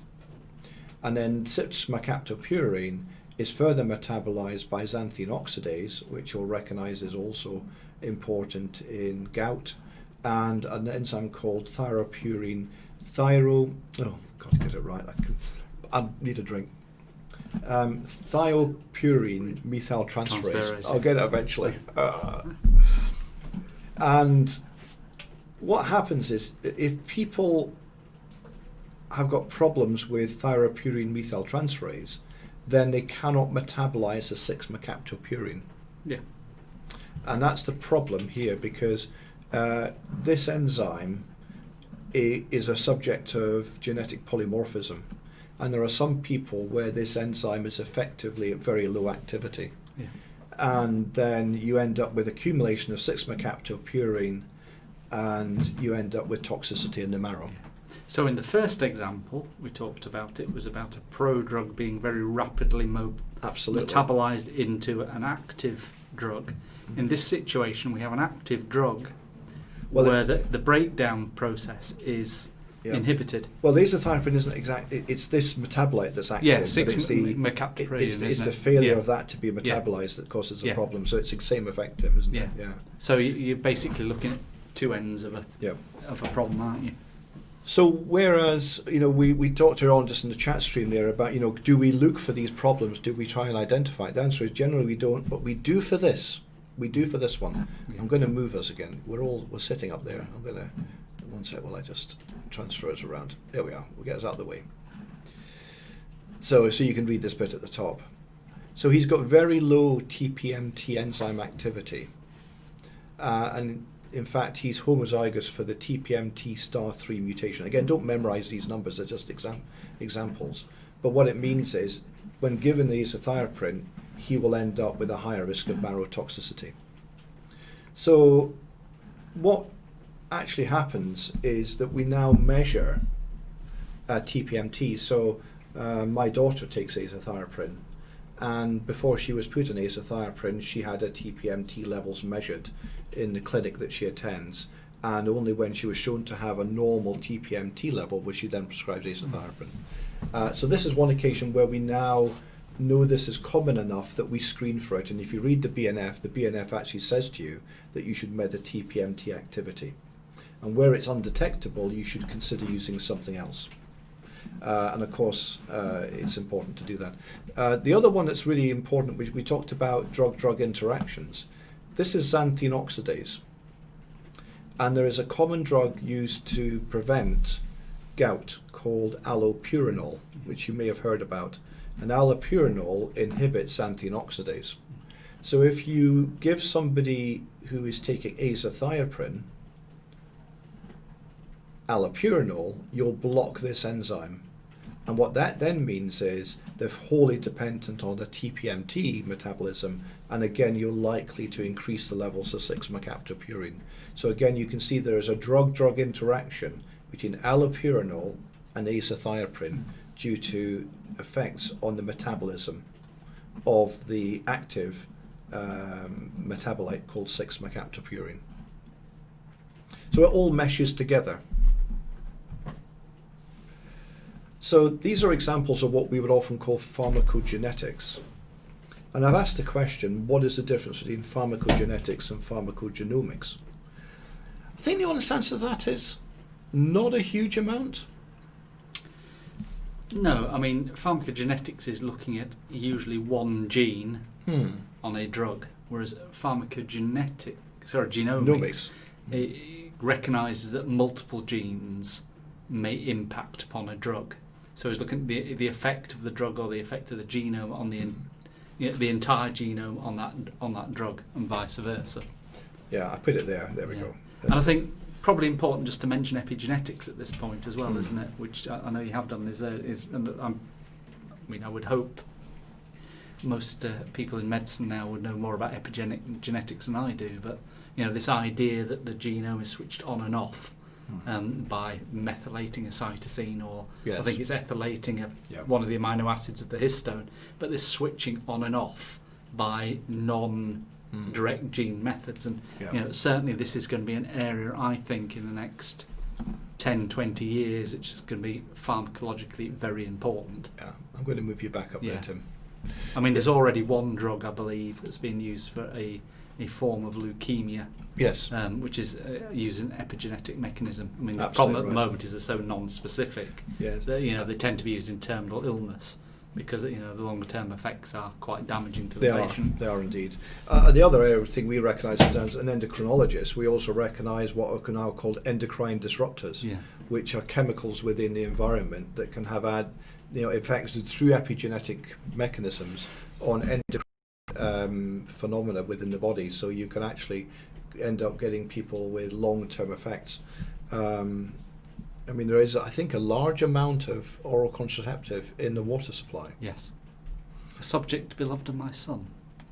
And then 6-mercaptopurine is further metabolized by xanthine oxidase, which you'll recognize is also important in gout, and an enzyme called thyropurine oh God, get it right. I need a drink. Thiopurine methyltransferase. I'll get it eventually. And what happens is, if people have got problems with thyropurine methyltransferase, then they cannot metabolize the 6-mercaptopurine. Yeah. And that's the problem here, because this enzyme is a subject of genetic polymorphism. And there are some people where this enzyme is effectively at very low activity. Yeah. And then you end up with accumulation of 6-mercaptopurine, and you end up with toxicity in the marrow. So in the first example we talked about, it was about a prodrug being very rapidly Absolutely. metabolized into an active drug. In this situation we have an active drug where the breakdown process is inhibited. Well, the azathioprine isn't exactly. It's this metabolite that's active. Yeah, but it's the mercaptopurine. it's the failure of that to be metabolized that causes the problem. So it's the same effective, isn't it? Yeah. So you're basically looking at two ends of a problem, aren't you? So whereas we talked earlier on just in the chat stream there about do we look for these problems? Do we try and identify it? The answer is generally we don't, but we do for this. We do for this one. Yeah. I'm going to move us again. We're sitting up there. I'm going to one sec while I just transfer us around. There we are. We'll get us out of the way. So you can read this bit at the top. So he's got very low TPMT enzyme activity, and in fact he's homozygous for the TPMT star 3 mutation. Again, don't memorize these numbers; they're just examples. But what it means is, when given the azathioprine, he will end up with a higher risk of marrow toxicity. So what actually happens is that we now measure TPMT. So my daughter takes azathioprine, and before she was put on azathioprine, she had her TPMT levels measured in the clinic that she attends, and only when she was shown to have a normal TPMT level was she then prescribed azathioprine. So this is one occasion where we now know this is common enough that we screen for it, and if you read the BNF actually says to you that you should measure TPMT activity. And where it's undetectable, you should consider using something else. And of course, it's important to do that. The other one that's really important, we talked about drug-drug interactions. This is xanthine oxidase. And there is a common drug used to prevent gout called allopurinol, which you may have heard about. And allopurinol inhibits xanthine oxidase. So if you give somebody who is taking azathioprine allopurinol, you'll block this enzyme. And what that then means is they're wholly dependent on the TPMT metabolism, and again you're likely to increase the levels of 6-mercaptopurine. So again you can see there is a drug-drug interaction between allopurinol and azathioprine due to effects on the metabolism of the active metabolite called 6-mercaptopurine. So it all meshes together. So these are examples of what we would often call pharmacogenetics. And I've asked the question, what is the difference between pharmacogenetics and pharmacogenomics? I think the honest answer to that is not a huge amount. No, I mean, pharmacogenetics is looking at usually one gene on a drug, whereas genomics, it recognises that multiple genes may impact upon a drug. So it's looking at the effect of the drug or the effect of the genome on the entire genome on that drug, and vice versa. Yeah, I put it there. There we go. And I think probably important just to mention epigenetics at this point as well, isn't it? Which I know you have done. I would hope most people in medicine now would know more about epigenetics than I do. But this idea that the genome is switched on and off by methylating a cytosine, or yes. I think it's ethylating one of the amino acids of the histone. But this switching on and off by direct gene methods, and certainly this is going to be an area, I think, in the next 10-20 years which is going to be pharmacologically very important. Yeah, I'm going to move you back up there, Tim. I mean, there's already one drug, I believe, that's being used for a form of leukemia, yes, which is using an epigenetic mechanism. I mean, the Absolutely problem at the right. moment is they're so non-specific yes. that they tend to be used in terminal illness, because the longer term effects are quite damaging to the patient. They are indeed. The other thing we recognise as an endocrinologist, we also recognise what are now called endocrine disruptors, which are chemicals within the environment that can have effects through epigenetic mechanisms on endocrine phenomena within the body. So you can actually end up getting people with long-term effects. I mean, there is, I think, a large amount of oral contraceptive in the water supply. Yes. A subject beloved of my son.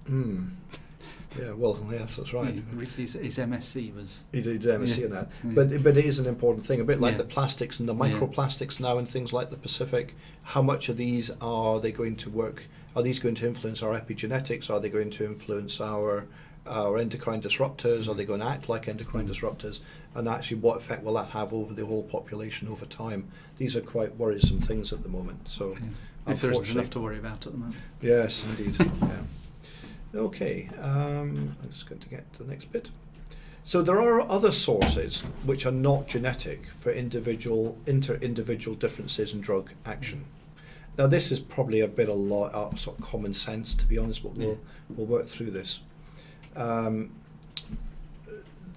Yeah, well, yes, that's right. His MSc was... He did MSc in that. But it is an important thing, a bit like the plastics and the microplastics now and things like the Pacific. How much of these are they going to work? Are these going to influence our epigenetics? Are they going to influence our endocrine disruptors? Are they going to act like endocrine disruptors? And actually, what effect will that have over the whole population over time? These are quite worrisome things at the moment. So, if there isn't enough to worry about at the moment. Yes, indeed. Okay, I'm just going to get to the next bit. So there are other sources which are not genetic for inter-individual differences in drug action. Now, this is probably a bit sort of common sense, to be honest, but we'll work through this.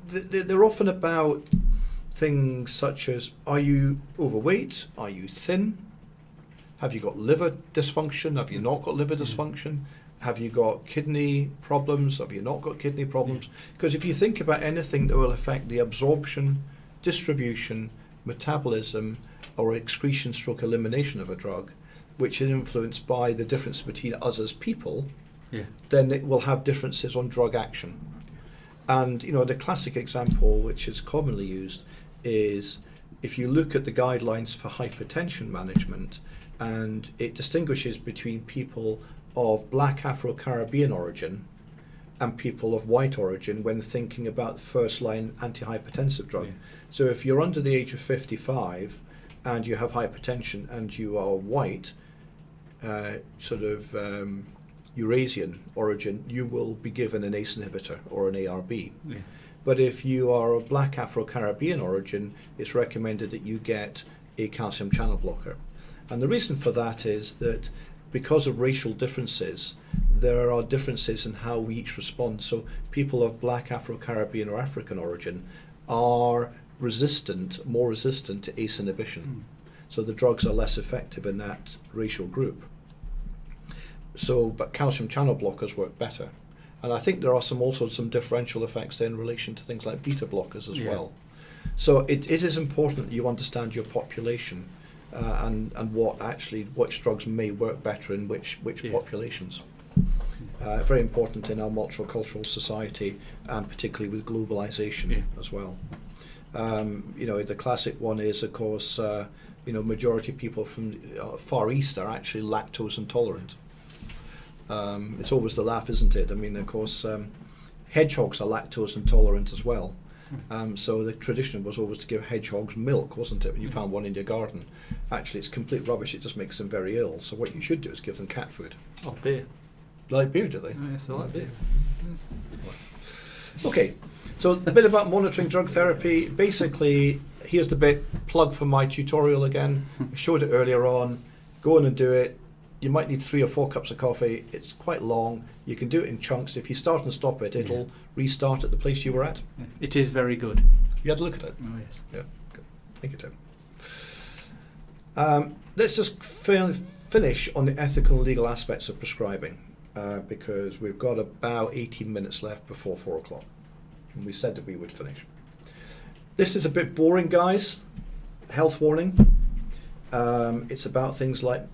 They're often about things such as, are you overweight? Are you thin? Have you got liver dysfunction? Have you not got liver dysfunction? Have you got kidney problems? Have you not got kidney problems? Because if you think about anything that will affect the absorption, distribution, metabolism, or excretion stroke elimination of a drug, which is influenced by the difference between us as people, then it will have differences on drug action. And the classic example, which is commonly used, is if you look at the guidelines for hypertension management, and it distinguishes between people of black Afro-Caribbean origin and people of white origin when thinking about first-line antihypertensive drug. So if you're under the age of 55 and you have hypertension and you are white, Eurasian origin, you will be given an ACE inhibitor or an ARB. But if you are of black Afro-Caribbean origin, it's recommended that you get a calcium channel blocker. And the reason for that is that because of racial differences, there are differences in how we each respond. So people of black Afro-Caribbean or African origin are more resistant to ACE inhibition. So the drugs are less effective in that racial group. But calcium channel blockers work better. And I think there are also some differential effects in relation to things like beta blockers as well. So it is important that you understand your population and which drugs may work better in which populations. Very important in our multicultural society, and particularly with globalization as well. The classic one is, of course, majority of people from Far East are actually lactose intolerant. It's always the laugh, isn't it? I mean, of course, hedgehogs are lactose intolerant as well. So the tradition was always to give hedgehogs milk, wasn't it, when you found one in your garden? Actually, it's complete rubbish. It just makes them very ill. So what you should do is give them cat food. Oh, beer. They like beer, do they? Oh, yes, I like beer. Okay, so a bit about monitoring drug therapy. Basically, here's the bit, plug for my tutorial again. I showed it earlier on. Go in and do it. You might need 3 or 4 cups of coffee. It's quite long. You can do it in chunks. If you start and stop it, it'll restart at the place you were at. Yeah. It is very good. You had to look at it. Oh, yes. Yeah, good. Thank you, Tim. Let's just finish on the ethical and legal aspects of prescribing, because we've got about 18 minutes left before 4 o'clock. And we said that we would finish. This is a bit boring, guys. Health warning. It's about things like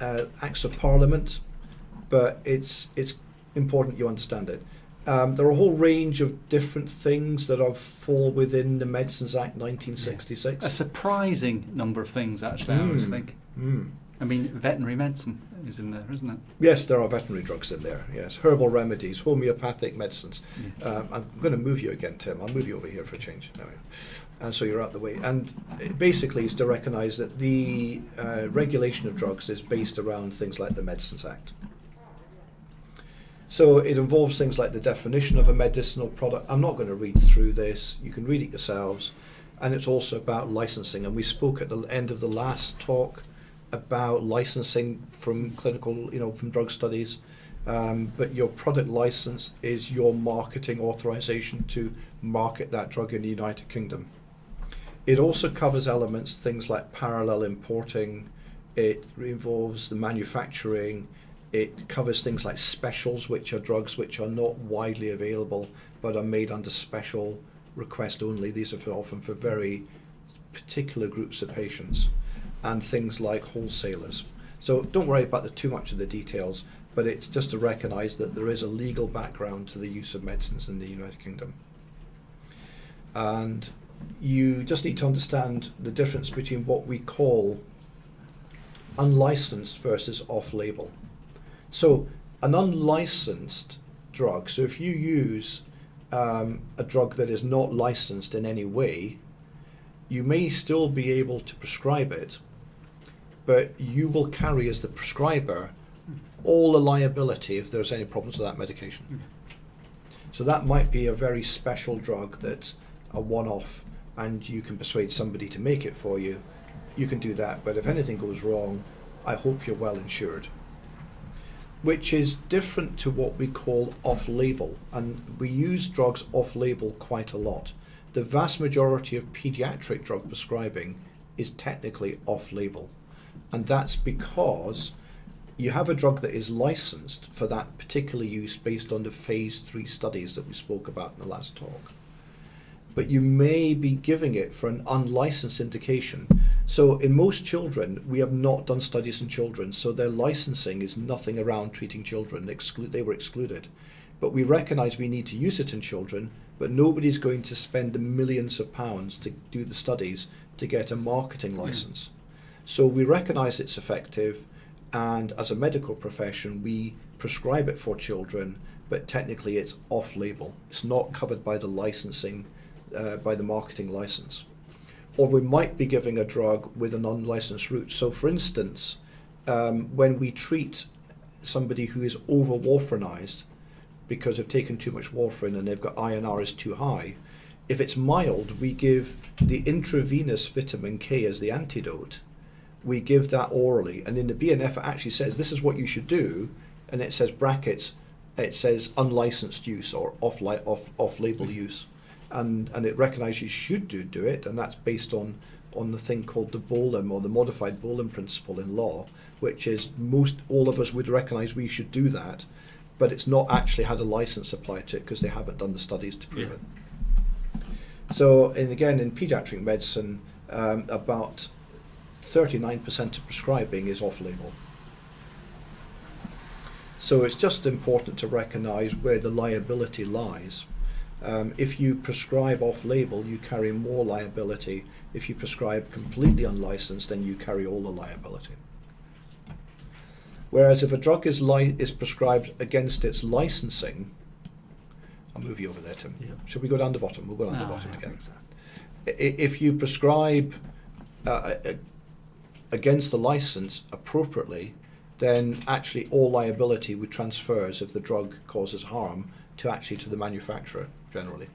Acts of Parliament, but it's important you understand it. There are a whole range of different things that fall within the Medicines Act 1966. A surprising number of things, actually, I always think. I mean, veterinary medicine is in there, isn't it? Yes, there are veterinary drugs in there, yes. Herbal remedies, homeopathic medicines. Yeah. I'm going to move you again, Tim. I'll move you over here for a change. There we go. And so you're out the way. And it basically is to recognise that the regulation of drugs is based around things like the Medicines Act. So it involves things like the definition of a medicinal product. I'm not going to read through this. You can read it yourselves. And it's also about licensing. And we spoke at the end of the last talk about licensing from clinical, from drug studies. But your product license is your marketing authorization to market that drug in the United Kingdom. It also covers elements, things like parallel importing. It involves the manufacturing. It covers things like specials, which are drugs which are not widely available but are made under special request only. These are often for very particular groups of patients, and things like wholesalers. So don't worry about too much of the details, but it's just to recognise that there is a legal background to the use of medicines in the United Kingdom. And you just need to understand the difference between what we call unlicensed versus off-label. So an unlicensed drug, so if you use a drug that is not licensed in any way, you may still be able to prescribe it, but you will carry as the prescriber all the liability if there's any problems with that medication. So that might be a very special drug that's a one-off, and you can persuade somebody to make it for you. You can do that, but if anything goes wrong, I hope you're well insured. Which is different to what we call off-label, and we use drugs off-label quite a lot. The vast majority of pediatric drug prescribing is technically off-label, and that's because you have a drug that is licensed for that particular use based on the phase 3 studies that we spoke about in the last talk. But you may be giving it for an unlicensed indication. So in most children, we have not done studies in children, so their licensing is nothing around treating children. They were excluded. But we recognise we need to use it in children, but nobody's going to spend the millions of pounds to do the studies to get a marketing license. So we recognise it's effective, and as a medical profession, we prescribe it for children, but technically it's off-label. It's not covered by the licensing, by the marketing license. Or we might be giving a drug with an unlicensed route. So for instance, when we treat somebody who is over-warfarinized because they've taken too much warfarin and they've got INR is too high, if it's mild, we give the intravenous vitamin K as the antidote. We give that orally, and in the BNF it actually says this is what you should do, and it says brackets, it says unlicensed use or off-label use. And it recognises you should do it, and that's based on the thing called the Bolam, or the modified Bolam principle in law, which is all of us would recognise we should do that, but it's not actually had a licence applied to it because they haven't done the studies to prove it. So, and again, in paediatric medicine, about 39% of prescribing is off-label. So it's just important to recognise where the liability lies. If you prescribe off-label, you carry more liability. If you prescribe completely unlicensed, then you carry all the liability. Whereas if a drug is prescribed against its licensing, I'll move you over there, Tim. Yeah. Should we go down the bottom? We'll go down the bottom I again. think so. If you prescribe against the license appropriately, then actually all liability would transfers if the drug causes harm to the manufacturer generally.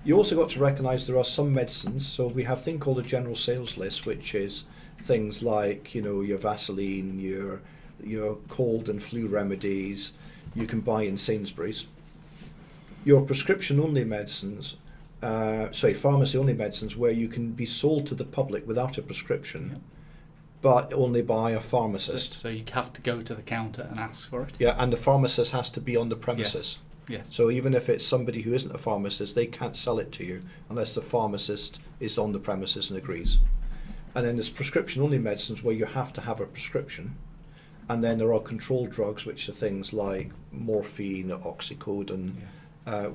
You also got to recognise there are some medicines. So we have a thing called a general sales list, which is things like your Vaseline, your cold and flu remedies you can buy in Sainsbury's. Your prescription-only medicines, pharmacy-only medicines, where you can be sold to the public without a prescription, Yep. but only by a pharmacist. So you have to go to the counter and ask for it. Yeah, and the pharmacist has to be on the premises. Yes. So even if it's somebody who isn't a pharmacist, they can't sell it to you unless the pharmacist is on the premises and agrees. And then there's prescription-only medicines where you have to have a prescription. And then there are controlled drugs, which are things like morphine, oxycodone,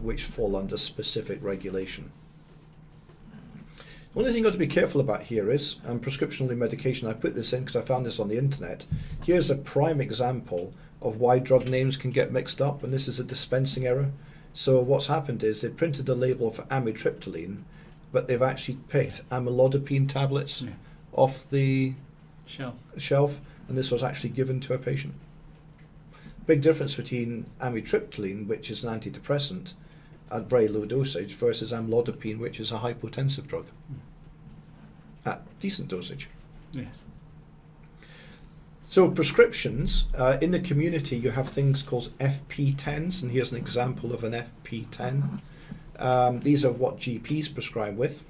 which fall under specific regulation. The only thing you've got to be careful about here is prescription-only medication. I put this in because I found this on the internet. Here's a prime example of why drug names can get mixed up, and this is a dispensing error. So what's happened is they printed the label for amitriptyline, but they've actually picked amlodipine tablets off the shelf, and this was actually given to a patient. Big difference between amitriptyline, which is an antidepressant at very low dosage, versus amlodipine, which is a hypotensive drug at decent dosage. Yes. So prescriptions, in the community you have things called FP10s, and here's an example of an FP10. These are what GPs prescribe with.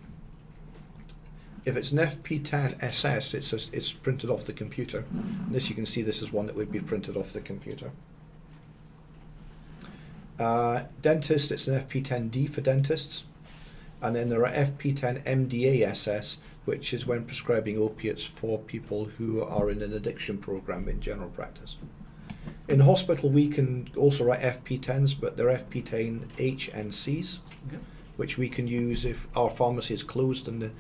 If it's an FP10 SS, it's printed off the computer. And this, you can see, this is one that would be printed off the computer. Dentists, it's an FP10D for dentists. And then there are FP10 MDA SS, which is when prescribing opiates for people who are in an addiction program in general practice. In hospital, we can also write FP10s, but they're FP10 HNCs, which we can use if our pharmacy is closed and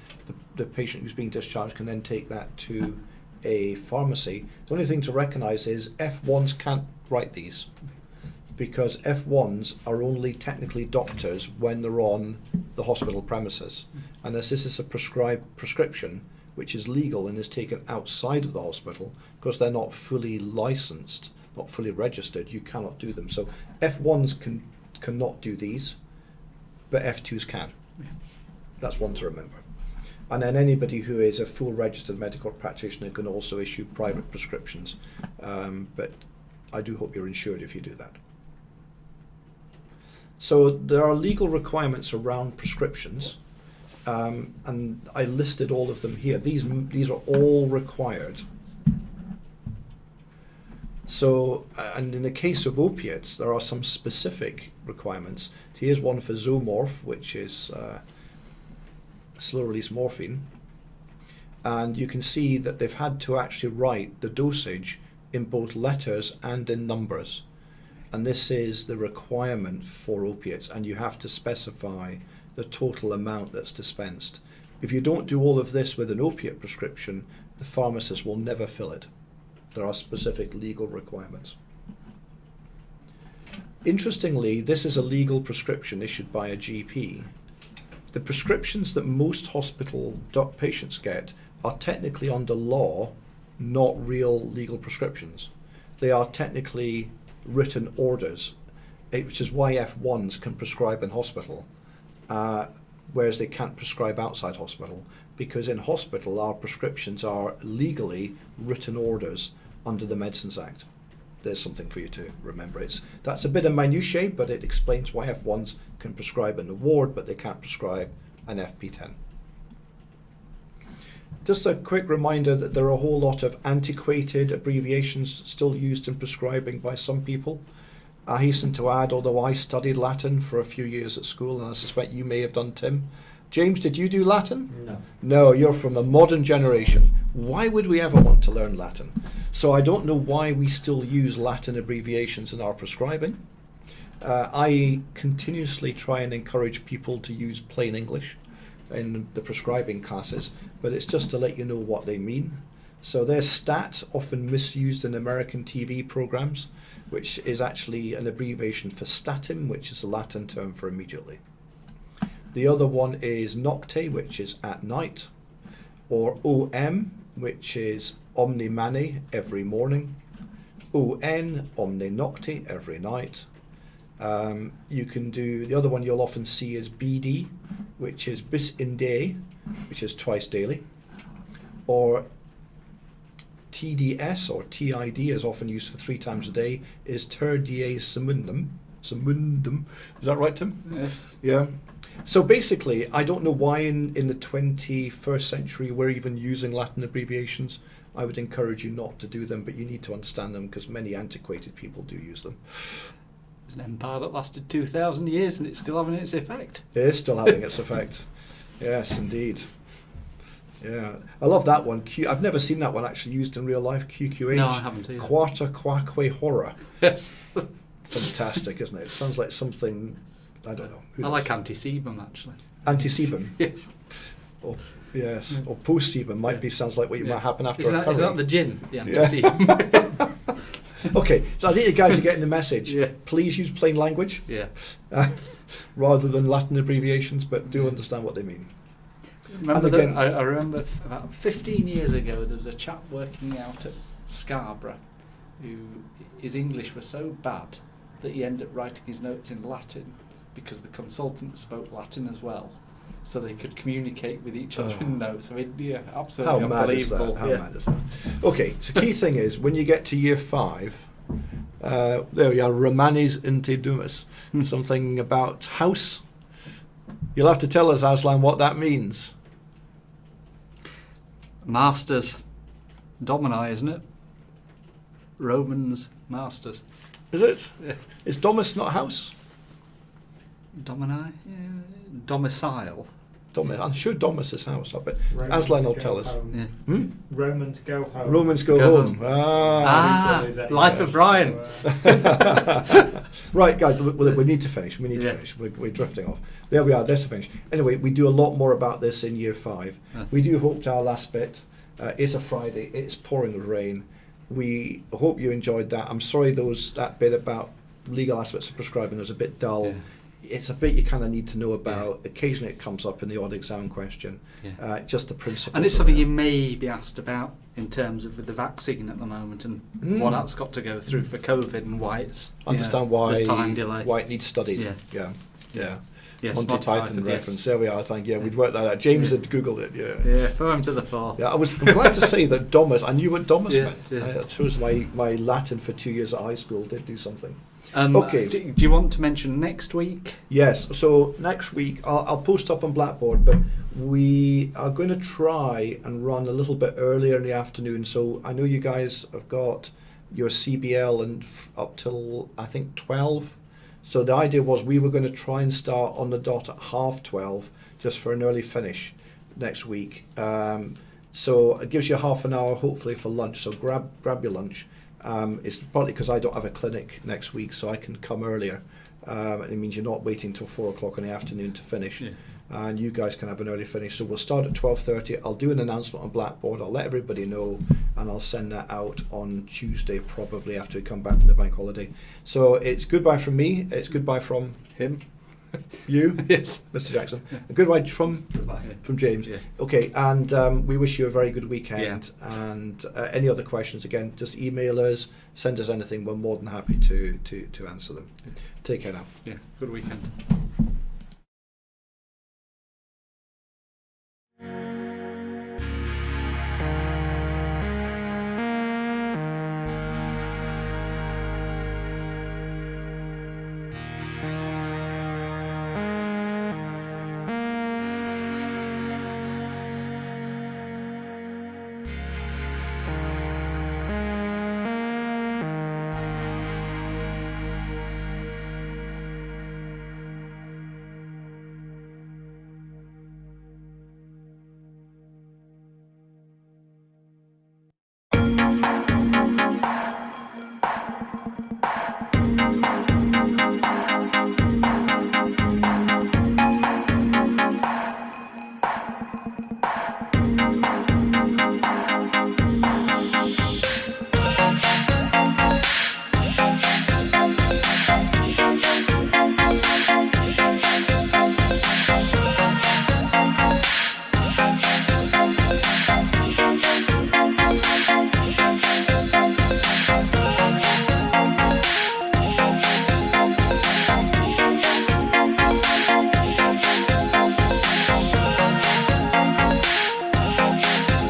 the patient who's being discharged can then take that to a pharmacy. The only thing to recognise is F1s can't write these, because F1s are only technically doctors when they're on the hospital premises. And as this is a prescribed prescription, which is legal and is taken outside of the hospital, because they're not fully licensed, not fully registered, you cannot do them. So F1s cannot do these, but F2s can. That's one to remember. And then anybody who is a full registered medical practitioner can also issue private prescriptions. But I do hope you're insured if you do that. So there are legal requirements around prescriptions, and I listed all of them here. These are all required. So, and in the case of opiates, there are some specific requirements. Here's one for Zomorph, which is slow-release morphine. And you can see that they've had to actually write the dosage in both letters and in numbers. And this is the requirement for opiates, and you have to specify the total amount that's dispensed. If you don't do all of this with an opiate prescription, the pharmacist will never fill it. There are specific legal requirements. Interestingly, this is a legal prescription issued by a GP. The prescriptions that most hospital patients get are technically under law, not real legal prescriptions. They are technically written orders, which is why F1s can prescribe in hospital, whereas they can't prescribe outside hospital, because in hospital our prescriptions are legally written orders under the Medicines Act. There's something for you to remember. That's a bit of minutiae, but it explains why F1s can prescribe in the ward, but they can't prescribe an FP10. Just a quick reminder that there are a whole lot of antiquated abbreviations still used in prescribing by some people. I hasten to add, although I studied Latin for a few years at school, and I suspect you may have done, Tim. James, did you do Latin? No. No, you're from the modern generation. Why would we ever want to learn Latin? So I don't know why we still use Latin abbreviations in our prescribing. I continuously try and encourage people to use plain English in the prescribing classes, but it's just to let you know what they mean. So there's stat, often misused in American TV programs, which is actually an abbreviation for statim, which is the Latin term for immediately. The other one is nocte, which is at night, or OM, which is omni mane, every morning, ON, omne nocte, every night. You can do, the other one you'll often see is BD, which is bis in day, which is twice daily, or TDS, or TID, is often used for 3 times a day, is ter die semundum. Semundum. Is that right, Tim? Yes. Yeah. So basically, I don't know why in the 21st century we're even using Latin abbreviations. I would encourage you not to do them, but you need to understand them because many antiquated people do use them. It's an empire that lasted 2,000 years and it's still having its effect. It is still having its effect. Yes, indeed. Yeah, I love that one. I've never seen that one actually used in real life. QQH. No, I haven't either. Quarter quaque horror. Yes. Fantastic, isn't it? It sounds like something, I don't know. Who I knows? like anti-sebum, actually. Anti-sebum. Yes. Or, yes. Or post-sebum might be, sounds like what might happen after Is a curry. is that the gin? The anti-sebum. Okay, so I think you guys are getting the message. Yeah. Please use plain language Yeah. rather than Latin abbreviations, but do understand what they mean. Remember And again- I remember about 15 years ago there was a chap working out at Scarborough who his English was so bad that he ended up writing his notes in Latin because the consultant spoke Latin as well, so they could communicate with each other in notes. I mean, yeah, How absolutely mad is unbelievable. that? How yeah. mad is that? Okay, so key thing is when you get to year 5, there we are, Romanes inte dumus, something about house. You'll have to tell us, Aslan, what that means. Masters, Domini, isn't it? Romans, masters. Is it? Yeah. Is domus not house? Domini, yeah. Domicile. I'm sure domus is house. I bet Romans Aslan will go tell us. home. Yeah. Hmm? Romans go home. Romans go Go home. home. Ah. Life of Brian. Right, guys, we need to finish. We need to Yeah. finish. We're drifting off. There we are. That's the finish. Anyway, we do a lot more about this in year 5. Yeah. We do hope to our last bit. It's a Friday. It's pouring with rain. We hope you enjoyed that. I'm sorry that bit about legal aspects of prescribing was a bit dull. Yeah. It's a bit you kind of need to know about. Occasionally it comes up in the odd exam question. Yeah. Just the principle. And it's something you may be asked about in terms of with the vaccine at the moment and what that's got to go through for COVID and why it's Understand there's time delay. why it needs studied. Yeah. Yeah. Yes, Monty Python reference. yes. There we are. I think. Yeah, we'd worked that out. James Yeah. had Googled it. Yeah. Yeah, throw him to the floor. Yeah, I'm glad to say that domus. I knew what domus Yeah, meant. yeah. It shows my Latin for 2 years at high school did do something. Okay. Okay. Do you want to mention next week? Yes. So next week I'll post up on Blackboard, but we are going to try and run a little bit earlier in the afternoon. So I know you guys have got your CBL and up till I think 12. So the idea was we were going to try and start on the dot at 12:30, just for an early finish next week. So it gives you half an hour, hopefully, for lunch. So grab your lunch. It's partly because I don't have a clinic next week, so I can come earlier. And it means you're not waiting till 4 o'clock in the afternoon to finish. Yeah. And you guys can have an early finish. So we'll start at 12:30. I'll do an announcement on Blackboard. I'll let everybody know, and I'll send that out on Tuesday, probably after we come back from the bank holiday. So it's goodbye from me. It's goodbye from Him? you, Yes. Mr. Jackson. And goodbye from Goodbye. James. Yeah. Okay, and we wish you a very good weekend. And any other questions, again, just email us, send us anything. We're more than happy to answer them. Take care now. Yeah. Good weekend.